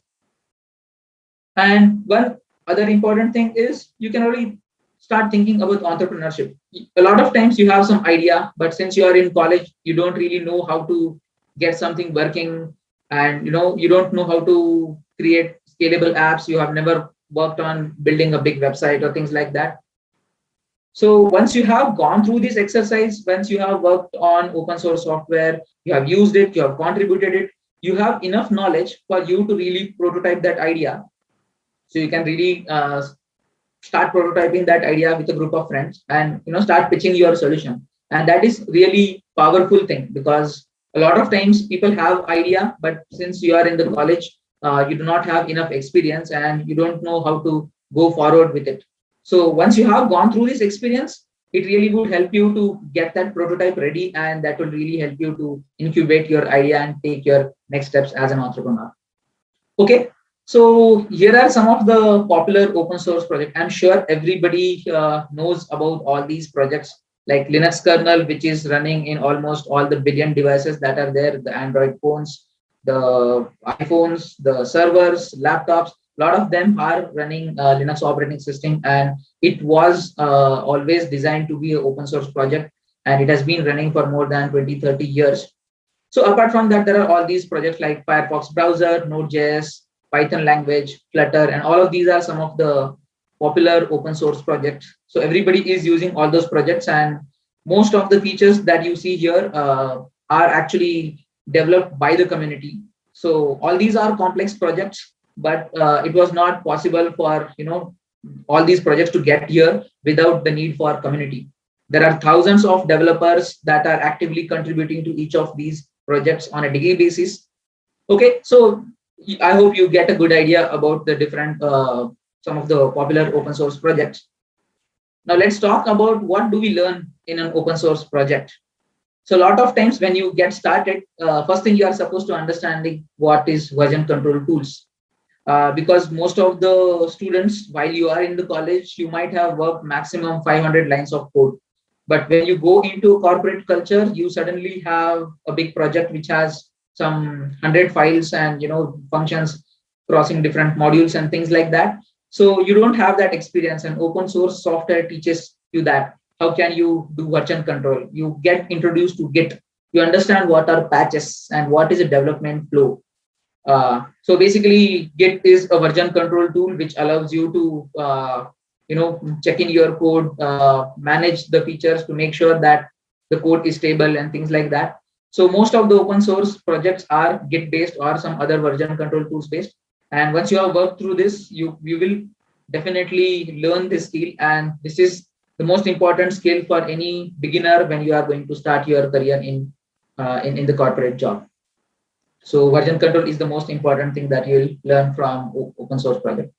[SPEAKER 6] And one other important thing is, you can really start thinking about entrepreneurship. A lot of times you have some idea, but since you are in college, you don't really know how to get something working, and you don't know how to create scalable apps. You have never worked on building a big website or things like that. So once you have gone through this exercise, once you have worked on open source software, you have used it, you have contributed it, you have enough knowledge for you to really prototype that idea. So you can really start prototyping that idea with a group of friends, and start pitching your solution. And that is really powerful thing, because a lot of times people have idea, but since you are in the college, you do not have enough experience and you don't know how to go forward with it. So once you have gone through this experience, it really would help you to get that prototype ready, and that will really help you to incubate your idea and take your next steps as an entrepreneur. Okay. So here are some of the popular open source projects. I'm sure everybody knows about all these projects, like Linux kernel, which is running in almost all the billion devices that are there, the Android phones, the iPhones, the servers, laptops. A lot of them are running Linux operating system, and it was always designed to be an open source project, and it has been running for more than 20-30 years. So apart from that, there are all these projects like Firefox browser, Node.js, Python language, Flutter, and all of these are some of the popular open source projects. So everybody is using all those projects, and most of the features that you see here are actually developed by the community. So all these are complex projects, but it was not possible for all these projects to get here without the need for community. There are thousands of developers that are actively contributing to each of these projects on a daily basis. Okay, so I hope you get a good idea about the different some of the popular open source projects. Now let's talk about what do we learn in an open source project. So a lot of times when you get started, first thing you are supposed to understanding what is version control tools. Because most of the students, while you are in the college, you might have worked maximum 500 lines of code. But when you go into a corporate culture, you suddenly have a big project which has some 100 files and functions crossing different modules and things like that. So you don't have that experience, and open source software teaches you that. How can you do version control? You get introduced to Git. You understand what are patches and what is a development flow. So basically, Git is a version control tool which allows you to check in your code, manage the features to make sure that the code is stable and things like that. So most of the open source projects are Git based or some other version control tools based. And once you have worked through this, you will definitely learn this skill. And this is the most important skill for any beginner when you are going to start your career in the corporate job. So version control is the most important thing that you'll learn from open source project.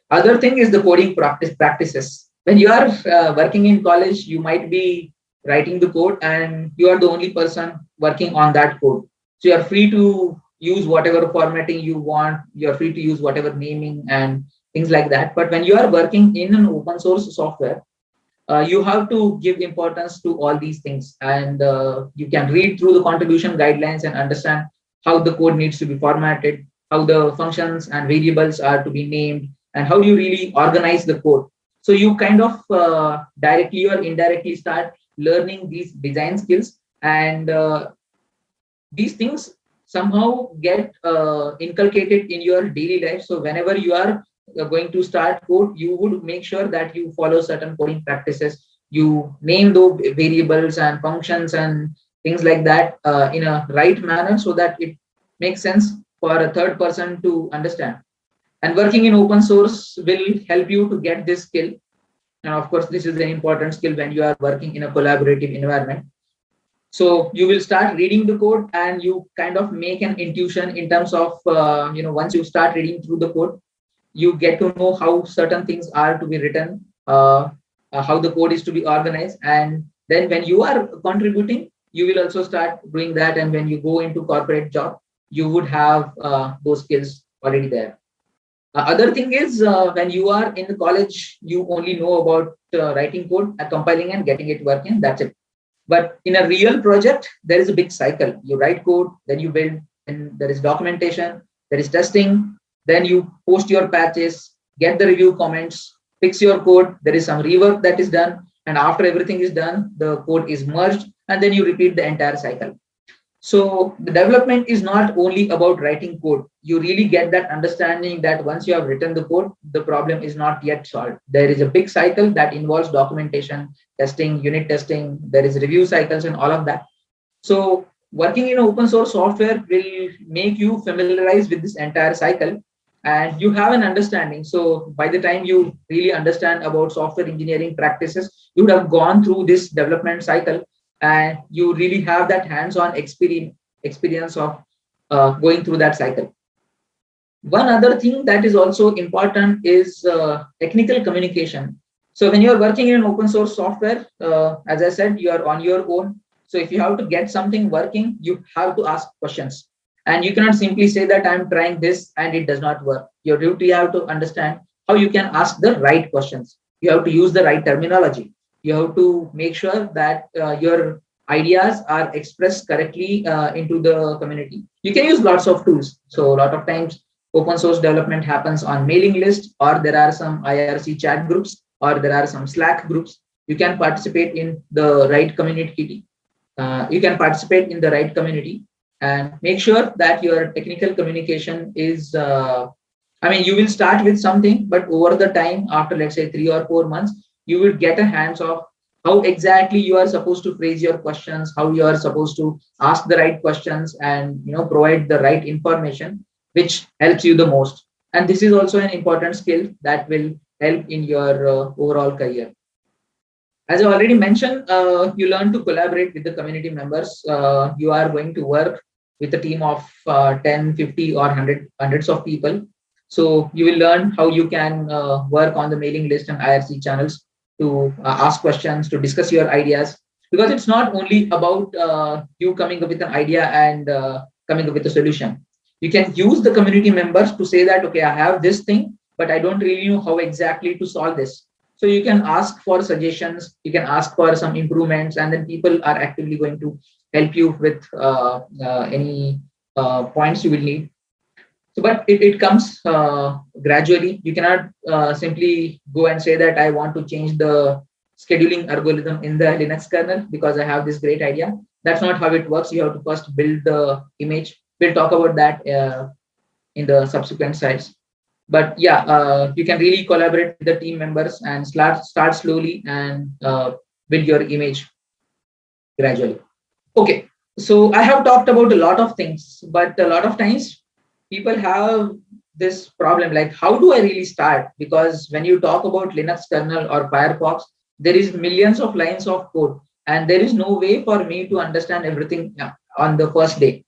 [SPEAKER 6] Other thing is the coding practices. When you are working in college, you might be writing the code and you are the only person working on that code. So you are free to use whatever formatting you want. You are free to use whatever naming and things like that. But when you are working in an open source software, you have to give importance to all these things, and you can read through the contribution guidelines and understand how the code needs to be formatted, how the functions and variables are to be named, and how you really organize the code. So you kind of directly or indirectly start learning these design skills, and these things somehow get inculcated in your daily life. So whenever you are going to start code, you would make sure that you follow certain coding practices. You name those variables and functions and things like that in a right manner so that it makes sense for a third person to understand. And working in open source will help you to get this skill. And of course, this is an important skill when you are working in a collaborative environment. So you will start reading the code and you kind of make an intuition in terms of, once you start reading through the code, you get to know how certain things are to be written, how the code is to be organized. And then when you are contributing, you will also start doing that. And when you go into corporate job, you would have those skills already there. Other thing is when you are in the college, you only know about writing code, compiling and getting it working. That's it. But in a real project, there is a big cycle. You write code, then you build, and there is documentation, there is testing, then you post your patches, get the review comments, fix your code. There is some rework that is done. And after everything is done, the code is merged, and then you repeat the entire cycle. So the development is not only about writing code. You really get that understanding that once you have written the code, the problem is not yet solved. There is a big cycle that involves documentation, testing, unit testing, there is review cycles and all of that. So working in open source software will make you familiarize with this entire cycle and you have an understanding. So by the time you really understand about software engineering practices, you would have gone through this development cycle and you really have that hands-on experience of going through that cycle. One other thing that is also important is technical communication. So when you're working in open source software, as I said, you are on your own. So if you have to get something working, you have to ask questions. And you cannot simply say that I'm trying this and it does not work. You have to understand how you can ask the right questions. You have to use the right terminology. You have to make sure that your ideas are expressed correctly into the community. You can use lots of tools. So a lot of times open source development happens on mailing list, or there are some IRC chat groups, or there are some Slack groups. You can participate in the right community. And make sure that your technical communication is, you will start with something, but over the time, after let's say 3 or 4 months, you will get a hands of how exactly you are supposed to phrase your questions, how you are supposed to ask the right questions and provide the right information, which helps you the most. And this is also an important skill that will help in your overall career. As I already mentioned, you learn to collaborate with the community members. You are going to work with a team of 10, 50 or hundreds of people. So you will learn how you can work on the mailing list and IRC channels to ask questions, to discuss your ideas, because it's not only about you coming up with an idea and coming up with a solution. You can use the community members to say that, okay, I have this thing, but I don't really know how exactly to solve this. So you can ask for suggestions, you can ask for some improvements, and then people are actively going to help you with any points you will need. So, but it comes gradually. You cannot simply go and say that I want to change the scheduling algorithm in the Linux kernel because I have this great idea. That's not how it works. You have to first build the image. We'll talk about that in the subsequent sites. But yeah, you can really collaborate with the team members and start slowly and build your image gradually. Okay, so I have talked about a lot of things, but a lot of times people have this problem like, how do I really start? Because when you talk about Linux kernel or Firefox, there is millions of lines of code, and there is no way for me to understand everything on the first day.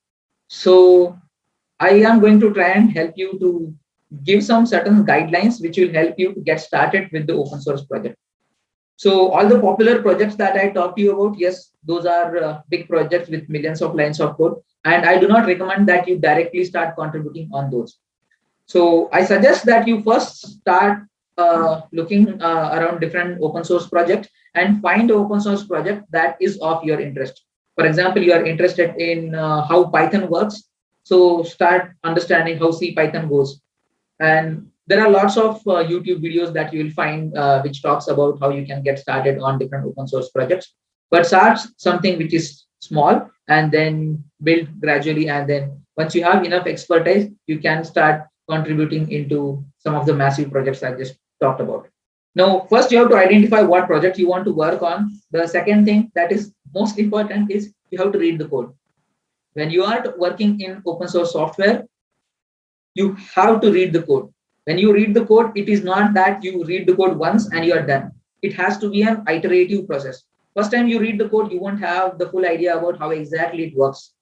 [SPEAKER 6] So I am going to try and help you to give some certain guidelines which will help you to get started with the open source project. So all the popular projects that I talked to you about, yes, those are big projects with millions of lines of code. And I do not recommend that you directly start contributing on those. So I suggest that you first start looking around different open source projects and find an open source project that is of your interest. For example, you are interested in how Python works. So start understanding how C Python goes. And there are lots of YouTube videos that you will find which talks about how you can get started on different open source projects. But start something which is small and then build gradually. And then once you have enough expertise, you can start contributing into some of the massive projects I just talked about. Now, first you have to identify what project you want to work on. The second thing that is most important is you have to read the code. When you are working in open source software, you have to read the code. When you read the code, it is not that you read the code once and you are done. It has to be an iterative process. First time you read the code, you won't have the full idea about how exactly it works.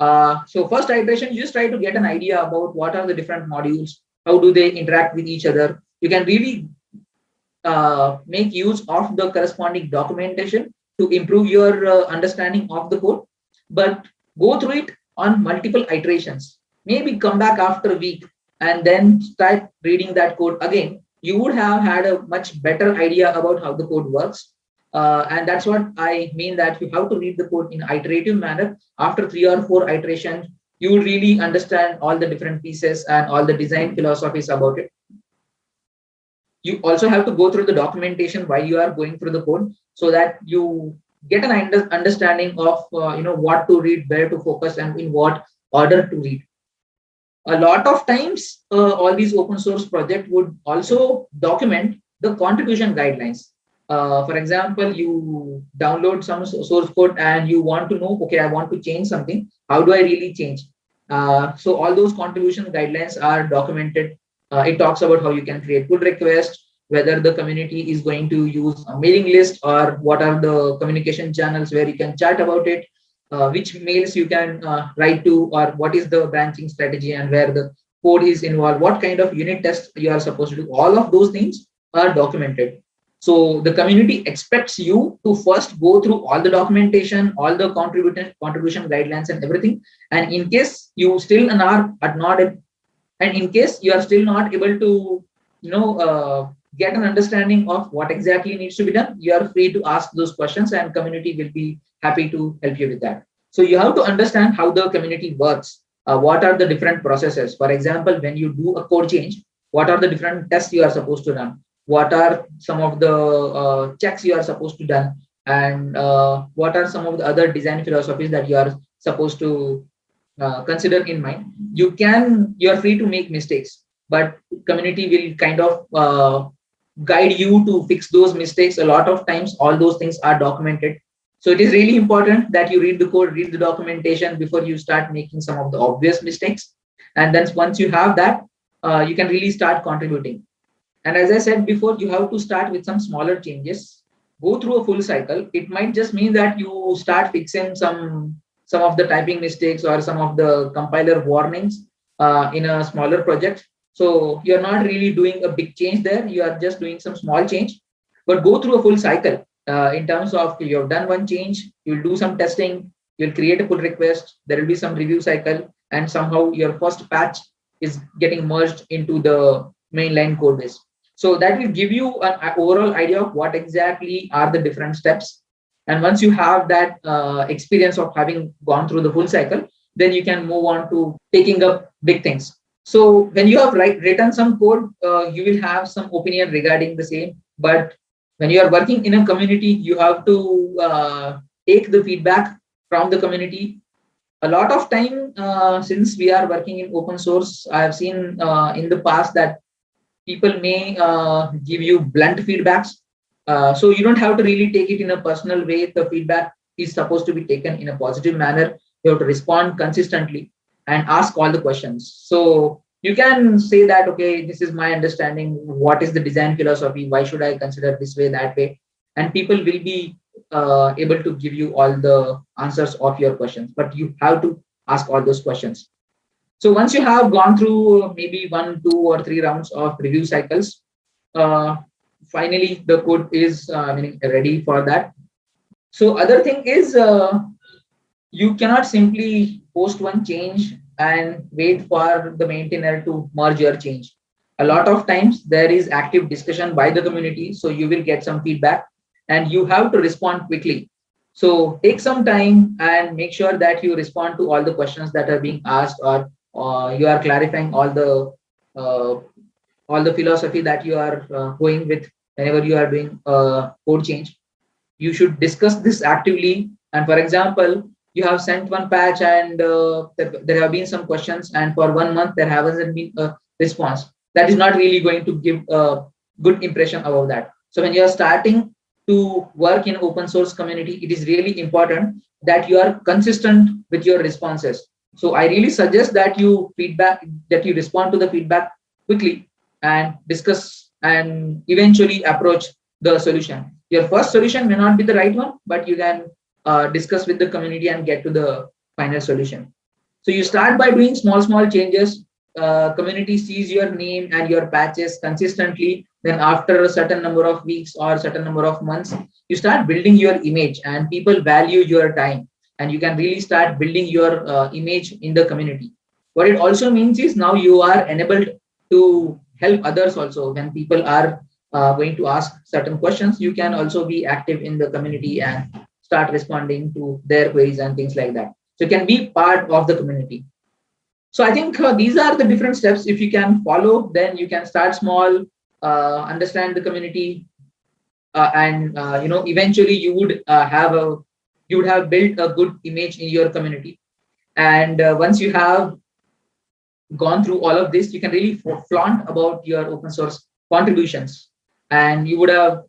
[SPEAKER 6] So first iteration, you just try to get an idea about what are the different modules, how do they interact with each other. You can really make use of the corresponding documentation to improve your understanding of the code, but go through it on multiple iterations. Maybe come back after a week and then start reading that code again. You would have had a much better idea about how the code works. And that's what I mean, that you have to read the code in iterative manner. After 3 or 4 iterations, you will really understand all the different pieces and all the design philosophies about it. You also have to go through the documentation while you are going through the code, so that you get an understanding of what to read, where to focus, and in what order to read. A lot of times, all these open source projects would also document the contribution guidelines. For example, you download some source code and you want to know, okay, I want to change something. How do I really change? So all those contribution guidelines are documented. It talks about how you can create pull requests, whether the community is going to use a mailing list, or what are the communication channels where you can chat about it, which mails you can write to, or what is the branching strategy and where the code is involved, what kind of unit tests you are supposed to do. All of those things are documented. So the community expects you to first go through all the documentation, all the contribution guidelines and everything. And in case you still are not, and in case you are still not able to, get an understanding of what exactly needs to be done, you are free to ask those questions and community will be happy to help you with that. So you have to understand how the community works. What are the different processes? For example, when you do a code change, what are the different tests you are supposed to run? What are some of the checks you are supposed to done? And what are some of the other design philosophies that you are supposed to consider in mind? You are free to make mistakes, but community will kind of guide you to fix those mistakes. A lot of times, all those things are documented. So it is really important that you read the code, read the documentation before you start making some of the obvious mistakes. And then once you have that, you can really start contributing. And as I said before, you have to start with some smaller changes, go through a full cycle. It might just mean that you start fixing some of the typing mistakes or some of the compiler warnings in a smaller project. So you're not really doing a big change there. You are just doing some small change, but go through a full cycle in terms of you have done one change, you'll do some testing, you'll create a pull request, there will be some review cycle, and somehow your first patch is getting merged into the mainline code base. So that will give you an overall idea of what exactly are the different steps. And once you have that experience of having gone through the full cycle, then you can move on to taking up big things. So when you have written some code, you will have some opinion regarding the same. But when you are working in a community, you have to take the feedback from the community, A lot of time, since we are working in open source, I have seen in the past that people may give you blunt feedbacks. So you don't have to really take it in a personal way. The feedback is supposed to be taken in a positive manner. You have to respond consistently and ask all the questions. So you can say that, okay, this is my understanding. What is the design philosophy? Why should I consider this way, that way? And people will be able to give you all the answers of your questions, but you have to ask all those questions. So once you have gone through maybe 1, 2, or 3 rounds of review cycles, uh, finally the code is ready for that. So other thing is, you cannot simply post one change and wait for the maintainer to merge your change. A lot of times there is active discussion by the community, so you will get some feedback and you have to respond quickly. So take some time and make sure that you respond to all the questions that are being asked, or you are clarifying uh, all the philosophy that you are going with whenever you are doing code change. You should discuss this actively. And for example, you have sent one patch and there have been some questions, and for 1 month there hasn't been a response. That is not really going to give a good impression about that. So when you are starting to work in open source community, it is really important that you are consistent with your responses. So I really suggest that you respond to the feedback quickly and discuss and eventually approach the solution. Your first solution may not be the right one, but you can discuss with the community and get to the final solution. So you start by doing small changes. Community sees your name and your patches consistently. Then after a certain number of weeks or certain number of months, you start building your image, and people value your time, and you can really start building your image in the community. What it also means is now you are enabled to help others also. When people are going to ask certain questions, you can also be active in the community and start responding to their queries and things like that. So you can be part of the community. So I think these are the different steps. If you can follow, then you can start small, understand the community, and eventually you would have built a good image in your community. And once you have gone through all of this, you can really flaunt about your open source contributions, and you would have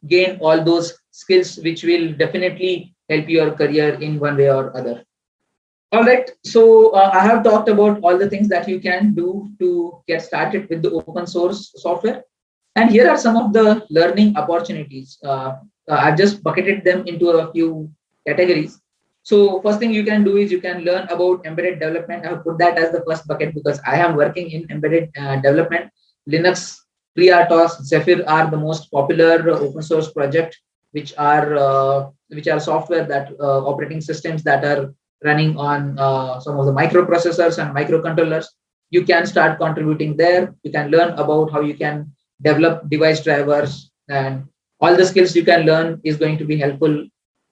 [SPEAKER 6] gained all those skills which will definitely help your career in one way or other. All right, so I have talked about all the things that you can do to get started with the open source software. And here are some of the learning opportunities. I've just bucketed them into a few categories. So first thing you can do is you can learn about embedded development. I have put that as the first bucket because I am working in embedded development. Linux, FreeRTOS, Zephyr are the most popular open source project, which are software that operating systems that are running on some of the microprocessors and microcontrollers. You can start contributing there. You can learn about how you can develop device drivers, and all the skills you can learn is going to be helpful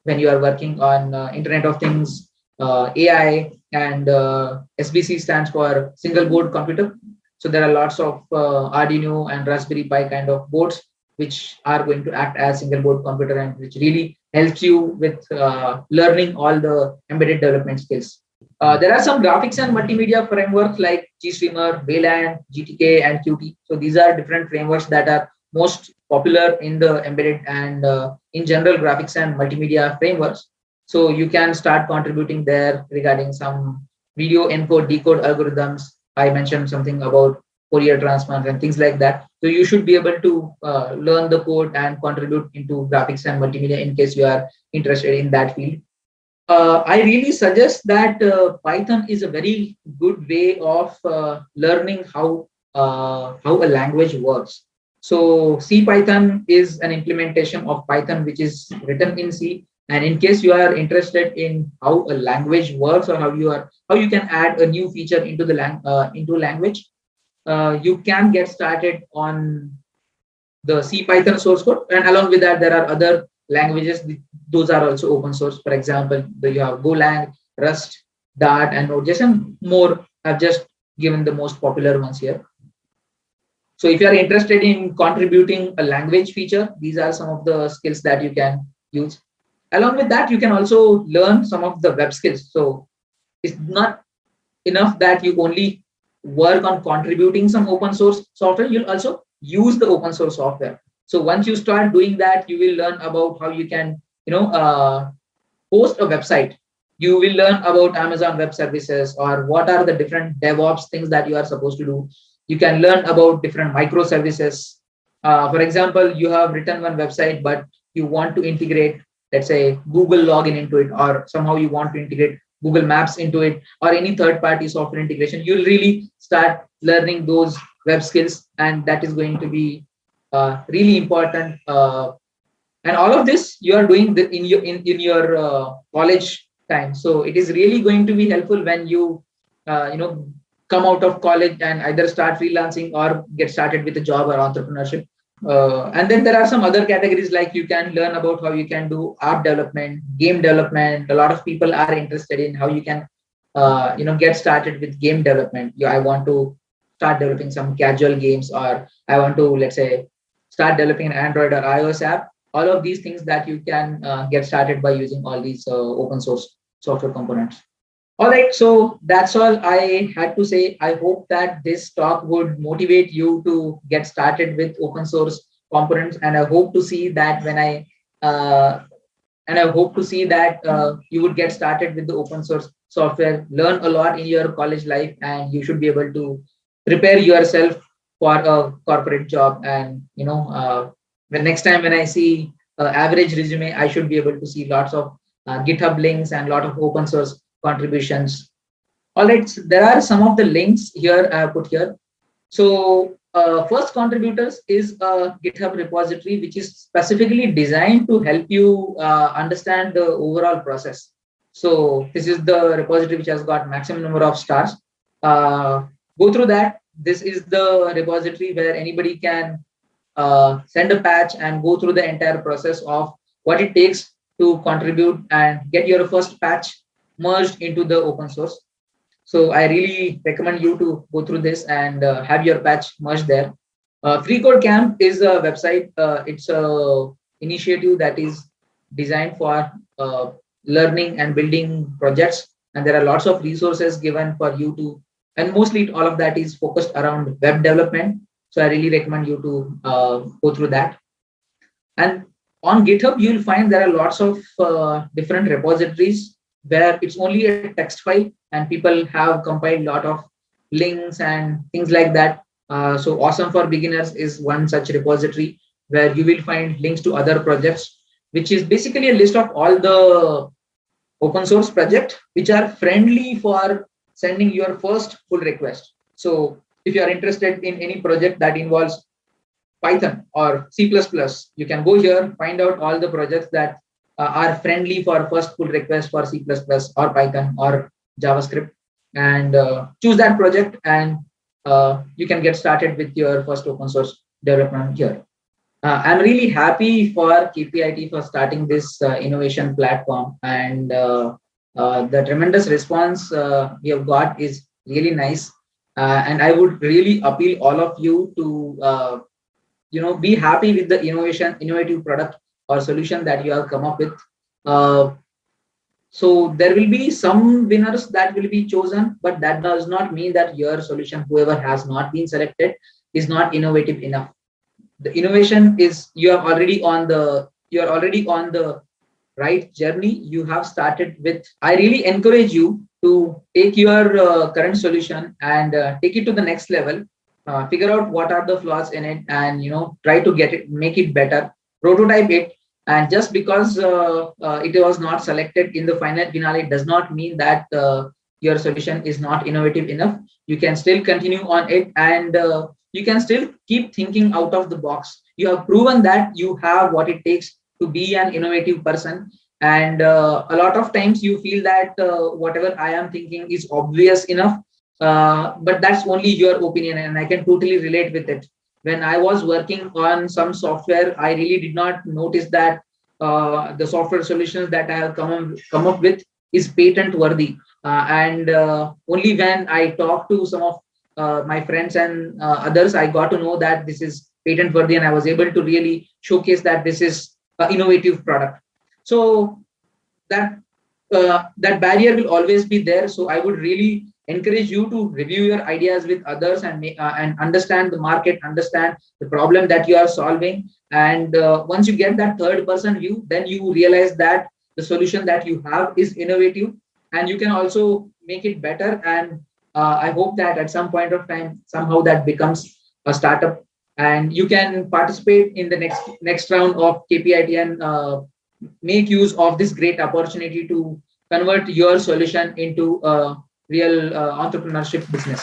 [SPEAKER 6] when you are working on Internet of Things, AI, and SBC stands for single board computer. So there are lots of Arduino and Raspberry Pi kind of boards which are going to act as single board computer, and which really helps you with learning all the embedded development skills. There are some graphics and multimedia frameworks like GStreamer, Wayland, GTK, and Qt. So these are different frameworks that are most popular in the embedded and in general graphics and multimedia frameworks. So you can start contributing there regarding some video encode decode algorithms. I mentioned something about Fourier transforms and things like that. So you should be able to learn the code and contribute into graphics and multimedia in case you are interested in that field. I really suggest that Python is a very good way of learning how a language works. So C Python is an implementation of Python which is written in C. And in case you are interested in how a language works, or how you can add a new feature into the language, you can get started on the C Python source code. And along with that, there are other languages. Those are also open source. For example, you have Golang, Rust, Dart, and Node.js, and more. I've just given the most popular ones here. So if you are interested in contributing a language feature, these are some of the skills that you can use. Along with that, you can also learn some of the web skills. So it's not enough that you only work on contributing some open source software, you'll also use the open source software. So once you start doing that, you will learn about how you can, host a website. You will learn about Amazon Web Services, or what are the different DevOps things that you are supposed to do. You can learn about different microservices. For example, you have written one website, but you want to integrate, let's say, Google login into it, or somehow you want to integrate Google Maps into it, or any third-party software integration. You'll really start learning those web skills, and that is going to be really important. And all of this you are doing in your college time. So it is really going to be helpful when you come out of college and either start freelancing or get started with a job or entrepreneurship. And then there are some other categories, like you can learn about how you can do app development, game development. A lot of people are interested in how you can get started with game development. I want to start developing some casual games, or I want to, let's say, start developing an Android or iOS app. All of these things that you can get started by using all these open source software components. All right, so that's all I had to say. I hope that this talk would motivate you to get started with open source components, and I hope to see that you would get started with the open source software, learn a lot in your college life, and you should be able to prepare yourself for a corporate job. And the next time when I see average resume, I should be able to see lots of GitHub links and a lot of open source contributions. All right, so there are some of the links here I have put here. So first contributors is a GitHub repository, which is specifically designed to help you understand the overall process. So this is the repository which has got maximum number of stars. Go through that. This is the repository where anybody can send a patch and go through the entire process of what it takes to contribute and get your first patch merged into the open source. So I really recommend you to go through this and have your patch merged there. Free Code Camp is a website. It's a initiative that is designed for learning and building projects, and there are lots of resources given for you to, and mostly all of that is focused around web development. So I really recommend you to go through that. And on GitHub, you'll find there are lots of different repositories where it's only a text file, and people have compiled a lot of links and things like that. So Awesome for Beginners is one such repository where you will find links to other projects, which is basically a list of all the open source projects which are friendly for sending your first pull request. So if you are interested in any project that involves Python or C++, you can go here, find out all the projects that are friendly for first pull request for C++ or Python or JavaScript, and choose that project, and you can get started with your first open source development here. I'm really happy for KPIT for starting this innovation platform, and the tremendous response we have got is really nice. And I would really appeal all of you to be happy with the innovative product or solution that you have come up with. So there will be some winners that will be chosen, but that does not mean that your solution, whoever has not been selected, is not innovative enough. The innovation is you are already on the right journey. You have started with. I really encourage you to take your current solution and take it to the next level. Figure out what are the flaws in it, and try to make it better. Prototype it. And just because it was not selected in the finale does not mean that your solution is not innovative enough. You can still continue on it, and you can still keep thinking out of the box. You have proven that you have what it takes to be an innovative person. And a lot of times you feel that whatever I am thinking is obvious enough, but that's only your opinion, and I can totally relate with it. When I was working on some software, I really did not notice that the software solutions that I have come up with is patent worthy. And only when I talked to some of my friends and others, I got to know that this is patent worthy, and I was able to really showcase that this is an innovative product. So that that barrier will always be there. So I would really encourage you to review your ideas with others and understand the market, understand the problem that you are solving. And once you get that third person view, then you realize that the solution that you have is innovative and you can also make it better. And I hope that at some point of time, somehow that becomes a startup and you can participate in the next round of KPIT and make use of this great opportunity to convert your solution into a real entrepreneurship business.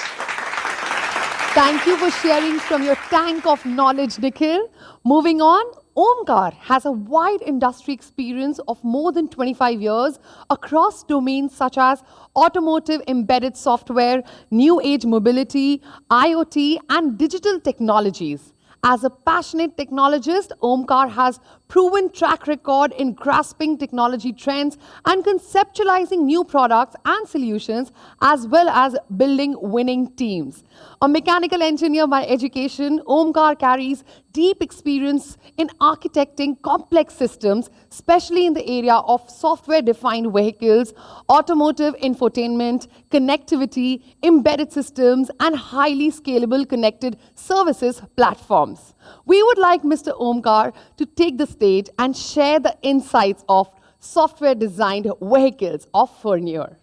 [SPEAKER 1] Thank you for sharing from your tank of knowledge, Nikhil. Moving on, Omkar has a wide industry experience of more than 25 years across domains such as automotive embedded software, new age mobility, IoT, and digital technologies. As a passionate technologist, Omkar has proven track record in grasping technology trends and conceptualizing new products and solutions, as well as building winning teams. A mechanical engineer by education, Omkar carries deep experience in architecting complex systems, especially in the area of software-defined vehicles, automotive infotainment, connectivity, embedded systems, and highly scalable connected services platforms. We would like Mr. Omkar to take the stage and share the insights of software-designed vehicles of Furnier.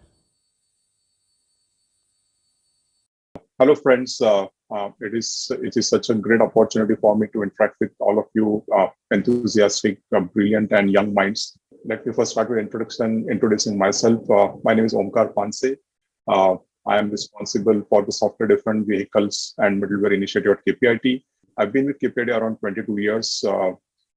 [SPEAKER 7] Hello, friends. It is such a great opportunity for me to interact with all of you enthusiastic, brilliant, and young minds. Let me first start with introducing myself. My name is Omkar Panse. I am responsible for the software-defined vehicles and middleware initiative at KPIT. I've been with KPIT around 22 years,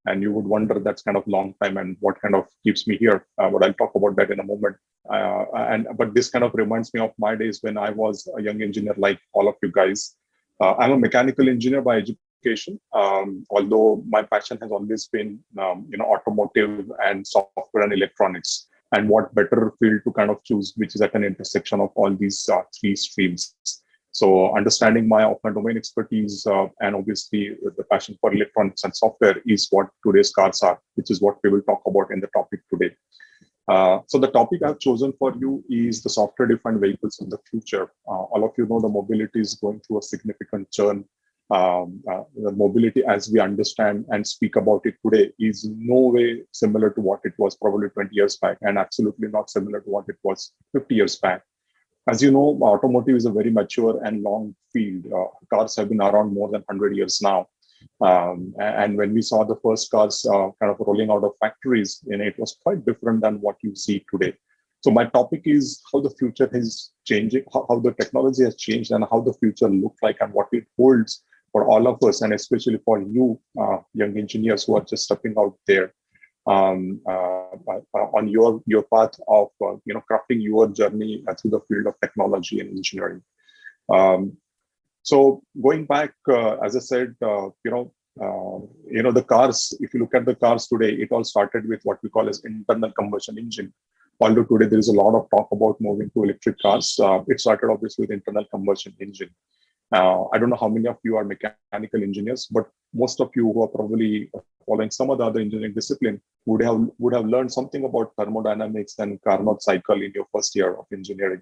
[SPEAKER 7] and you would wonder that's kind of long time and what kind of keeps me here. But I'll talk about that in a moment. But this kind of reminds me of my days when I was a young engineer like all of you guys. I'm a mechanical engineer by education, although my passion has always been automotive and software and electronics. And what better field to kind of choose, which is at an intersection of all these three streams. So understanding my domain expertise and obviously the passion for electronics and software is what today's cars are, which is what we will talk about in the topic today. So the topic I've chosen for you is the software-defined vehicles in the future. All of you know the mobility is going through a significant churn. The mobility as we understand and speak about it today is no way similar to what it was probably 20 years back and absolutely not similar to what it was 50 years back. As you know, automotive is a very mature and long field. Cars have been around more than 100 years now. And when we saw the first cars kind of rolling out of factories, it was quite different than what you see today. So my topic is how the future is changing, how the technology has changed and how the future looks like and what it holds for all of us, and especially for you young engineers who are just stepping out there on your path of crafting your journey through the field of technology and engineering. So going back, as I said, the cars, if you look at the cars today, it all started with what we call as internal combustion engine. Although today there is a lot of talk about moving to electric cars, it started obviously with internal combustion engine. I don't know how many of you are mechanical engineers, but most of you who are probably following some of the other engineering discipline would have learned something about thermodynamics and Carnot cycle in your first year of engineering,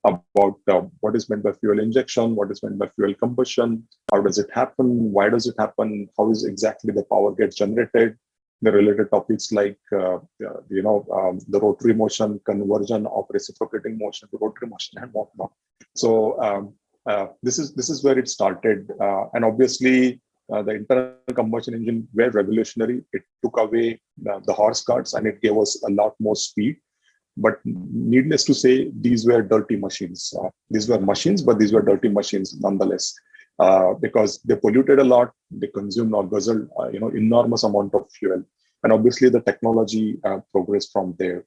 [SPEAKER 7] about what is meant by fuel injection, what is meant by fuel combustion, how does it happen, why does it happen, how is exactly the power gets generated, the related topics like the rotary motion, conversion of reciprocating motion to rotary motion and whatnot. So this is where it started, and obviously the internal combustion engine were revolutionary. It took away the horse carts and it gave us a lot more speed. But needless to say, these were dirty machines. These were machines, but these were dirty machines nonetheless, because they polluted a lot, they consumed or guzzled enormous amount of fuel. And obviously the technology progressed from there.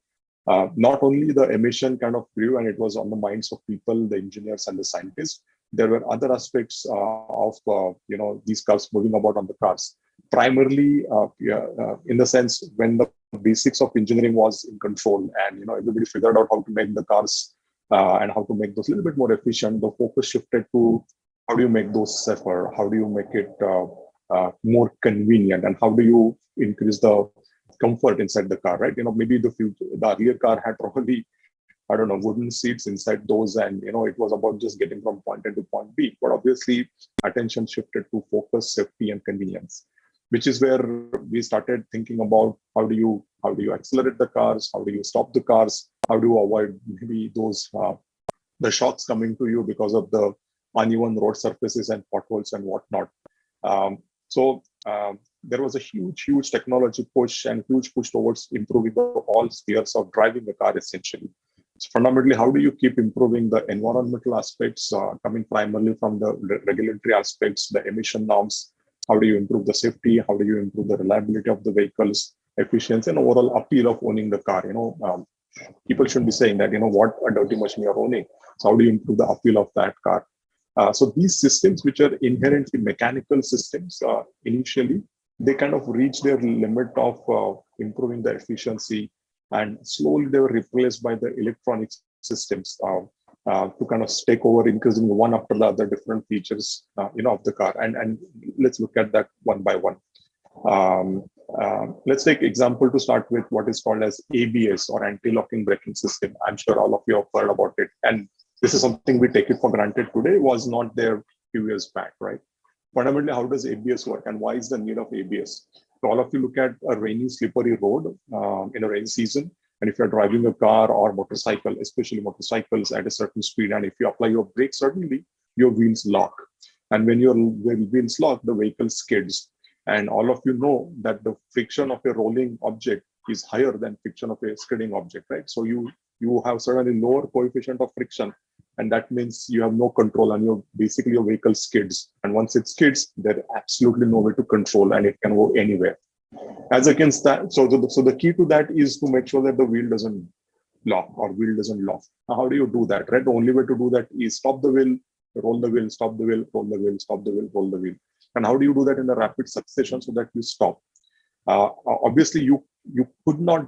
[SPEAKER 7] Not only the emission kind of grew and it was on the minds of people, the engineers and the scientists, there were other aspects of these cars moving about on the cars. Primarily, in the sense when the basics of engineering was in control and everybody figured out how to make the cars and how to make those a little bit more efficient, the focus shifted to how do you make those safer, how do you make it more convenient, and how do you increase the comfort inside the car, right? Maybe the earlier car had probably, I don't know, wooden seats inside those, and it was about just getting from point A to point B. But obviously, attention shifted to focus, safety, and convenience, which is where we started thinking about how do you accelerate the cars, how do you stop the cars, how do you avoid maybe those the shocks coming to you because of the uneven road surfaces and potholes and whatnot. So there was a huge technology push and huge push towards improving all spheres of driving a car essentially. So fundamentally, how do you keep improving the environmental aspects coming primarily from the regulatory aspects, the emission norms? How do you improve the safety? How do you improve the reliability of the vehicles, efficiency, and overall appeal of owning the car? People shouldn't be saying that, what a dirty machine you're owning. So how do you improve the appeal of that car? So these systems, which are inherently mechanical systems, initially, they kind of reach their limit of improving the efficiency, and slowly they were replaced by the electronic systems to kind of take over, increasing one after the other different features, of the car. And let's look at that one by one. Let's take example to start with what is called as ABS, or anti-locking braking system. I'm sure all of you have heard about it. And this is something we take it for granted today, was not there a few years back, right? Fundamentally, how does ABS work, and why is the need of ABS? So all of you look at a rainy, slippery road in a rainy season, and if you're driving a car or motorcycle, especially motorcycles at a certain speed, and if you apply your brake, suddenly your wheels lock. And when your wheels lock, the vehicle skids. And all of you know that the friction of a rolling object is higher than friction of a skidding object, right? So you have certainly lower coefficient of friction, and that means you have no control, and your vehicle skids. And once it skids, there's absolutely no way to control, and it can go anywhere. As against that, so the key to that is to make sure that the wheel doesn't lock or wheel doesn't lock. Now, how do you do that, right? The only way to do that is stop the wheel, roll the wheel, stop the wheel, roll the wheel, stop the wheel, roll the wheel. And how do you do that in a rapid succession so that you stop? Obviously, you could not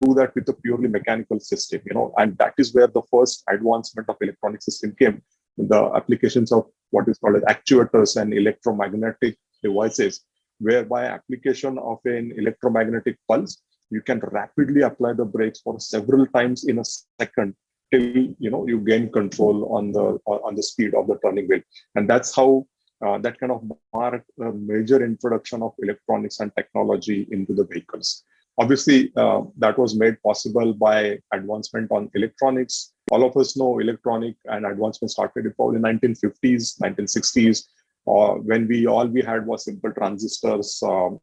[SPEAKER 7] do that with a purely mechanical system, and that is where the first advancement of electronic system came, the applications of what is called as actuators and electromagnetic devices, whereby application of an electromagnetic pulse, you can rapidly apply the brakes for several times in a second till you gain control on the speed of the turning wheel. And that's how that kind of marked a major introduction of electronics and technology into the vehicles. Obviously, that was made possible by advancement on electronics. All of us know electronic and advancement started in probably 1950s, 1960s, when all we had was simple transistors and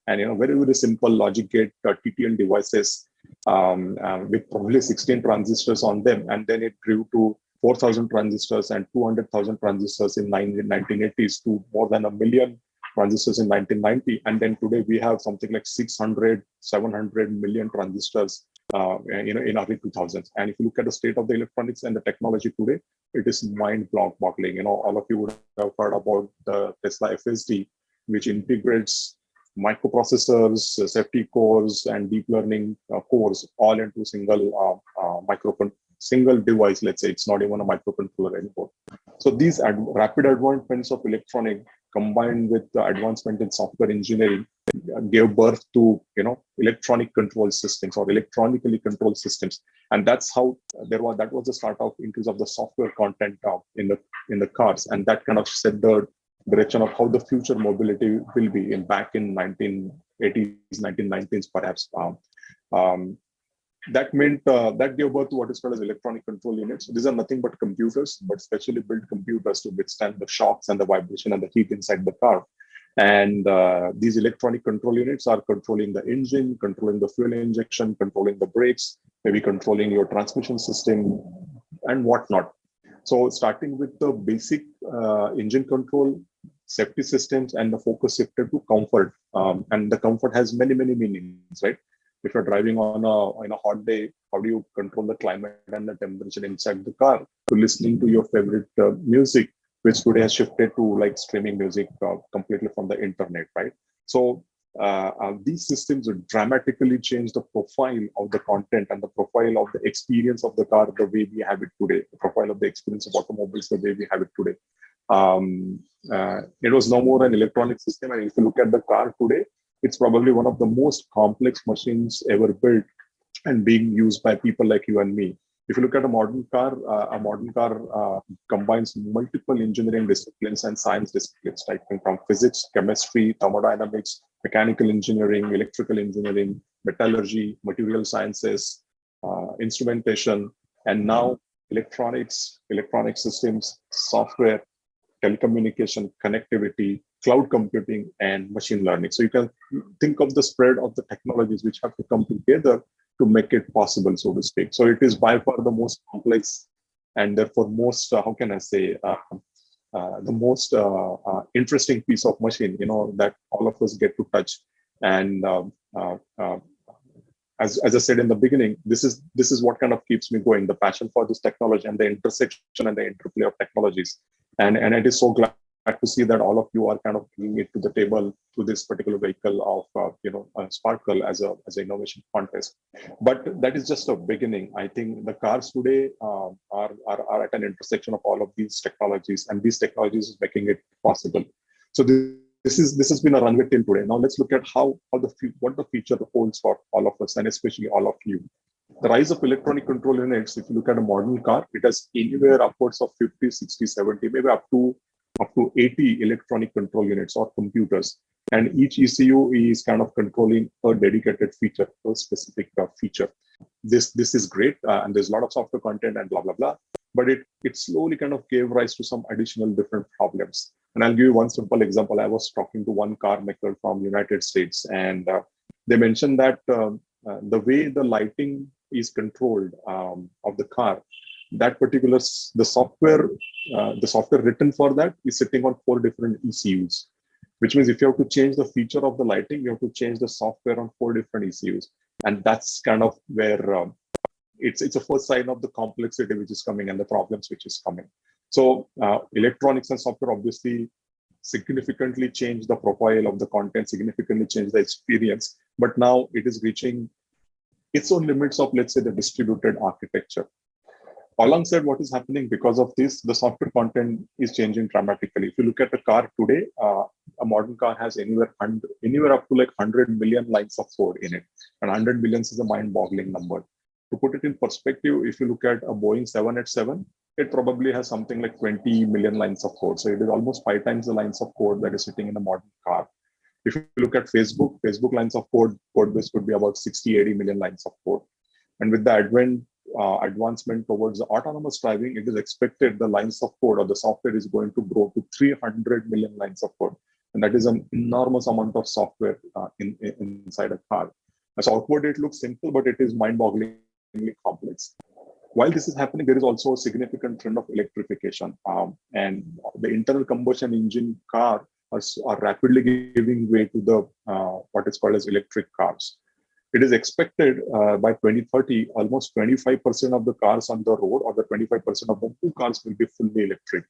[SPEAKER 7] very, very simple logic gate TTL devices with probably 16 transistors on them. And then it grew to 4,000 transistors and 200,000 transistors in 1980s to more than 1 million transistors in 1990. And then today we have something like 600, 700 million transistors in early 2000s. And if you look at the state of the electronics and the technology today, it is mind-boggling. All of you would have heard about the Tesla FSD, which integrates microprocessors, safety cores, and deep learning cores all into single device. Let's say it's not even a microcontroller anymore. So these rapid advancements of electronic combined with the advancement in software engineering gave birth to electronic control systems or electronically controlled systems. And that's how that was the start of increase of the software content in the cars, and that kind of set the direction of how the future mobility will be back in 1980s, 1990s perhaps. That meant that gave birth to what is called as electronic control units. These are nothing but computers, but specially built computers to withstand the shocks and the vibration and the heat inside the car. And these electronic control units are controlling the engine, controlling the fuel injection, controlling the brakes, maybe controlling your transmission system and whatnot. So starting with the basic engine control, safety systems, and the focus shifted to comfort. And the comfort has many, many meanings, right? If you're driving on a hot day, how do you control the climate and the temperature inside the car? To listening to your favorite music, which today has shifted to like streaming music completely from the internet, right? So these systems dramatically change the profile of the content and the profile of the experience of the car the way we have it today, the profile of the experience of automobiles the way we have it today. It was no more an electronic system. And if you look at the car today, It's probably one of the most complex machines ever built and being used by people like you and me. If you look at a modern car combines multiple engineering disciplines and science disciplines, like from physics, chemistry, thermodynamics, mechanical engineering, electrical engineering, metallurgy, material sciences, instrumentation, and now electronics, electronic systems, software, telecommunication, connectivity, cloud computing, and machine learning. So you can think of the spread of the technologies which have to come together to make it possible, so to speak. So it is by far the most complex and therefore most, how can I say, the most interesting piece of machine, that all of us get to touch. And as I said in the beginning, this is what kind of keeps me going, the passion for this technology and the intersection and the interplay of technologies. And it is so glad to see that all of you are kind of bringing it to the table to this particular vehicle of Sparkle as an innovation contest. But that is just a beginning. I think the cars today are at an intersection of all of these technologies, and these technologies is making it possible. So this has been a runway till today. Now let's look at what the future holds for all of us, and especially all of you. The rise of electronic control units, if you look at a modern car, it has anywhere upwards of 50, 60, 70, maybe up to 80 electronic control units or computers. And each ECU is kind of controlling a dedicated feature, a specific feature. This is great, and there's a lot of software content and blah, blah, blah. But it slowly kind of gave rise to some additional different problems. And I'll give you one simple example. I was talking to one car maker from United States, and they mentioned that the way the lighting is controlled of the car, that particular the software written for that is sitting on 4 different ECUs, which means if you have to change the feature of the lighting, you have to change the software on 4 different ECUs, and that's kind of where it's a first sign of the complexity which is coming and the problems which is coming. So electronics and software obviously significantly change the profile of the content, significantly change the experience, but now it is reaching its own limits of, let's say, the distributed architecture. Alongside what is happening because of this, the software content is changing dramatically. If you look at a car today, a modern car has anywhere up to like 100 million lines of code in it. And 100 millions is a mind-boggling number. To put it in perspective, if you look at a Boeing 787, it probably has something like 20 million lines of code. So it is almost 5 times the lines of code that is sitting in a modern car. If you look at Facebook lines of code base could be about 60, 80 million lines of code. And with the advancement towards the autonomous driving, it is expected the lines of code or the software is going to grow to 300 million lines of code. And that is an enormous amount of software inside a car. So outward, it looks simple, but it is mind-bogglingly complex. While this is happening, there is also a significant trend of electrification. And the internal combustion engine car are rapidly giving way to the what is called as electric cars. It is expected by 2030, almost 25% of the cars on the road, or the 25% of the new cars will be fully electric.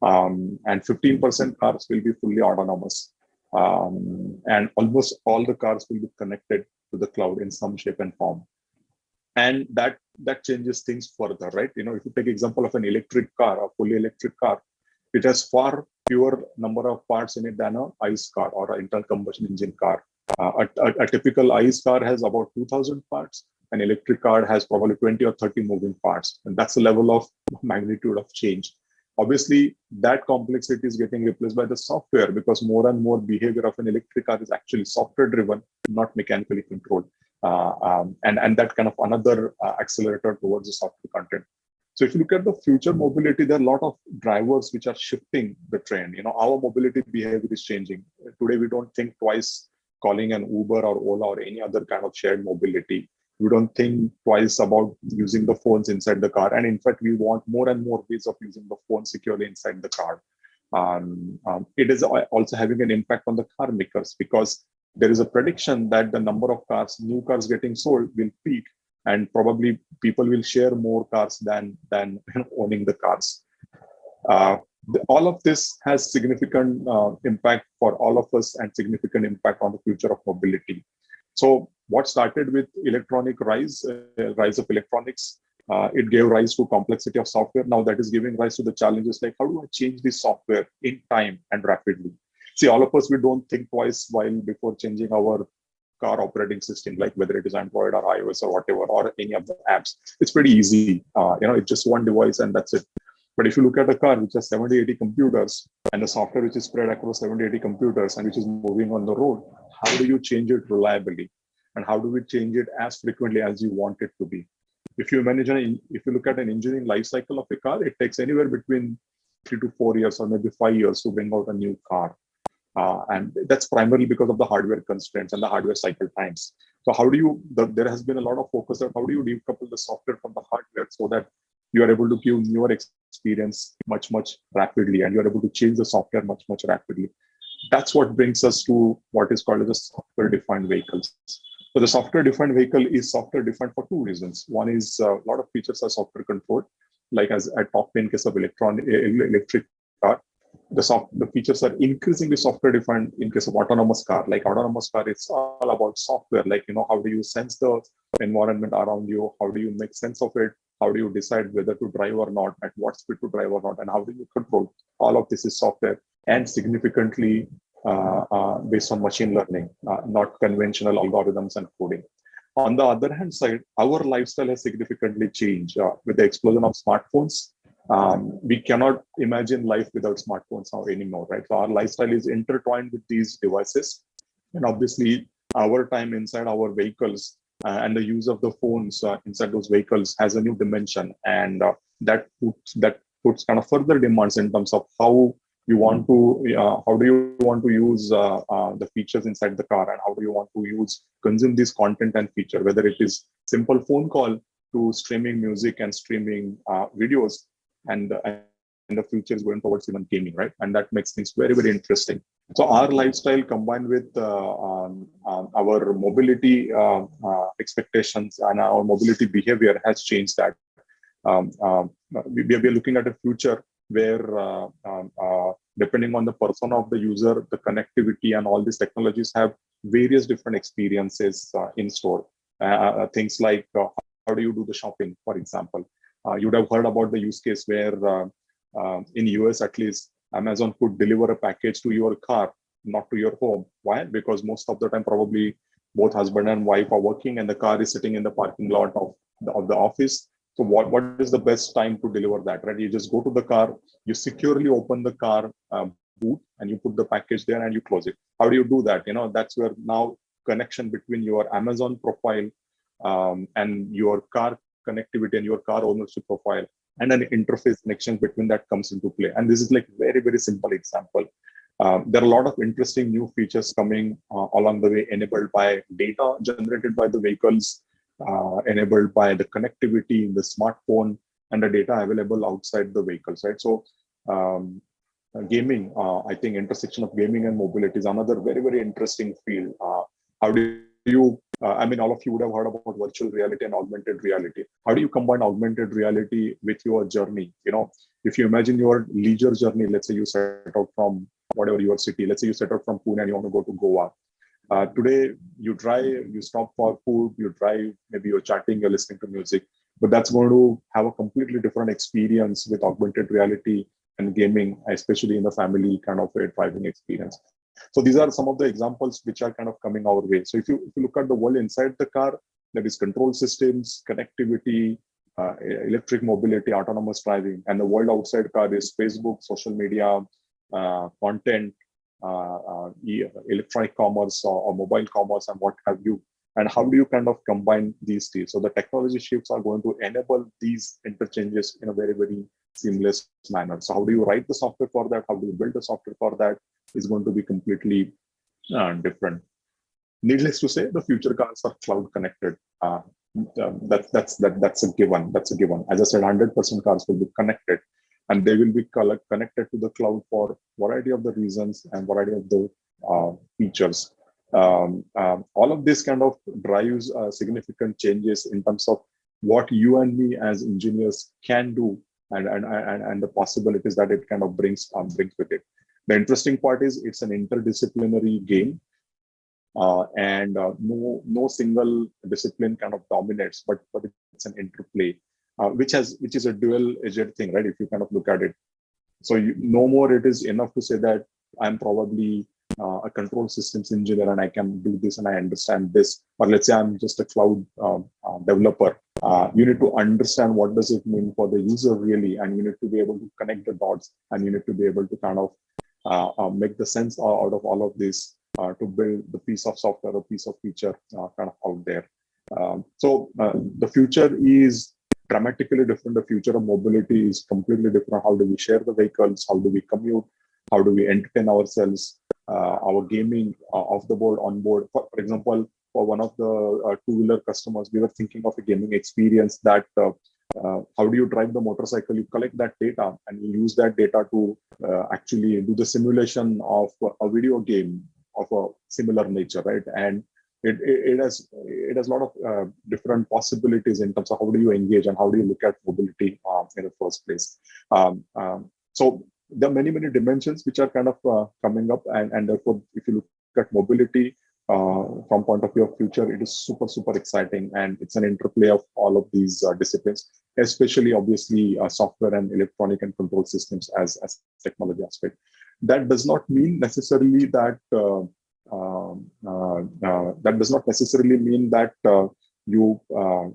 [SPEAKER 7] And 15% cars will be fully autonomous. And almost all the cars will be connected to the cloud in some shape and form. And that changes things further, right? If you take example of an electric car, a fully electric car, it has far fewer number of parts in it than an ICE car or an internal combustion engine car. A typical ICE car has about 2,000 parts. An electric car has probably 20 or 30 moving parts. And that's the level of magnitude of change. Obviously, that complexity is getting replaced by the software, because more and more behavior of an electric car is actually software driven, not mechanically controlled. And that kind of another accelerator towards the software content. So if you look at the future mobility, there are a lot of drivers which are shifting the trend. Our mobility behavior is changing. Today, we don't think twice calling an Uber or Ola or any other kind of shared mobility. We don't think twice about using the phones inside the car. And in fact, we want more and more ways of using the phone securely inside the car. It is also having an impact on the car makers, because there is a prediction that the number of new cars getting sold will peak, and probably people will share more cars than owning the cars. All of this has significant impact for all of us and significant impact on the future of mobility. So what started with rise of electronics, it gave rise to complexity of software. Now that is giving rise to the challenges like, how do I change this software in time and rapidly? See, all of us, we don't think twice while before changing our car operating system, like whether it is Android or iOS or whatever, or any of the apps. It's pretty easy. It's just one device and that's it. But if you look at a car which has 70, 80 computers and the software which is spread across 70, 80 computers and which is moving on the road, how do you change it reliably? And how do we change it as frequently as you want it to be? If you look at an engineering life cycle of a car, it takes anywhere between 3 to 4 years or maybe 5 years to bring out a new car. And that's primarily because of the hardware constraints and the hardware cycle times. So there has been a lot of focus on how do you decouple the software from the hardware so that you are able to give newer experience much, much rapidly, and you're able to change the software much, much rapidly. That's what brings us to what is called as a software-defined vehicles. So the software-defined vehicle is software-defined for two reasons. One is a lot of features are software controlled, like as I talked in case of electric car. The features are increasingly software defined in case of autonomous car. Like autonomous car, it's all about software. Like, how do you sense the environment around you? How do you make sense of it? How do you decide whether to drive or not, at what speed to drive or not, and how do you control? All of this is software and significantly based on machine learning, not conventional algorithms and coding. On the other hand side, our lifestyle has significantly changed with the explosion of smartphones. We cannot imagine life without smartphones now anymore, right? So our lifestyle is intertwined with these devices, and obviously our time inside our vehicles and the use of the phones inside those vehicles has a new dimension, and that puts kind of further demands in terms of how do you want to use the features inside the car, and how do you want to consume this content and feature, whether it is simple phone call to streaming music and streaming videos. And the future is going towards even gaming, right? And that makes things very, very interesting. So our lifestyle combined with our mobility expectations and our mobility behavior has changed that. We are looking at a future where depending on the persona of the user, the connectivity and all these technologies have various different experiences in store. Things like how do you do the shopping, for example? You'd have heard about the use case where in US at least, Amazon could deliver a package to your car, not to your home. Why? Because most of the time, probably both husband and wife are working and the car is sitting in the parking lot of the office. So what is the best time to deliver that, right? You just go to the car, you securely open the car boot and you put the package there and you close it. How do you do that? That's where now connection between your Amazon profile and your car connectivity and your car ownership profile and an interface connection between that comes into play. And this is like very, very simple example. There are a lot of interesting new features coming along the way, enabled by data generated by the vehicles, enabled by the connectivity in the smartphone and the data available outside the vehicles, right? So gaming, I think intersection of gaming and mobility is another very, very interesting field. How do you all of you would have heard about virtual reality and augmented reality. How do you combine augmented reality with your journey? If you imagine your leisure journey, let's say you set out from whatever your city, let's say you set out from Pune and you want to go to Goa. Today, you drive, you stop for food, you drive, maybe you're chatting, you're listening to music, but that's going to have a completely different experience with augmented reality and gaming, especially in the family kind of a driving experience. So these are some of the examples which are kind of coming our way. So if you look at the world inside the car, there is control systems, connectivity, electric mobility, autonomous driving, and the world outside car is Facebook, social media, content, electronic commerce or mobile commerce and what have you. And how do you kind of combine these two? So the technology shifts are going to enable these interchanges in a very, very seamless manner. So how do you write the software for that? How do you build the software for that? Is going to be completely different. Needless to say, the future cars are cloud connected. That's a given. That's a given. As I said, 100% cars will be connected, and they will be connected to the cloud for variety of the reasons and variety of the features. All of this kind of drives significant changes in terms of what you and me as engineers can do, and the possibilities that it kind of brings with it. The interesting part is it's an interdisciplinary game, and no single discipline kind of dominates, but it's an interplay, which is a dual-edged thing, right? If you kind of look at it, so no more it is enough to say that I'm probably a control systems engineer and I can do this and I understand this. Or let's say I'm just a cloud developer. You need to understand what does it mean for the user really, and you need to be able to connect the dots, and you need to be able to kind of make the sense out of all of this to build the piece of software or piece of feature kind of out there. So the future is dramatically different. The future of mobility is completely different. How do we share the vehicles? How do we commute? How do we entertain ourselves? Our gaming off the board, on board. For example, for one of the two-wheeler customers, we were thinking of a gaming experience that how do you drive the motorcycle? You collect that data and you use that data to actually do the simulation of a video game of a similar nature, right? And it has a lot of different possibilities in terms of how do you engage and how do you look at mobility in the first place. So there are many dimensions which are kind of coming up, and therefore if you look at mobility from point of view of future, it is super exciting, and it's an interplay of all of these disciplines, especially obviously software and electronic and control systems as technology aspect. That does not mean necessarily that you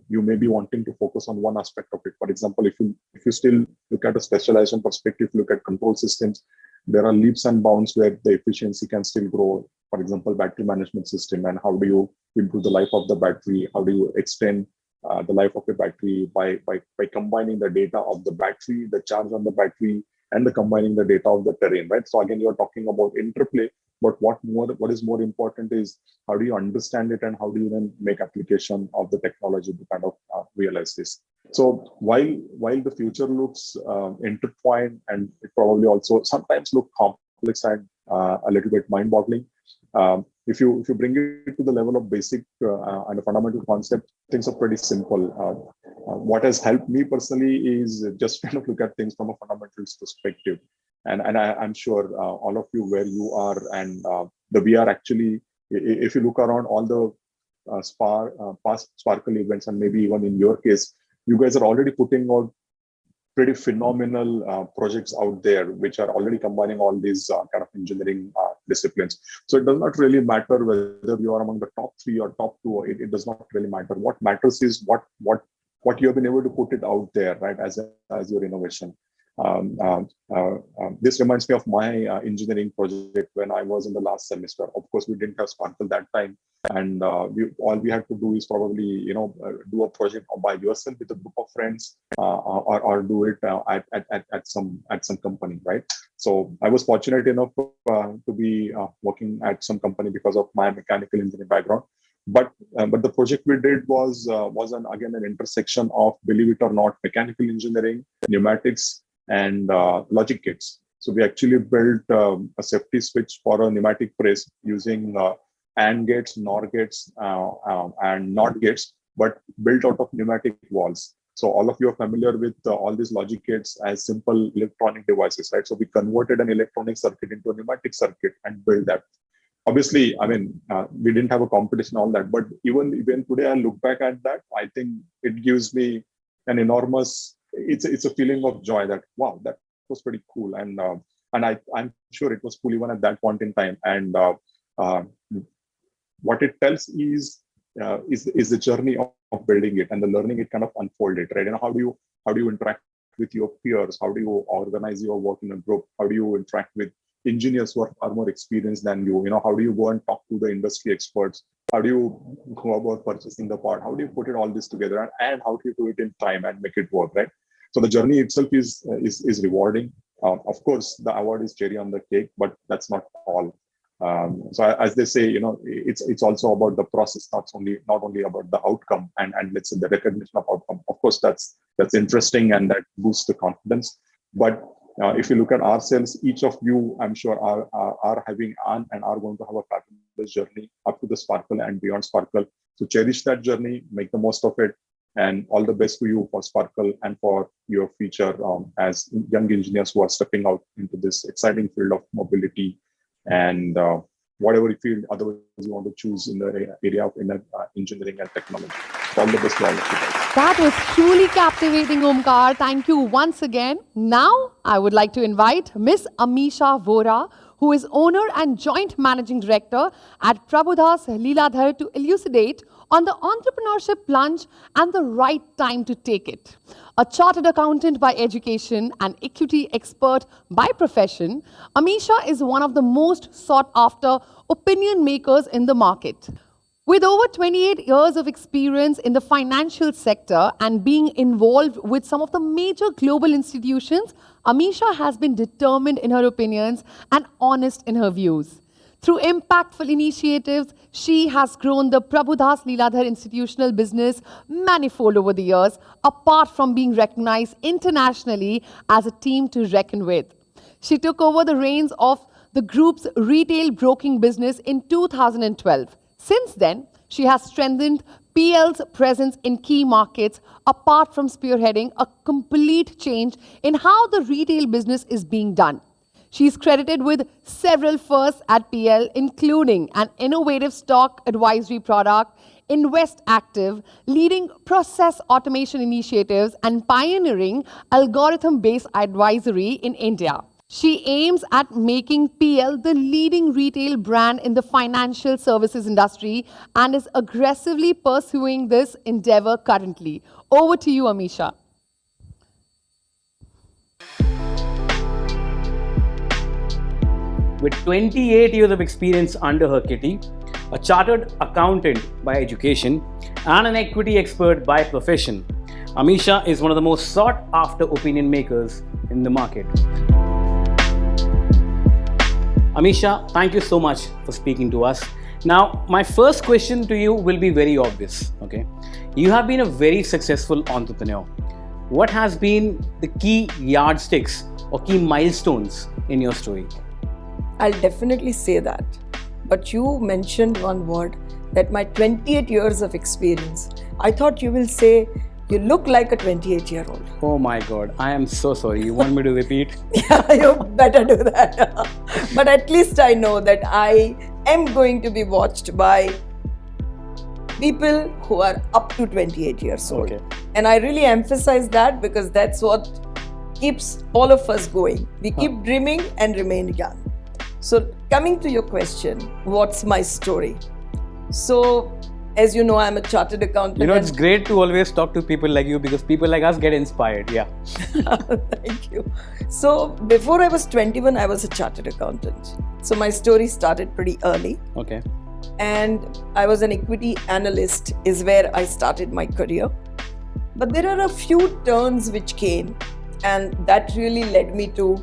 [SPEAKER 7] may be wanting to focus on one aspect of it. For example, if you still look at a specialization perspective, look at control systems, there are leaps and bounds where the efficiency can still grow. For example, battery management system, and how do you improve the life of the battery? How do you extend the life of a battery by combining the data of the battery, the charge on the battery, and the combining the data of the terrain, right? So again, you're talking about interplay, but what is more important is how do you understand it and how do you then make application of the technology to kind of realize this. So while the future looks intertwined, and it probably also sometimes look complex and a little bit mind-boggling, if you bring it to the level of basic and a fundamental concept, things are pretty simple. What has helped me personally is just kind of look at things from a fundamentals perspective. And I'm sure all of you where you are and the VR actually, if you look around all the past Sparkle events, and maybe even in your case, you guys are already putting out pretty phenomenal projects out there, which are already combining all these kind of engineering disciplines. So it does not really matter whether you are among the top 3 or top 2. It does not really matter. What matters is what you have been able to put it out there, right, as your innovation. This reminds me of my engineering project when I was in the last semester. Of course, we didn't have Sparkle that time, and all we had to do is probably do a project by yourself with a group of friends, or do it at some company, right? So I was fortunate enough to be working at some company because of my mechanical engineering background. But the project we did was again an intersection of, believe it or not, mechanical engineering, pneumatics, and logic gates. So we actually built a safety switch for a pneumatic press using AND gates, NOR gates, and NOT gates, but built out of pneumatic valves. So all of you are familiar with all these logic gates as simple electronic devices, right? So we converted an electronic circuit into a pneumatic circuit and built that. Obviously, I mean, we didn't have a competition, all that, but even today, I look back at that, I think it gives me an enormous, it's a feeling of joy that, wow, that was pretty cool. And I'm sure it was cool even at that point in time. And what it tells is the journey of building it and the learning it kind of unfolded, right? And how do you interact with your peers? How do you organize your work in a group? How do you interact with engineers who are far more experienced than you? How do you go and talk to the industry experts? How do you go about purchasing the part? How do you put it all this together, and how do you do it in time and make it work, right? So the journey itself is rewarding. Of course, the award is cherry on the cake, but that's not all. So as they say, it's also about the process, not only about the outcome and let's say the recognition of outcome. Of course, that's interesting and that boosts the confidence. But if you look at ourselves, each of you, I'm sure, are having and are going to have a fabulous journey up to the Sparkle and beyond Sparkle. So cherish that journey, make the most of it, and all the best to you for Sparkle and for your future as young engineers who are stepping out into this exciting field of mobility and whatever you feel otherwise you want to choose in the area of engineering and technology. All the best to all of you guys.
[SPEAKER 1] That was truly captivating, Omkar. Thank you once again. Now, I would like to invite Miss Amisha Vohra, who is owner and joint managing director at Prabhudas Liladher, to elucidate on the entrepreneurship plunge and the right time to take it. A chartered accountant by education and equity expert by profession, Amisha is one of the most sought after opinion makers in the market. With over 28 years of experience in the financial sector and being involved with some of the major global institutions, Amisha has been determined in her opinions and honest in her views. Through impactful initiatives, she has grown the Prabhudas Liladher institutional business manifold over the years, apart from being recognized internationally as a team to reckon with. She took over the reins of the group's retail broking business in 2012. Since then, she has strengthened PL's presence in key markets, apart from spearheading a complete change in how the retail business is being done. She is credited with several firsts at PL, including an innovative stock advisory product, Invest Active, leading process automation initiatives, and pioneering algorithm-based advisory in India. She aims at making PL the leading retail brand in the financial services industry and is aggressively pursuing this endeavor currently. Over to you, Amisha.
[SPEAKER 8] With 28 years of experience under her kitty, a chartered accountant by education, and an equity expert by profession, Amisha is one of the most sought after opinion makers in the market. Amisha, thank you so much for speaking to us. Now, my first question to you will be very obvious. Okay, you have been a very successful entrepreneur. What has been the key yardsticks or key milestones in your story?
[SPEAKER 9] I'll definitely say that. But you mentioned one word, that my 28 years of experience. I thought you will say, you look like a 28-year-old.
[SPEAKER 8] Oh my God, I am so sorry. You want me to repeat?
[SPEAKER 9] Yeah, you better do that. But at least I know that I am going to be watched by people who are up to 28 years old.
[SPEAKER 8] Okay.
[SPEAKER 9] And I really emphasize that because that's what keeps all of us going. We keep dreaming and remain young. So coming to your question, what's my story? So, as you know, I'm a chartered accountant.
[SPEAKER 8] You know, it's great to always talk to people like you because people like us get inspired. Yeah.
[SPEAKER 9] Thank you. So, before I was 21, I was a chartered accountant. So, my story started pretty early.
[SPEAKER 8] Okay.
[SPEAKER 9] And I was an equity analyst is where I started my career. But there are a few turns which came and that really led me to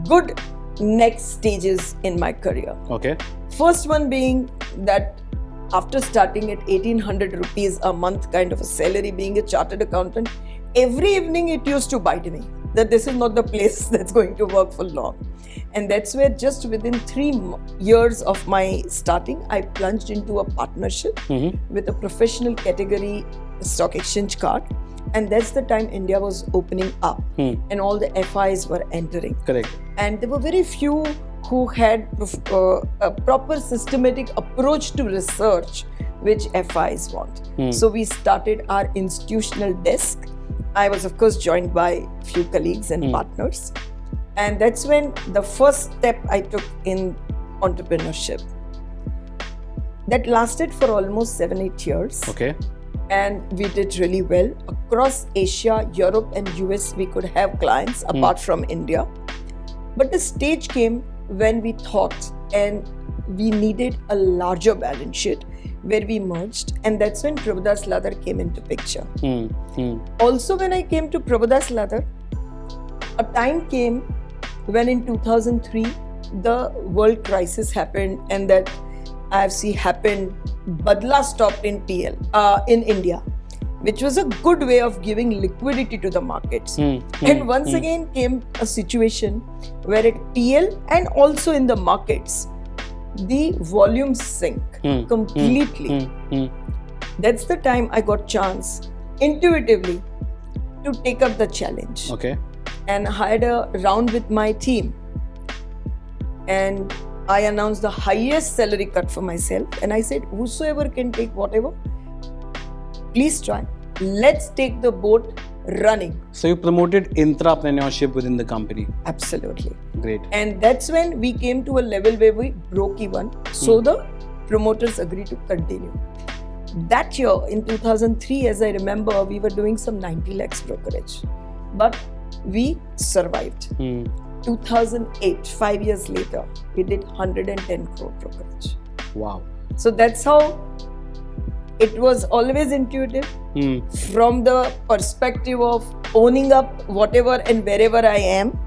[SPEAKER 9] good next stages in my career.
[SPEAKER 8] Okay.
[SPEAKER 9] First one being that after starting at 1800 rupees a month kind of a salary, being a chartered accountant, every evening it used to bite me that this is not the place that's going to work for long. And that's where just within 3 years of my starting, I plunged into a partnership with a professional category stock exchange card. And that's the time India was opening up and all the FIs were entering.
[SPEAKER 8] Correct.
[SPEAKER 9] And there were very few who had a proper systematic approach to research which FIs want. So we started our institutional desk. I was of course joined by a few colleagues and partners. And that's when the first step I took in entrepreneurship. That lasted for almost 7-8 years.
[SPEAKER 8] Okay.
[SPEAKER 9] And we did really well. Across Asia, Europe and US, we could have clients apart from India. But the stage came when we thought and we needed a larger balance sheet where we merged, and that's when Prabhudas Liladher came into picture. Also, when I came to Prabhudas Liladher, a time came when in 2003 the world crisis happened and that IFC happened, Badla stopped in PL in India, which was a good way of giving liquidity to the markets. And once again came a situation where at PL and also in the markets, the volumes sink completely. That's the time I got chance intuitively to take up the challenge.
[SPEAKER 8] Okay.
[SPEAKER 9] And I had a round with my team. And I announced the highest salary cut for myself. And I said, whosoever can take whatever, please try. Let's take the boat running.
[SPEAKER 8] So you promoted intrapreneurship within the company.
[SPEAKER 9] Absolutely.
[SPEAKER 8] Great.
[SPEAKER 9] And that's when we came to a level where we broke even. So the promoters agreed to continue. That year in 2003, as I remember, we were doing some 90 lakhs brokerage. But we survived. 2008, 5 years later, we did 110 crore brokerage.
[SPEAKER 8] Wow.
[SPEAKER 9] So that's how it was always intuitive from the perspective of owning up whatever and wherever I am.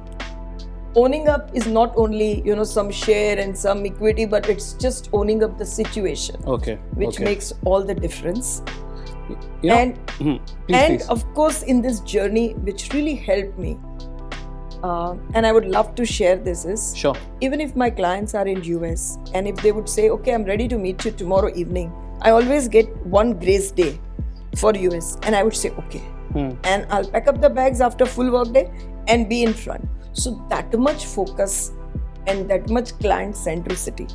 [SPEAKER 9] Owning up is not only, some share and some equity, but it's just owning up the situation.
[SPEAKER 8] Okay.
[SPEAKER 9] Which makes all the difference.
[SPEAKER 8] Please.
[SPEAKER 9] Of course, in this journey, which really helped me, and I would love to share this is,
[SPEAKER 8] sure.
[SPEAKER 9] Even if my clients are in US and if they would say, okay, I'm ready to meet you tomorrow evening, I always get one grace day for US and I would say, okay. And I'll pack up the bags after full work day and be in front. So that much focus and that much client centricity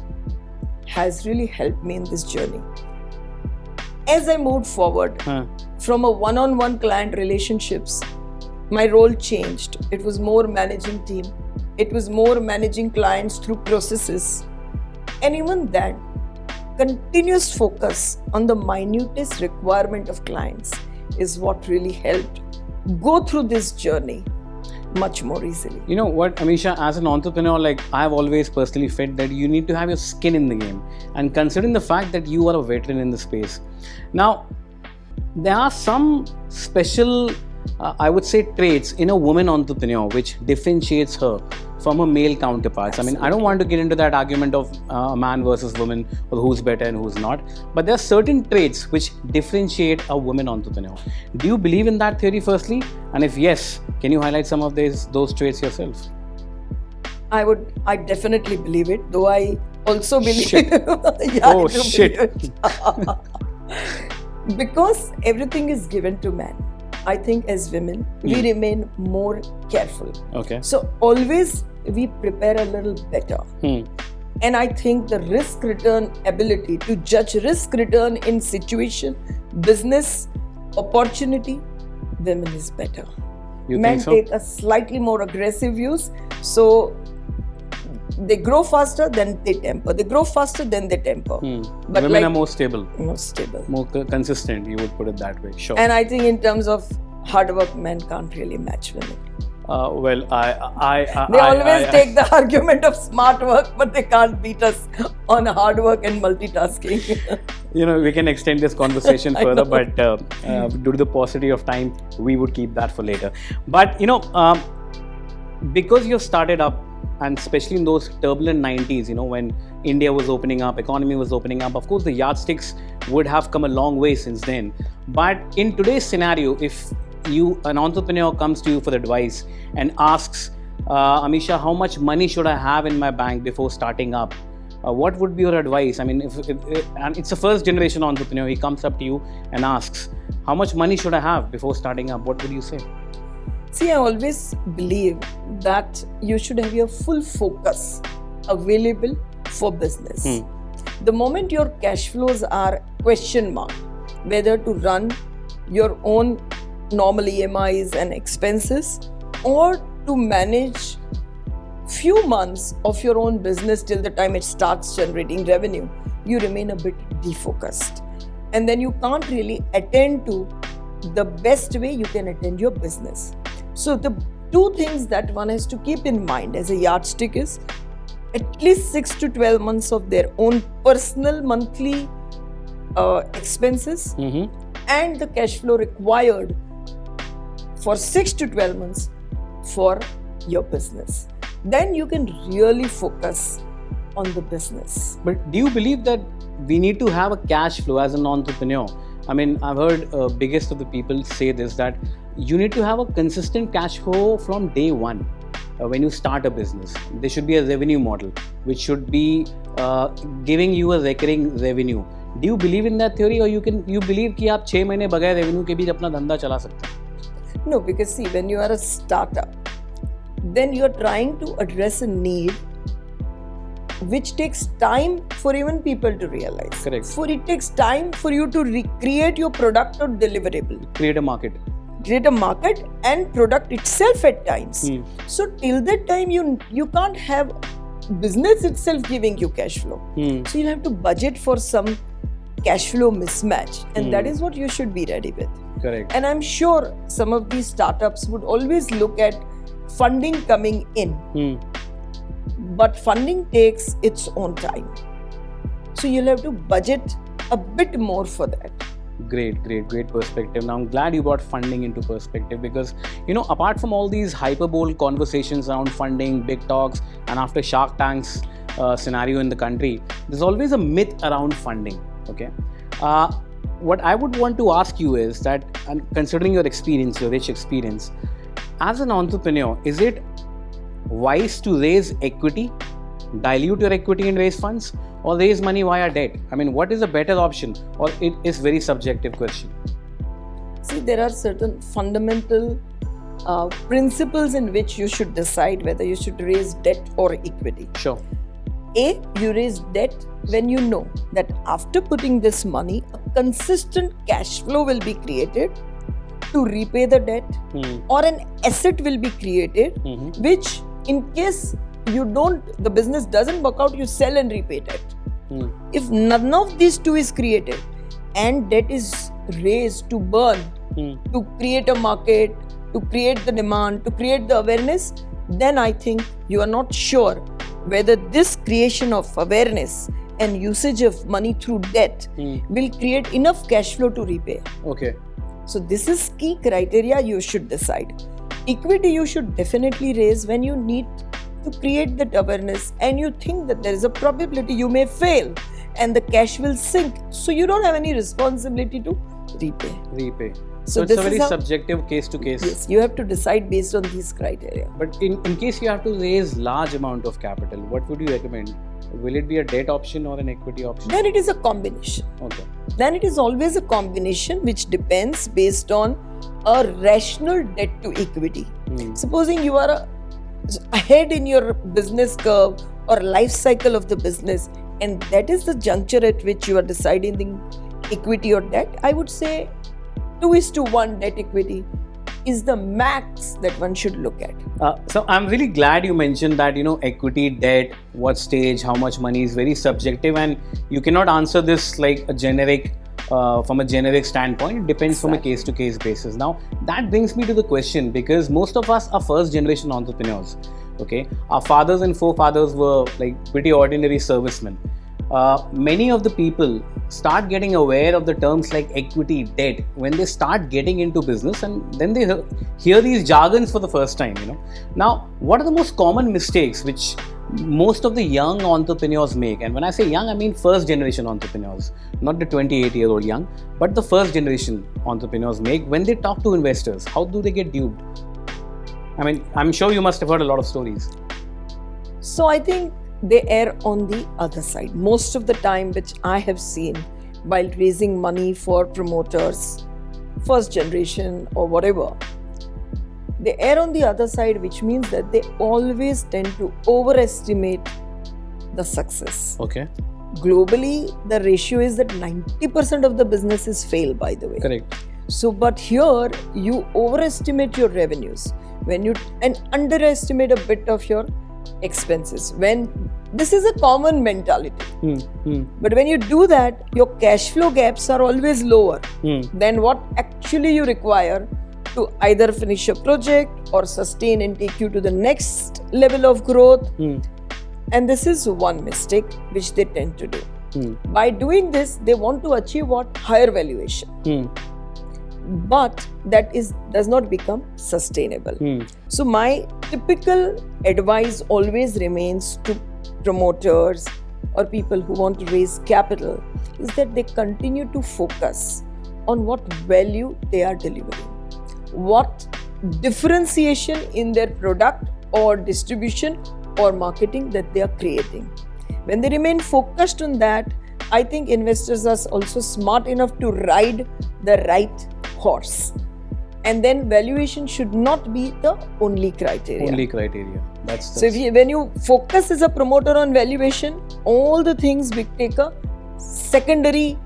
[SPEAKER 9] has really helped me in this journey. As I moved forward from a one-on-one client relationships, my role changed. It was more managing team. It was more managing clients through processes. And even then, continuous focus on the minutest requirement of clients is what really helped go through this journey much more easily.
[SPEAKER 8] You know what, Amisha, as an entrepreneur, I've always personally felt that you need to have your skin in the game, and considering the fact that you are a veteran in the space. Now, there are some special, I would say, traits in a woman entrepreneur which differentiates her from her male counterparts.
[SPEAKER 9] Absolutely.
[SPEAKER 8] I mean, I don't want to get into that argument of a man versus woman, or who's better and who's not, but there are certain traits which differentiate a woman entrepreneur. Do you believe in that theory firstly? And if yes, can you highlight some of those traits yourself?
[SPEAKER 9] I definitely believe it, though I also believe
[SPEAKER 8] Shit.
[SPEAKER 9] Yeah,
[SPEAKER 8] shit.
[SPEAKER 9] Because everything is given to man. I think as women, we remain more careful.
[SPEAKER 8] Okay.
[SPEAKER 9] So always we prepare a little better. And I think the risk return ability to judge risk return in situation, business, opportunity, women is better.
[SPEAKER 8] You
[SPEAKER 9] Men
[SPEAKER 8] think so?
[SPEAKER 9] take a slightly more aggressive views. So they grow faster, then they temper. They grow faster, then they temper. But
[SPEAKER 8] women are more stable.
[SPEAKER 9] More stable.
[SPEAKER 8] More consistent, you would put it that way. Sure.
[SPEAKER 9] And I think in terms of hard work, men can't really match women.
[SPEAKER 8] Well,
[SPEAKER 9] They always take the argument of smart work, but they can't beat us on hard work and multitasking.
[SPEAKER 8] We can extend this conversation further, but due to the paucity of time, we would keep that for later. But, because you started up, and especially in those turbulent 90s, when India was opening up, economy was opening up, of course, the yardsticks would have come a long way since then. But in today's scenario, if an entrepreneur comes to you for advice and asks, Amisha, how much money should I have in my bank before starting up? What would be your advice? I mean, and it's a first generation entrepreneur, he comes up to you and asks, how much money should I have before starting up? What would you say?
[SPEAKER 9] See, I always believe that you should have your full focus available for business. The moment your cash flows are question mark, whether to run your own normal EMIs and expenses or to manage few months of your own business till the time it starts generating revenue, you remain a bit defocused. And then you can't really attend to the best way you can attend your business. So the two things that one has to keep in mind as a yardstick is at least 6 to 12 months of their own personal monthly expenses and the cash flow required for 6 to 12 months for your business. Then you can really focus on the business.
[SPEAKER 8] But do you believe that we need to have a cash flow as an entrepreneur? I mean, I've heard biggest of the people say this, that you need to have a consistent cash flow from day one. When you start a business, there should be a revenue model which should be giving you a recurring revenue. Do you believe in that theory, or you believe कि आप 6 महीने बगैर revenue के भी अपना धंधा चला सकते हैं?
[SPEAKER 9] No, because see, when you are a startup, then you are trying to address a need which takes time for even people to realize.
[SPEAKER 8] Correct.
[SPEAKER 9] For it takes time for you to recreate your product or deliverable.
[SPEAKER 8] Create a market.
[SPEAKER 9] create a market and product itself at times. So till that time, you can't have business itself giving you cash flow. So you'll have to budget for some cash flow mismatch, and that is what you should be ready with.
[SPEAKER 8] Correct.
[SPEAKER 9] And I'm sure some of these startups would always look at funding coming in, but funding takes its own time. So you'll have to budget a bit more for that.
[SPEAKER 8] Great perspective. Now I'm glad you brought funding into perspective, because apart from all these hyperbole conversations around funding, big talks, and after Shark Tank's scenario in the country, there's always a myth around funding. Okay, what I would want to ask you is that, and considering your experience, your rich experience as an entrepreneur, is it wise to raise equity, dilute your equity and raise funds, or raise money via debt? I mean, what is a better option, or it is very subjective question?
[SPEAKER 9] See, there are certain fundamental principles in which you should decide whether you should raise debt or equity.
[SPEAKER 8] Sure.
[SPEAKER 9] A, you raise debt when you know that after putting this money, a consistent cash flow will be created to repay the debt, or an asset will be created, which in case the business doesn't work out, you sell and repay debt. If none of these two is created and debt is raised to burn, to create a market, to create the demand, to create the awareness, then I think you are not sure whether this creation of awareness and usage of money through debt will create enough cash flow to repay.
[SPEAKER 8] Okay.
[SPEAKER 9] So this is key criteria you should decide. Equity you should definitely raise when you need to create that awareness and you think that there is a probability you may fail and the cash will sink. So you don't have any responsibility to repay.
[SPEAKER 8] So it's a very subjective case to case.
[SPEAKER 9] Yes, you have to decide based on these criteria.
[SPEAKER 8] But in case you have to raise large amount of capital, what would you recommend? Will it be a debt option or an equity option?
[SPEAKER 9] Then it is a combination.
[SPEAKER 8] Okay.
[SPEAKER 9] Then it is always a combination which depends based on a rational debt to equity. Supposing you are ahead in your business curve or life cycle of the business, and that is the juncture at which you are deciding the equity or debt, I would say 2:1 debt equity is the max that one should look at.
[SPEAKER 8] So I'm really glad you mentioned that, equity, debt, what stage, how much money is very subjective, and you cannot answer this like a generic, from a generic standpoint. It depends from a case to case basis. Now that brings me to the question, because most of us are first generation entrepreneurs. Okay, our fathers and forefathers were like pretty ordinary servicemen. Many of the people start getting aware of the terms like equity, debt when they start getting into business, and then they hear these jargons for the first time. Now, what are the most common mistakes which most of the young entrepreneurs make? And when I say young, I mean first generation entrepreneurs, not the 28-year-old young, but the first generation entrepreneurs make when they talk to investors. How do they get duped? I mean, I'm sure you must have heard a lot of stories.
[SPEAKER 9] So I think they err on the other side. Most of the time, which I have seen while raising money for promoters, first generation or whatever, they err on the other side, which means that they always tend to overestimate the success.
[SPEAKER 8] Okay.
[SPEAKER 9] Globally, the ratio is that 90% of the businesses fail, by the way.
[SPEAKER 8] Correct.
[SPEAKER 9] So, but here you overestimate your revenues and underestimate a bit of your expenses. When this is a common mentality, but when you do that, your cash flow gaps are always lower than what actually you require to either finish a project or sustain and take you to the next level of growth. And this is one mistake which they tend to do. By doing this, they want to achieve what? Higher valuation. But that does not become sustainable. So my typical advice always remains to promoters or people who want to raise capital is that they continue to focus on what value they are delivering, what differentiation in their product or distribution or marketing that they are creating. When they remain focused on that, I think investors are also smart enough to ride the right horse. And then valuation should not be the only criteria.
[SPEAKER 8] So
[SPEAKER 9] when you focus as a promoter on valuation, all the things take a secondary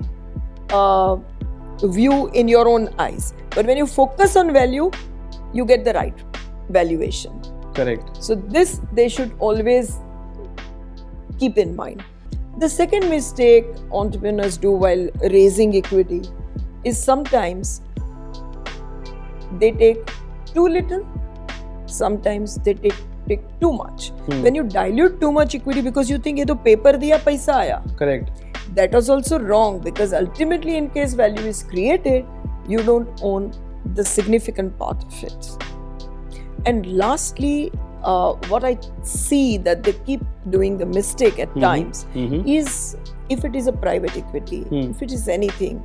[SPEAKER 9] view in your own eyes. But when you focus on value, you get the right valuation.
[SPEAKER 8] Correct.
[SPEAKER 9] So this they should always keep in mind. The second mistake entrepreneurs do while raising equity is sometimes they take too little, sometimes they take too much. When you dilute too much equity because you think ye to paper diya paisa aaya.
[SPEAKER 8] Correct.
[SPEAKER 9] That was also wrong, because ultimately in case value is created, you don't own the significant part of it. And lastly, what I see that they keep doing the mistake at times is, if it is a private equity, if it is anything,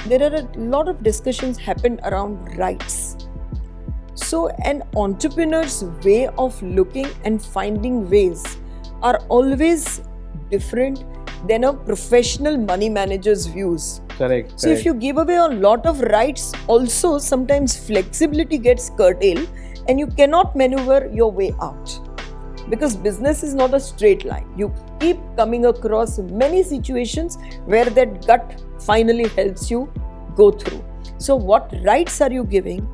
[SPEAKER 9] there are a lot of discussions happen around rights. So an entrepreneur's way of looking and finding ways are always different than a professional money manager's views.
[SPEAKER 8] Correct.
[SPEAKER 9] So if you give away a lot of rights, also sometimes flexibility gets curtailed and you cannot maneuver your way out. Because business is not a straight line. You keep coming across many situations where that gut finally helps you go through. So what rights are you giving?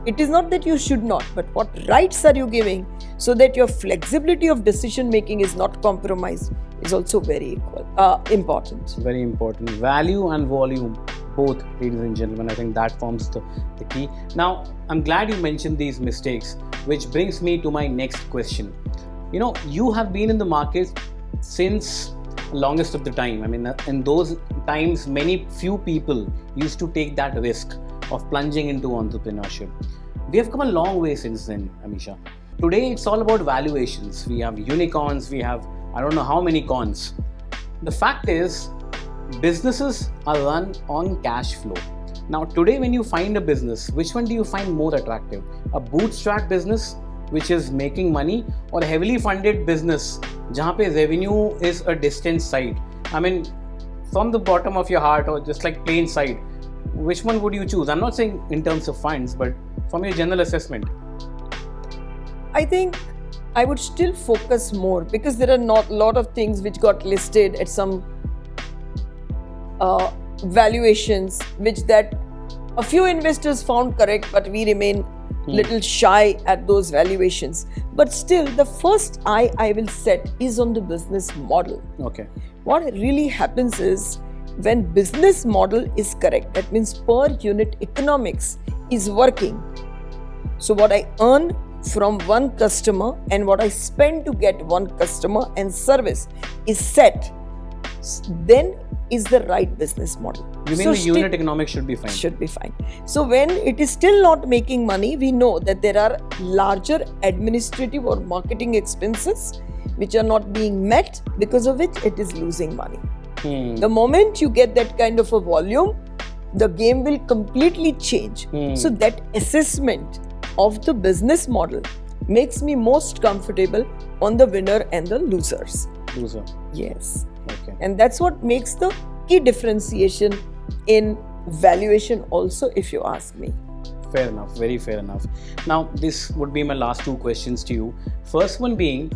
[SPEAKER 9] It is not that you should not, but what rights are you giving so that your flexibility of decision making is not compromised is also very important.
[SPEAKER 8] Very important. Value and volume, both, ladies and gentlemen. I think that forms the key. Now, I'm glad you mentioned these mistakes, which brings me to my next question. You know, you have been in the market since longest of the time. I mean, in those times, few people used to take that risk of plunging into entrepreneurship. We have come a long way since then, Amisha. Today, it's all about valuations. We have unicorns, we have I don't know how many cons. The fact is, businesses are run on cash flow. Now, today when you find a business, which one do you find more attractive? A bootstrap business, which is making money, or a heavily funded business, jahan pe revenue is a distant sight? I mean, from the bottom of your heart, or just like plain sight, which one would you choose? I'm not saying in terms of funds, but from your general assessment.
[SPEAKER 9] I think I would still focus more, because there are not a lot of things which got listed at some valuations which that a few investors found correct, but we remain little shy at those valuations. But still, the first eye I will set is on the business model.
[SPEAKER 8] Okay.
[SPEAKER 9] What really happens is, when business model is correct, that means per unit economics is working. So what I earn from one customer and what I spend to get one customer and service is set, then is the right business model.
[SPEAKER 8] You mean the unit economics should be fine?
[SPEAKER 9] Should be fine. So when it is still not making money, we know that there are larger administrative or marketing expenses which are not being met, because of which it is losing money. The moment you get that kind of a volume, the game will completely change. So that assessment of the business model makes me most comfortable on the winner and the losers.
[SPEAKER 8] Loser.
[SPEAKER 9] Yes.
[SPEAKER 8] Okay.
[SPEAKER 9] And that's what makes the key differentiation in valuation also, if you ask me.
[SPEAKER 8] Fair enough. Very fair enough. Now, this would be my last two questions to you. First one being,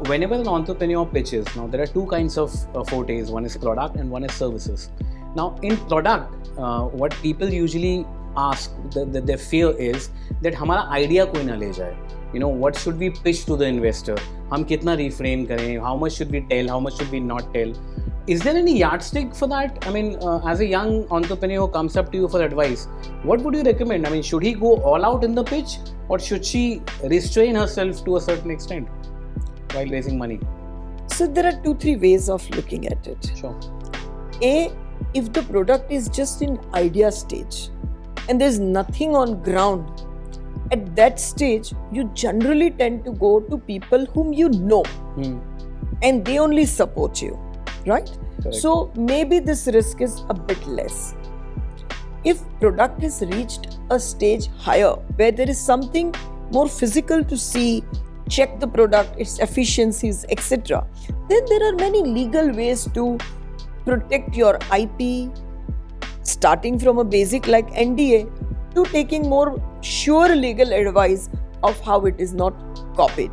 [SPEAKER 8] whenever an entrepreneur pitches, now there are two kinds of fortes. One is product and one is services. Now, in product, what people usually ask, their fear is that हमारा idea कोई ना ले जाए. You know, what should we pitch to the investor? हम कितना reframe करें? How much should we tell? How much should we not tell? Is there any yardstick for that? I mean, as a young entrepreneur who comes up to you for advice, what would you recommend? I mean, should he go all out in the pitch, or should she restrain herself to a certain extent while raising money?
[SPEAKER 9] So there are 2-3 ways of looking at it.
[SPEAKER 8] Sure.
[SPEAKER 9] A, if the product is just in idea stage and there's nothing on ground, at that stage, you generally tend to go to people whom you know and they only support you, right?
[SPEAKER 8] Correct.
[SPEAKER 9] So maybe this risk is a bit less. If product has reached a stage higher, where there is something more physical to see, check the product, its efficiencies, etc., then there are many legal ways to protect your IP, starting from a basic like NDA to taking more sure legal advice of how it is not copied.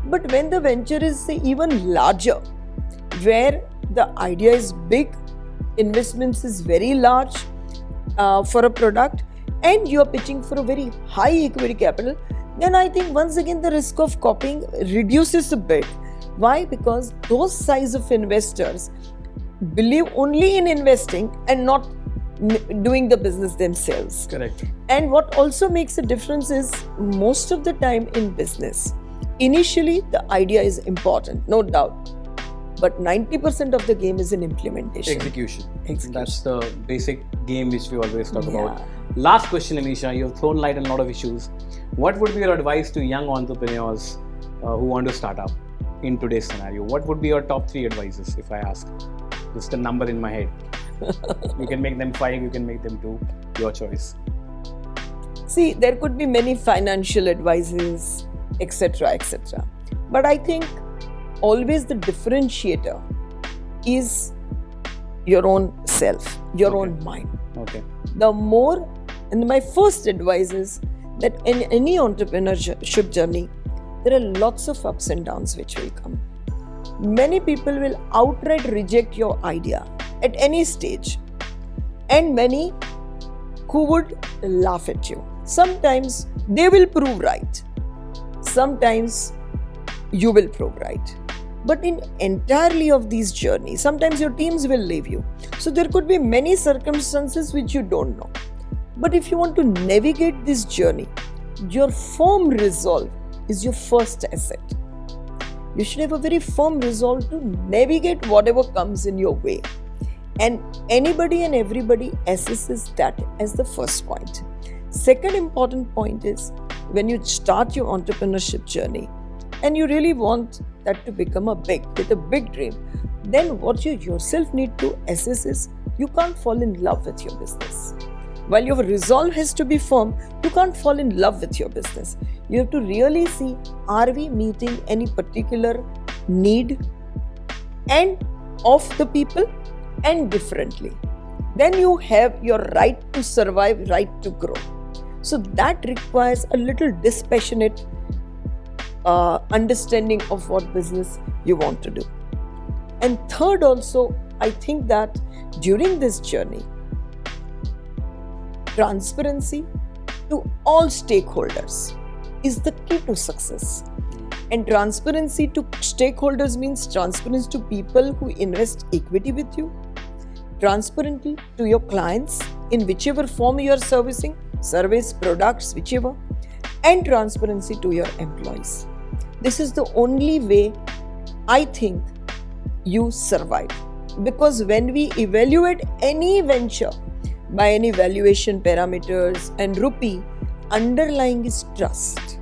[SPEAKER 9] But when the venture is, say, even larger, where the idea is big investments is very large for a product, and you're pitching for a very high equity capital, then I think once again the risk of copying reduces a bit. Why? Because those size of investors believe only in investing and not doing the business themselves.
[SPEAKER 8] Correct.
[SPEAKER 9] And what also makes a difference is most of the time in business, initially the idea is important, no doubt, but 90% of the game is in implementation.
[SPEAKER 8] Execution. That's the basic game which we always talk about. Last question, Amisha. You've thrown light on a lot of issues. What would be your advice to young entrepreneurs who want to start up in today's scenario? What would be your top 3 advices if I ask? Just a number in my head. You can make them 5, you can make them 2, your choice.
[SPEAKER 9] See, there could be many financial advices, etc., etc. But I think always the differentiator is your own self, your own mind.
[SPEAKER 8] Okay.
[SPEAKER 9] The more, and my first advice is that in any entrepreneurship journey, there are lots of ups and downs which will come. Many people will outright reject your idea at any stage, and many who would laugh at you. Sometimes they will prove right, sometimes you will prove right. But in entirely of these journeys, sometimes your teams will leave you. So there could be many circumstances which you don't know. But if you want to navigate this journey, your firm resolve is your first asset. You should have a very firm resolve to navigate whatever comes in your way. And anybody and everybody assesses that as the first point. Second important point is when you start your entrepreneurship journey and you really want that to become with a big dream, then what you yourself need to assess is you can't fall in love with your business. While your resolve has to be firm, you can't fall in love with your business. You have to really see, are we meeting any particular need and of the people and differently. Then you have your right to survive, right to grow. So that requires a little dispassionate understanding of what business you want to do. And third also, I think that during this journey, transparency to all stakeholders is the key to success. And transparency to stakeholders means transparency to people who invest equity with you, transparently to your clients in whichever form you are servicing, service, products, whichever, and transparency to your employees. This is the only way I think you survive. Because when we evaluate any venture by any valuation parameters and rupee, underlying is trust.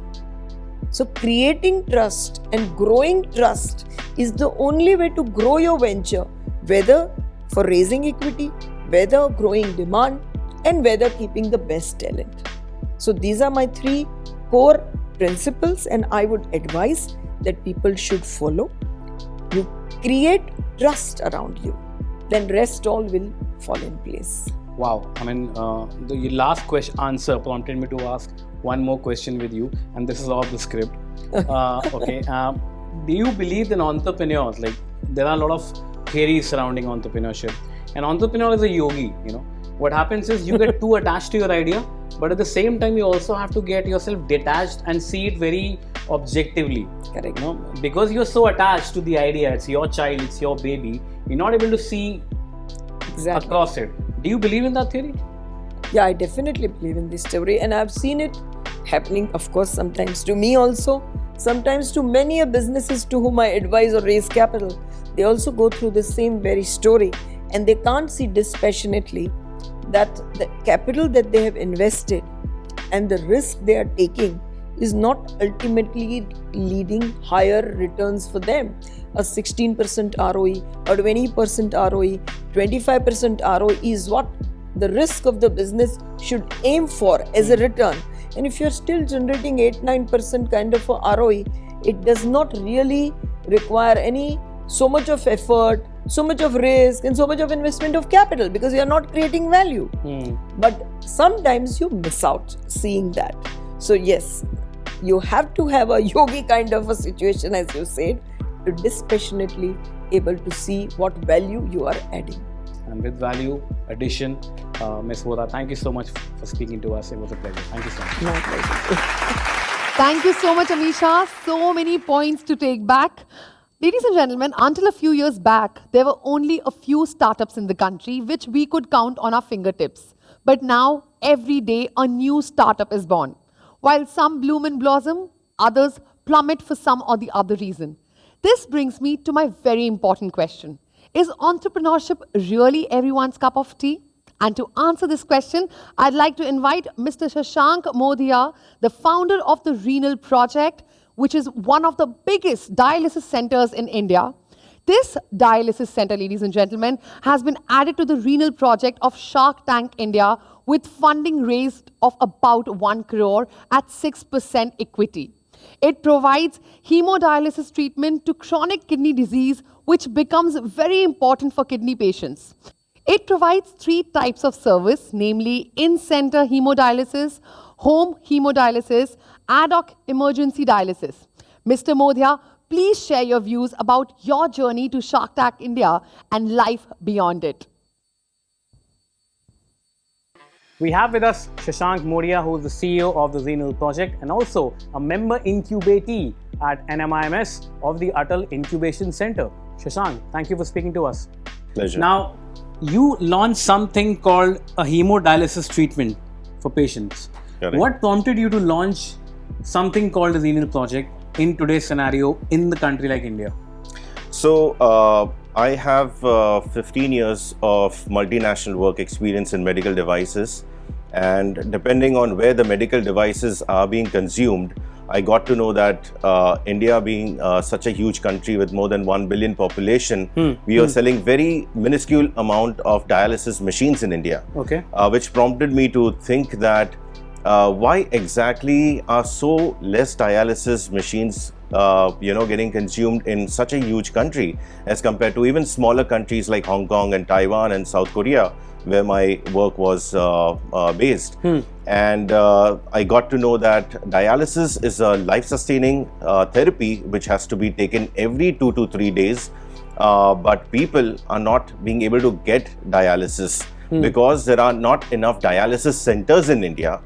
[SPEAKER 9] So creating trust and growing trust is the only way to grow your venture, whether for raising equity, whether growing demand, and whether keeping the best talent. So these are my 3 core principles, and I would advise that people should follow. You create trust around you, then rest all will fall in place.
[SPEAKER 8] Wow. I mean, the last answer prompted me to ask one more question with you, and this is off the script. Okay. Do you believe in entrepreneurs? Like, there are a lot of theories surrounding entrepreneurship, and entrepreneur is a yogi. What happens is you get too attached to your idea, but at the same time you also have to get yourself detached and see it very objectively.
[SPEAKER 9] Correct.
[SPEAKER 8] Because you're so attached to the idea, it's your child, it's your baby, you're not able to see across it. Do you believe in that theory?
[SPEAKER 9] Yeah, I definitely believe in this theory, and I've seen it happening, of course, sometimes to me also, sometimes to many businesses to whom I advise or raise capital. They also go through the same very story, and they can't see dispassionately that the capital that they have invested and the risk they are taking is not ultimately leading higher returns for them. A 16% ROE or 20% ROE, 25% ROE is what the risk of the business should aim for as a return. And if you're still generating 8-9% kind of a ROE, it does not really require so much of effort, so much of risk, and so much of investment of capital, because you are not creating value. But sometimes you miss out seeing that. So yes, you have to have a yogi kind of a situation, as you said, to dispassionately able to see what value you are adding.
[SPEAKER 8] and with value addition. Ms. Vohra, thank you so much for speaking to us. It was a pleasure. Thank you so much.
[SPEAKER 9] My pleasure.
[SPEAKER 1] Thank you so much, Amisha. So many points to take back. Ladies and gentlemen, until a few years back, there were only a few startups in the country which we could count on our fingertips. But now, every day, a new startup is born. While some bloom and blossom, others plummet for some or the other reason. This brings me to my very important question. Is entrepreneurship really everyone's cup of tea? And to answer this question, I'd like to invite Mr. Shashank Moddhia, the founder of the Renal project, which is one of the biggest dialysis centers in India. This dialysis center, ladies and gentlemen, has been added to the Renal project of Shark Tank India with funding raised of about 1 crore at 6% equity. It provides hemodialysis treatment to chronic kidney disease, which becomes very important for kidney patients. It provides 3 types of service, namely in-center hemodialysis, home hemodialysis, ad hoc emergency dialysis. Mr. Moddhia, please share your views about your journey to Shark Tank India and life beyond it.
[SPEAKER 8] We have with us Shashank Moddhia, who is the CEO of the Renal project and also a member incubatee at NMIMS of the Atal Incubation Center. Shashank, thank you for speaking to us.
[SPEAKER 10] Pleasure.
[SPEAKER 8] Now, you launched something called a hemodialysis treatment for patients.
[SPEAKER 10] Correct.
[SPEAKER 8] What prompted you to launch something called the Renal project in today's scenario in the country like India?
[SPEAKER 10] So, I have 15 years of multinational work experience in medical devices, and depending on where the medical devices are being consumed, I got to know that India being such a huge country with more than 1 billion population, we are selling very minuscule amount of dialysis machines in India.
[SPEAKER 8] Okay.
[SPEAKER 10] Which prompted me to think that why exactly are so less dialysis machines getting consumed in such a huge country as compared to even smaller countries like Hong Kong and Taiwan and South Korea, where my work was based. And I got to know that dialysis is a life-sustaining therapy which has to be taken every 2 to 3 days. But people are not being able to get dialysis because there are not enough dialysis centers in India.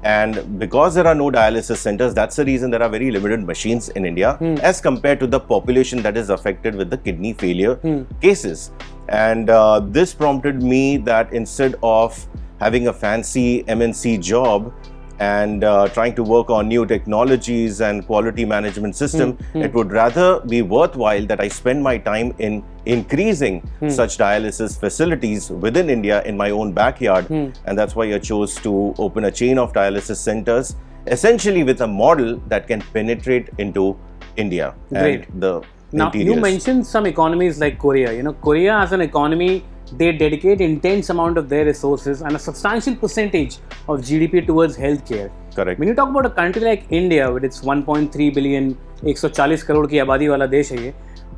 [SPEAKER 10] And because there are no dialysis centers, that's the reason there are very limited machines in India as compared to the population that is affected with the kidney failure cases. And this prompted me that instead of having a fancy MNC job and trying to work on new technologies and quality management system, it would rather be worthwhile that I spend my time in increasing such dialysis facilities within India in my own backyard. And that's why I chose to open a chain of dialysis centers, essentially with a model that can penetrate into India.
[SPEAKER 8] Great.
[SPEAKER 10] And the
[SPEAKER 8] Now, you
[SPEAKER 10] interiors.
[SPEAKER 8] mentioned some economies like Korea. You know, Korea as an economy, they dedicate intense amount of their resources and a substantial percentage of GDP towards healthcare.
[SPEAKER 10] Correct.
[SPEAKER 8] When you talk about a country like India with its 1.3 billion, 140 crore की आबादी वाला देश है ये.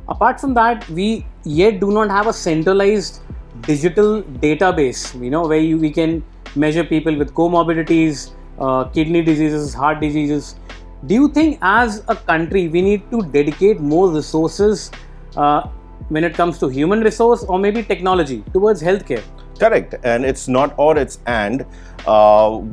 [SPEAKER 8] Apart from that, we yet do not have a centralized digital database, where we can measure people with comorbidities, kidney diseases, heart diseases. Do you think as a country we need to dedicate more resources when it comes to human resource or maybe technology towards healthcare?
[SPEAKER 10] Correct. And it's not or, it's and.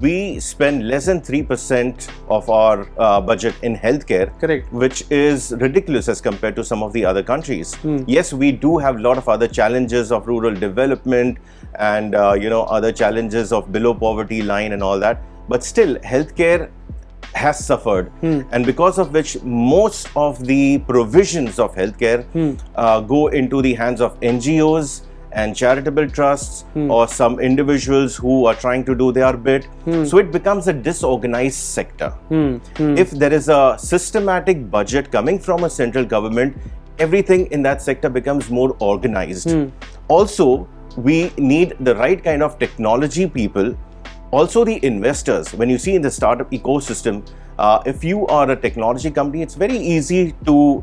[SPEAKER 10] We spend less than 3% of our budget in healthcare.
[SPEAKER 8] Correct.
[SPEAKER 10] Which is ridiculous as compared to some of the other countries. Yes, we do have a lot of other challenges of rural development and other challenges of below poverty line and all that. But still, healthcare has suffered, and because of which most of the provisions of healthcare go into the hands of NGOs and charitable trusts or some individuals who are trying to do their bit. So it becomes a disorganized sector. If there is a systematic budget coming from a central government, everything in that sector becomes more organized. Also, we need the right kind of technology people. Also, the investors. When you see in the startup ecosystem, if you are a technology company, it's very easy to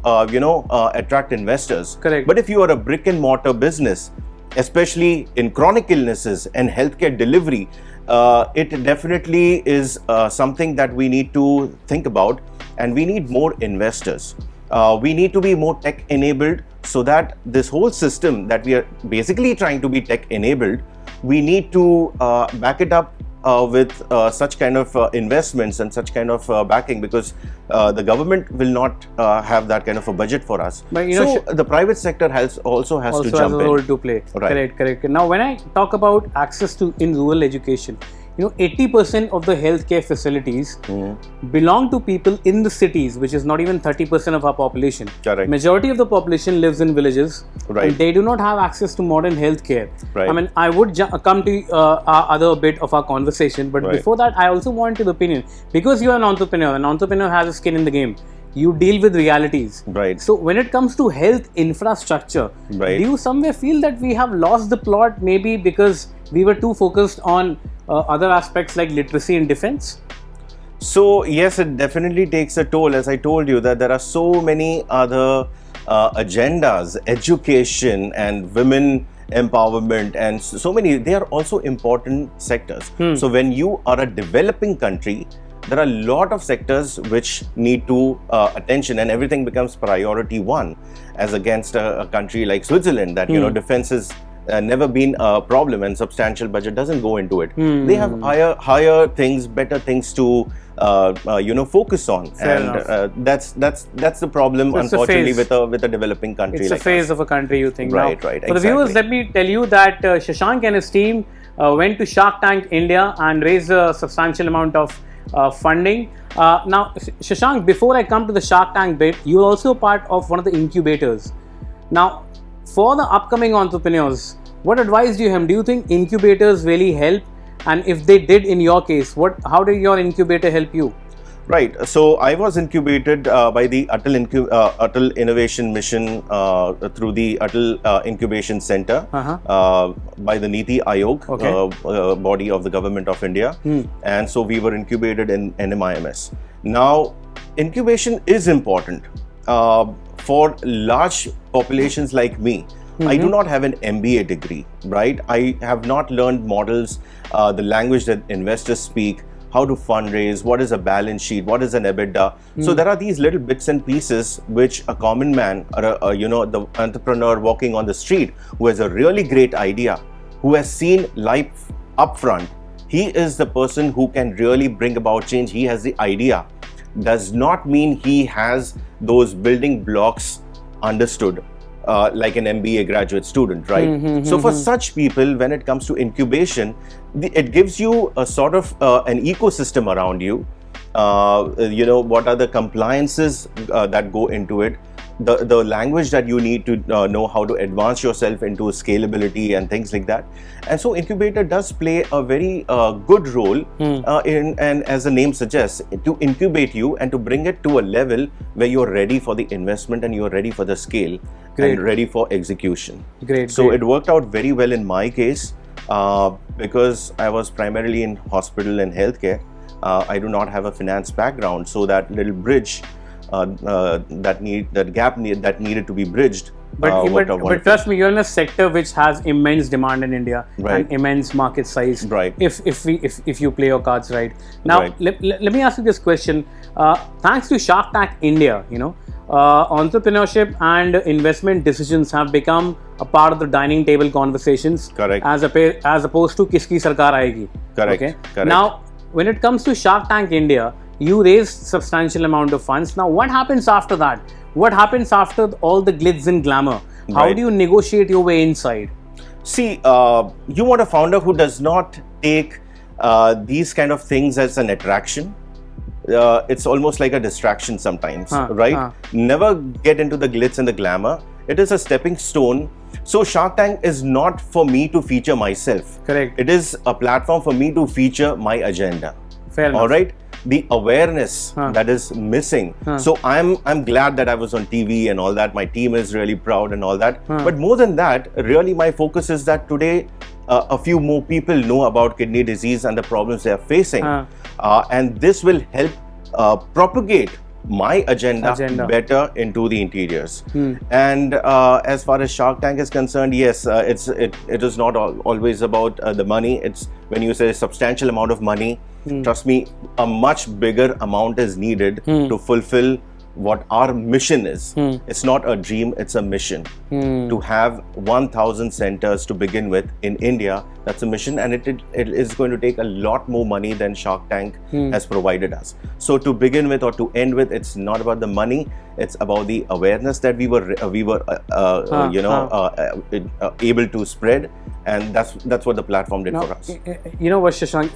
[SPEAKER 10] attract investors.
[SPEAKER 8] Correct.
[SPEAKER 10] But if you are a brick and mortar business, especially in chronic illnesses and healthcare delivery, it definitely is something that we need to think about, and we need more investors. We need to be more tech enabled, so that this whole system that we are basically trying to be tech enabled, we need to back it up with such kind of investments and such kind of backing, because the government will not have that kind of a budget for us.
[SPEAKER 8] But,
[SPEAKER 10] so the private sector also has to jump
[SPEAKER 8] a
[SPEAKER 10] in.
[SPEAKER 8] role to play.
[SPEAKER 10] Right.
[SPEAKER 8] Correct. Now, when I talk about access to in rural education, 80% of the healthcare facilities belong to people in the cities, which is not even 30% of our population.
[SPEAKER 10] Correct.
[SPEAKER 8] Majority of the population lives in villages,
[SPEAKER 10] Right.
[SPEAKER 8] and they do not have access to modern healthcare.
[SPEAKER 10] Right.
[SPEAKER 8] I mean, I would come to our other bit of our conversation, but
[SPEAKER 10] Right.
[SPEAKER 8] before that, I also want your opinion, because you are an entrepreneur has a skin in the game. You deal with realities.
[SPEAKER 10] Right.
[SPEAKER 8] So when it comes to health infrastructure,
[SPEAKER 10] Right.
[SPEAKER 8] do you somewhere feel that we have lost the plot, maybe because we were too focused on other aspects like literacy and defense?
[SPEAKER 10] So yes, it definitely takes a toll. As I told you, that there are so many other agendas, education and women empowerment, and so many. They are also important sectors. So when you are a developing country, there are a lot of sectors which need to attention, and everything becomes priority one, as against a country like Switzerland, that defense is never been a problem, and substantial budget doesn't go into it. They have higher things, better things to focus on.
[SPEAKER 8] Fair
[SPEAKER 10] and
[SPEAKER 8] enough.
[SPEAKER 10] that's the problem,
[SPEAKER 8] So it's a
[SPEAKER 10] unfortunately,
[SPEAKER 8] phase.
[SPEAKER 10] with a developing country.
[SPEAKER 8] It's
[SPEAKER 10] like
[SPEAKER 8] a phase
[SPEAKER 10] us.
[SPEAKER 8] of a country, you think.
[SPEAKER 10] Right,
[SPEAKER 8] Now,
[SPEAKER 10] right,
[SPEAKER 8] For the viewers,
[SPEAKER 10] exactly.
[SPEAKER 8] let me tell you that Shashank and his team went to Shark Tank India and raised a substantial amount of funding. Now, Shashank, before I come to the Shark Tank bit, you're also part of one of the incubators. Now, for the upcoming entrepreneurs, what advice do you have? Do you think incubators really help? And if they did in your case, how did your incubator help you?
[SPEAKER 10] Right. So I was incubated by the Atal Innovation Mission through the Atal Incubation Center by the Niti Aayog, body of the Government of India. And so we were incubated in NMIMS. Now, incubation is important for large populations like me. I do not have an MBA degree, right? I have not learned models, the language that investors speak, how to fundraise, what is a balance sheet, what is an EBITDA. So there are these little bits and pieces which a common man, or the entrepreneur walking on the street who has a really great idea, who has seen life upfront, he is the person who can really bring about change. He has the idea. Does not mean he has those building blocks understood. Like an MBA graduate student, right? So for such people, when it comes to incubation, it gives you a sort of an ecosystem around you. What are the compliances that go into it? The language that you need to know how to advance yourself into scalability and things like that. And so incubator does play a very good role and as the name suggests, to incubate you and to bring it to a level where you're ready for the investment and you're ready for the scale and ready for execution. So it worked out very well in my case because I was primarily in hospital and healthcare. I do not have a finance background, so that little bridge that gap that needed to be bridged.
[SPEAKER 8] But trust me, you're in a sector which has immense demand in India and immense market size.
[SPEAKER 10] Right.
[SPEAKER 8] If you play your cards right. Now, let me ask you this question. Thanks to Shark Tank India, entrepreneurship and investment decisions have become a part of the dining table conversations.
[SPEAKER 10] Correct.
[SPEAKER 8] As opposed to kiski sarkar aayegi.
[SPEAKER 10] Correct.
[SPEAKER 8] Okay.
[SPEAKER 10] Correct.
[SPEAKER 8] Now, when it comes to Shark Tank India, you raised substantial amount of funds. Now, what happens after that? What happens after all the glitz and glamour? How do you negotiate your way inside?
[SPEAKER 10] See, you want a founder who does not take these kind of things as an attraction. It's almost like a distraction sometimes, right? Never get into the glitz and the glamour. It is a stepping stone. So Shark Tank is not for me to feature myself.
[SPEAKER 8] Correct.
[SPEAKER 10] It is a platform for me to feature my agenda.
[SPEAKER 8] Fair enough.
[SPEAKER 10] All right. The awareness that is missing. So I'm glad that I was on TV and all that. My team is really proud and all that. But more than that, really my focus is that today a few more people know about kidney disease and the problems they are facing. And this will help propagate my agenda better into the interiors. And as far as Shark Tank is concerned, yes, it is not always about the money. It's when you say substantial amount of money, trust me, a much bigger amount is needed to fulfill what our mission is. It's not a dream, it's a mission. To have 1,000 centers to begin with in India, that's a mission, and it is going to take a lot more money than Shark Tank has provided us. So to begin with or to end with, it's not about the money, it's about the awareness that we were able to spread, and that's what the platform did for us.
[SPEAKER 8] You know what, Shashank,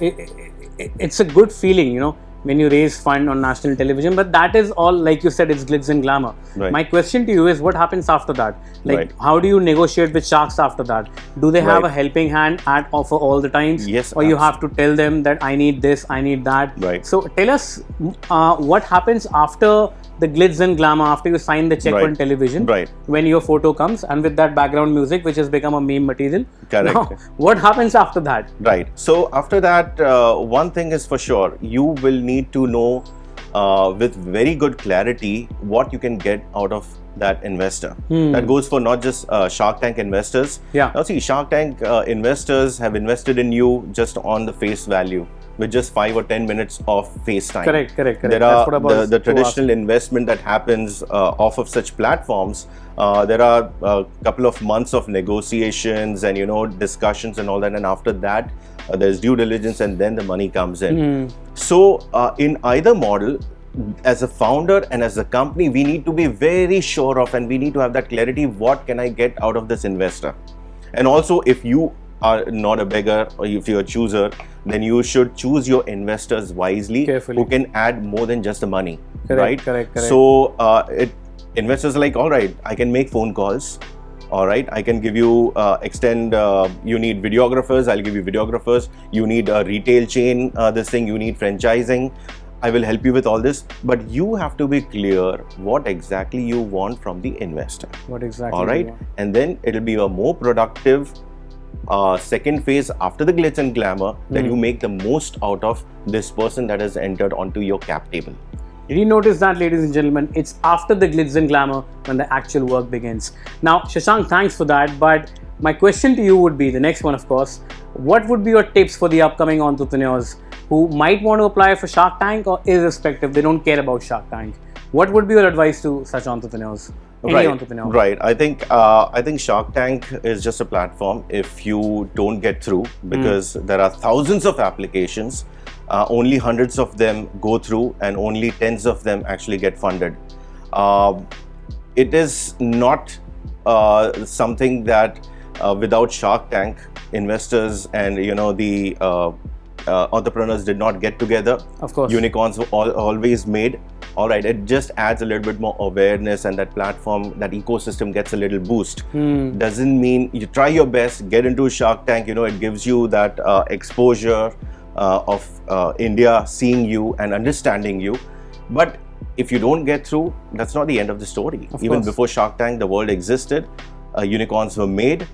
[SPEAKER 8] it's a good feeling, you know, when you raise fund on national television, but that is all, like you said, it's glitz and glamour.
[SPEAKER 10] Right.
[SPEAKER 8] My question to you is, what happens after that? Like,
[SPEAKER 10] Right.
[SPEAKER 8] how do you negotiate with sharks after that? Do they have
[SPEAKER 10] Right.
[SPEAKER 8] a helping hand at offer all the times?
[SPEAKER 10] Yes,
[SPEAKER 8] Or you have to tell them that I need this, I need that?
[SPEAKER 10] Right.
[SPEAKER 8] So tell us what happens after the glitz and glamour, after you sign the check
[SPEAKER 10] Right.
[SPEAKER 8] on television,
[SPEAKER 10] Right.
[SPEAKER 8] when your photo comes and with that background music, which has become a meme material.
[SPEAKER 10] Correct.
[SPEAKER 8] Now, what happens after that?
[SPEAKER 10] Right. So after that, one thing is for sure, you will need to know with very good clarity what you can get out of that investor. That goes for not just Shark Tank investors.
[SPEAKER 8] Yeah.
[SPEAKER 10] Now see, Shark Tank investors have invested in you just on the face value, with just 5 or 10 minutes of face time.
[SPEAKER 8] Correct.
[SPEAKER 10] There
[SPEAKER 8] That's
[SPEAKER 10] are
[SPEAKER 8] what I was
[SPEAKER 10] the
[SPEAKER 8] to
[SPEAKER 10] traditional investment that happens off of such platforms. There are a couple of months of negotiations and discussions and all that, and after that there's due diligence, and then the money comes in. So in either model, as a founder and as a company, we need to be very sure of, and we need to have that clarity, what can I get out of this investor? And also, if you are not a beggar, or if you're a chooser, then you should choose your investors wisely,
[SPEAKER 8] Carefully.
[SPEAKER 10] who can add more than just the money.
[SPEAKER 8] Correct.
[SPEAKER 10] So investors are like, all right, I can make phone calls. All right, I can give you you need videographers, I'll give you videographers. You need a retail chain, you need franchising. I will help you with all this, but you have to be clear what exactly you want from the investor.
[SPEAKER 8] What exactly?
[SPEAKER 10] All right, and then it'll be a more productive second phase after the glitz and glamour, that you make the most out of this person that has entered onto your cap table.
[SPEAKER 8] Did you notice that, ladies and gentlemen? It's after the glitz and glamour when the actual work begins. Now, Shashank, thanks for that. But my question to you would be, the next one, of course, what would be your tips for the upcoming entrepreneurs who might want to apply for Shark Tank, or irrespective, they don't care about Shark Tank? What would be your advice to such entrepreneurs? Any entrepreneur?
[SPEAKER 10] Right. I think Shark Tank is just a platform if you don't get through, because there are thousands of applications. Only hundreds of them go through, and only tens of them actually get funded. It is not something that without Shark Tank, investors and the entrepreneurs did not get together.
[SPEAKER 8] Of course.
[SPEAKER 10] Unicorns were always made. All right, it just adds a little bit more awareness, and that platform, that ecosystem gets a little boost. Doesn't mean you try your best, get into Shark Tank, it gives you that exposure of India seeing you and understanding you. But if you don't get through, that's not the end of the story. Even before Shark Tank, the world existed, unicorns were made,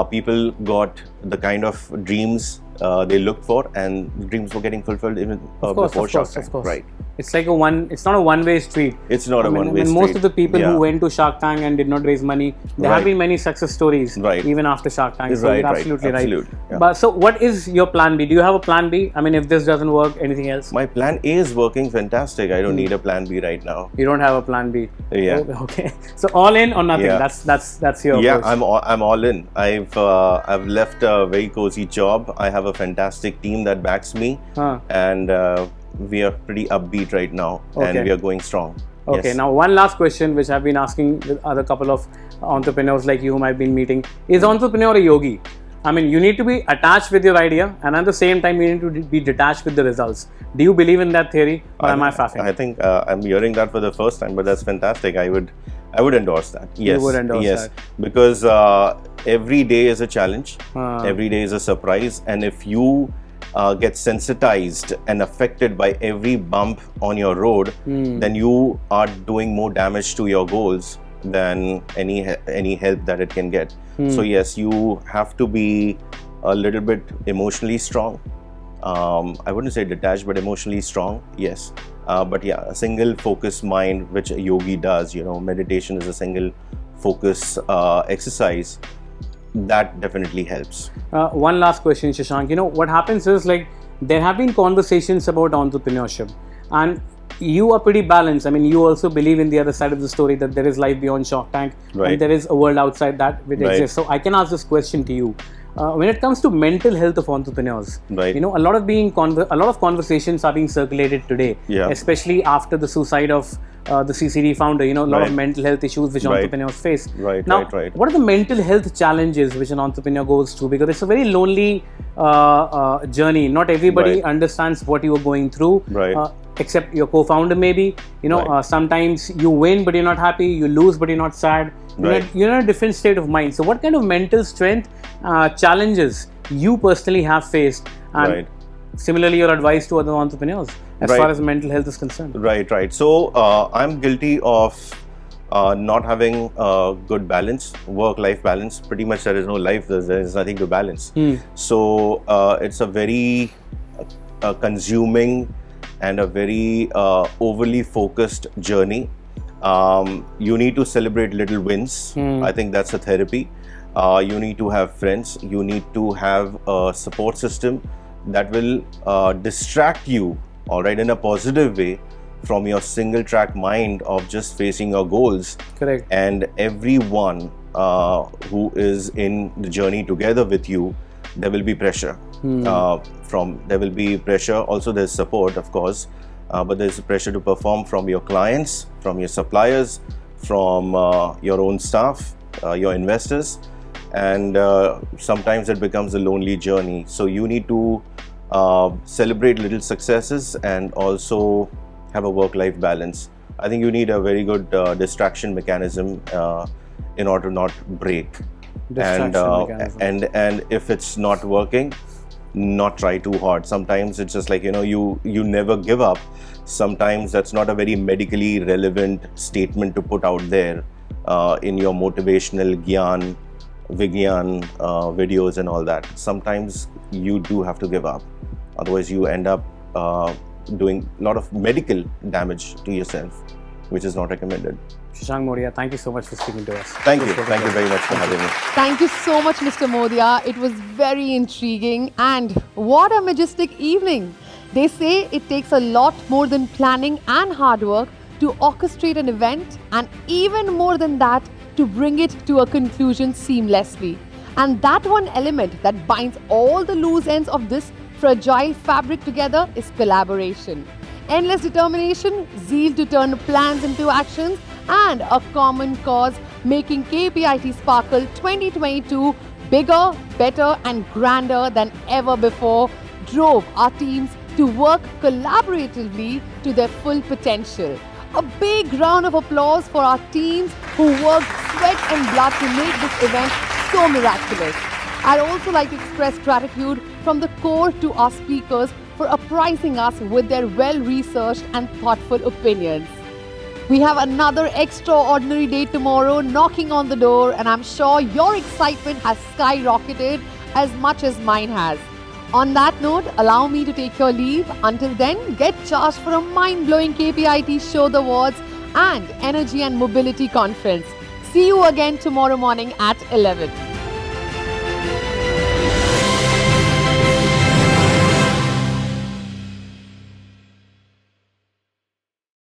[SPEAKER 10] people got the kind of dreams they looked for, and dreams were getting fulfilled even before Shark Tank. Right.
[SPEAKER 8] It's like it's not a one-way street.
[SPEAKER 10] It's not a one-way street.
[SPEAKER 8] Most of the people who went to Shark Tank and did not raise money, there have been many success stories, even after Shark Tank. So you're absolutely right.
[SPEAKER 10] Yeah.
[SPEAKER 8] But so what is your plan B? Do you have a plan B? I mean, if this doesn't work, anything else?
[SPEAKER 10] My plan A is working fantastic. I don't need a plan B right now.
[SPEAKER 8] You don't have a plan B?
[SPEAKER 10] Yeah.
[SPEAKER 8] Okay. So all in or nothing?
[SPEAKER 10] Yeah.
[SPEAKER 8] That's your
[SPEAKER 10] Yeah,
[SPEAKER 8] approach.
[SPEAKER 10] I'm all in. I've left a very cozy job. I have a fantastic team that backs me, and we are pretty upbeat right now, and we are going strong.
[SPEAKER 8] Okay,
[SPEAKER 10] Yes.
[SPEAKER 8] now one last question which I've been asking with other couple of entrepreneurs like you whom I've been meeting. Is entrepreneur a yogi? I mean, you need to be attached with your idea, and at the same time you need to be detached with the results. Do you believe in that theory, or am I faffing?
[SPEAKER 10] I think I'm hearing that for the first time, but that's fantastic. I would endorse that. Yes.
[SPEAKER 8] You would endorse
[SPEAKER 10] yes.
[SPEAKER 8] that.
[SPEAKER 10] Because every day is a challenge. Every day is a surprise, and if you get sensitized and affected by every bump on your road, then you are doing more damage to your goals than any help that it can get. So yes, you have to be a little bit emotionally strong. I wouldn't say detached, but emotionally strong. Yes. But yeah, a single focus mind, which a yogi does, meditation is a single focus exercise. That definitely helps.
[SPEAKER 8] One last question, Shashank. What happens is, like, there have been conversations about entrepreneurship, and you are pretty balanced. I mean, you also believe in the other side of the story that there is life beyond Shark Tank,
[SPEAKER 10] Right.
[SPEAKER 8] and there is a world outside that which
[SPEAKER 10] Right.
[SPEAKER 8] exists. So I can ask this question to you. When it comes to mental health of entrepreneurs,
[SPEAKER 10] Right.
[SPEAKER 8] you know, a lot of conversations are being circulated today,
[SPEAKER 10] Yeah.
[SPEAKER 8] especially after the suicide of the CCD founder. You know, a lot of
[SPEAKER 10] Right.
[SPEAKER 8] mental health issues which
[SPEAKER 10] Right.
[SPEAKER 8] entrepreneurs face.
[SPEAKER 10] Right,
[SPEAKER 8] Now,
[SPEAKER 10] right.
[SPEAKER 8] what are the mental health challenges which an entrepreneur goes through? Because it's a very lonely journey. Not everybody
[SPEAKER 10] Right.
[SPEAKER 8] understands what you are going through.
[SPEAKER 10] Right.
[SPEAKER 8] Except your co-founder, maybe. You know,
[SPEAKER 10] Right.
[SPEAKER 8] sometimes you win but you're not happy, you lose but you're not sad.
[SPEAKER 10] Right.
[SPEAKER 8] You're in a different state of mind. So what kind of mental strength challenges you personally have faced, and
[SPEAKER 10] Right.
[SPEAKER 8] similarly your advice to other entrepreneurs as
[SPEAKER 10] Right.
[SPEAKER 8] far as mental health is concerned?
[SPEAKER 10] Right, right. So I'm guilty of not having a good balance, work-life balance. Pretty much there is no life, there is nothing to balance. So it's a very consuming and a very overly focused journey. You need to celebrate little wins. I think that's a therapy. You need to have friends. You need to have a support system that will distract you, all right, in a positive way from your single track mind of just facing your goals.
[SPEAKER 8] Correct.
[SPEAKER 10] And everyone who is in the journey together with you, there will be pressure. There will be pressure. Also, there's support, of course, but there's pressure to perform from your clients, from your suppliers, from your own staff, your investors, and sometimes it becomes a lonely journey. So you need to celebrate little successes and also have a work-life balance. I think you need a very good distraction mechanism in order to not break. And if it's not working, not try too hard. Sometimes it's just like, you know, you never give up. Sometimes that's not a very medically relevant statement to put out there in your motivational Gyan, Vigyan videos and all that. Sometimes you do have to give up. Otherwise you end up doing a lot of medical damage to yourself, which is not recommended.
[SPEAKER 8] Shashank, Moddhia, thank you so much for speaking to us.
[SPEAKER 10] Thank you very much for having me.
[SPEAKER 1] Thank you so much, Mr. Moddhia. It was very intriguing, and what a majestic evening. They say it takes a lot more than planning and hard work to orchestrate an event, and even more than that, to bring it to a conclusion seamlessly. And that one element that binds all the loose ends of this fragile fabric together is collaboration. Endless determination, zeal to turn plans into actions, and a common cause, making KPIT Sparkle 2022 bigger, better and grander than ever before, drove our teams to work collaboratively to their full potential. A big round of applause for our teams who worked sweat and blood to make this event so miraculous. I'd also like to express gratitude from the core to our speakers for apprising us with their well-researched and thoughtful opinions. We have another extraordinary day tomorrow knocking on the door, and I'm sure your excitement has skyrocketed as much as mine has. On that note, allow me to take your leave. Until then, get charged for a mind-blowing KPIT Show the Awards and Energy and Mobility Conference. See you again tomorrow morning at 11.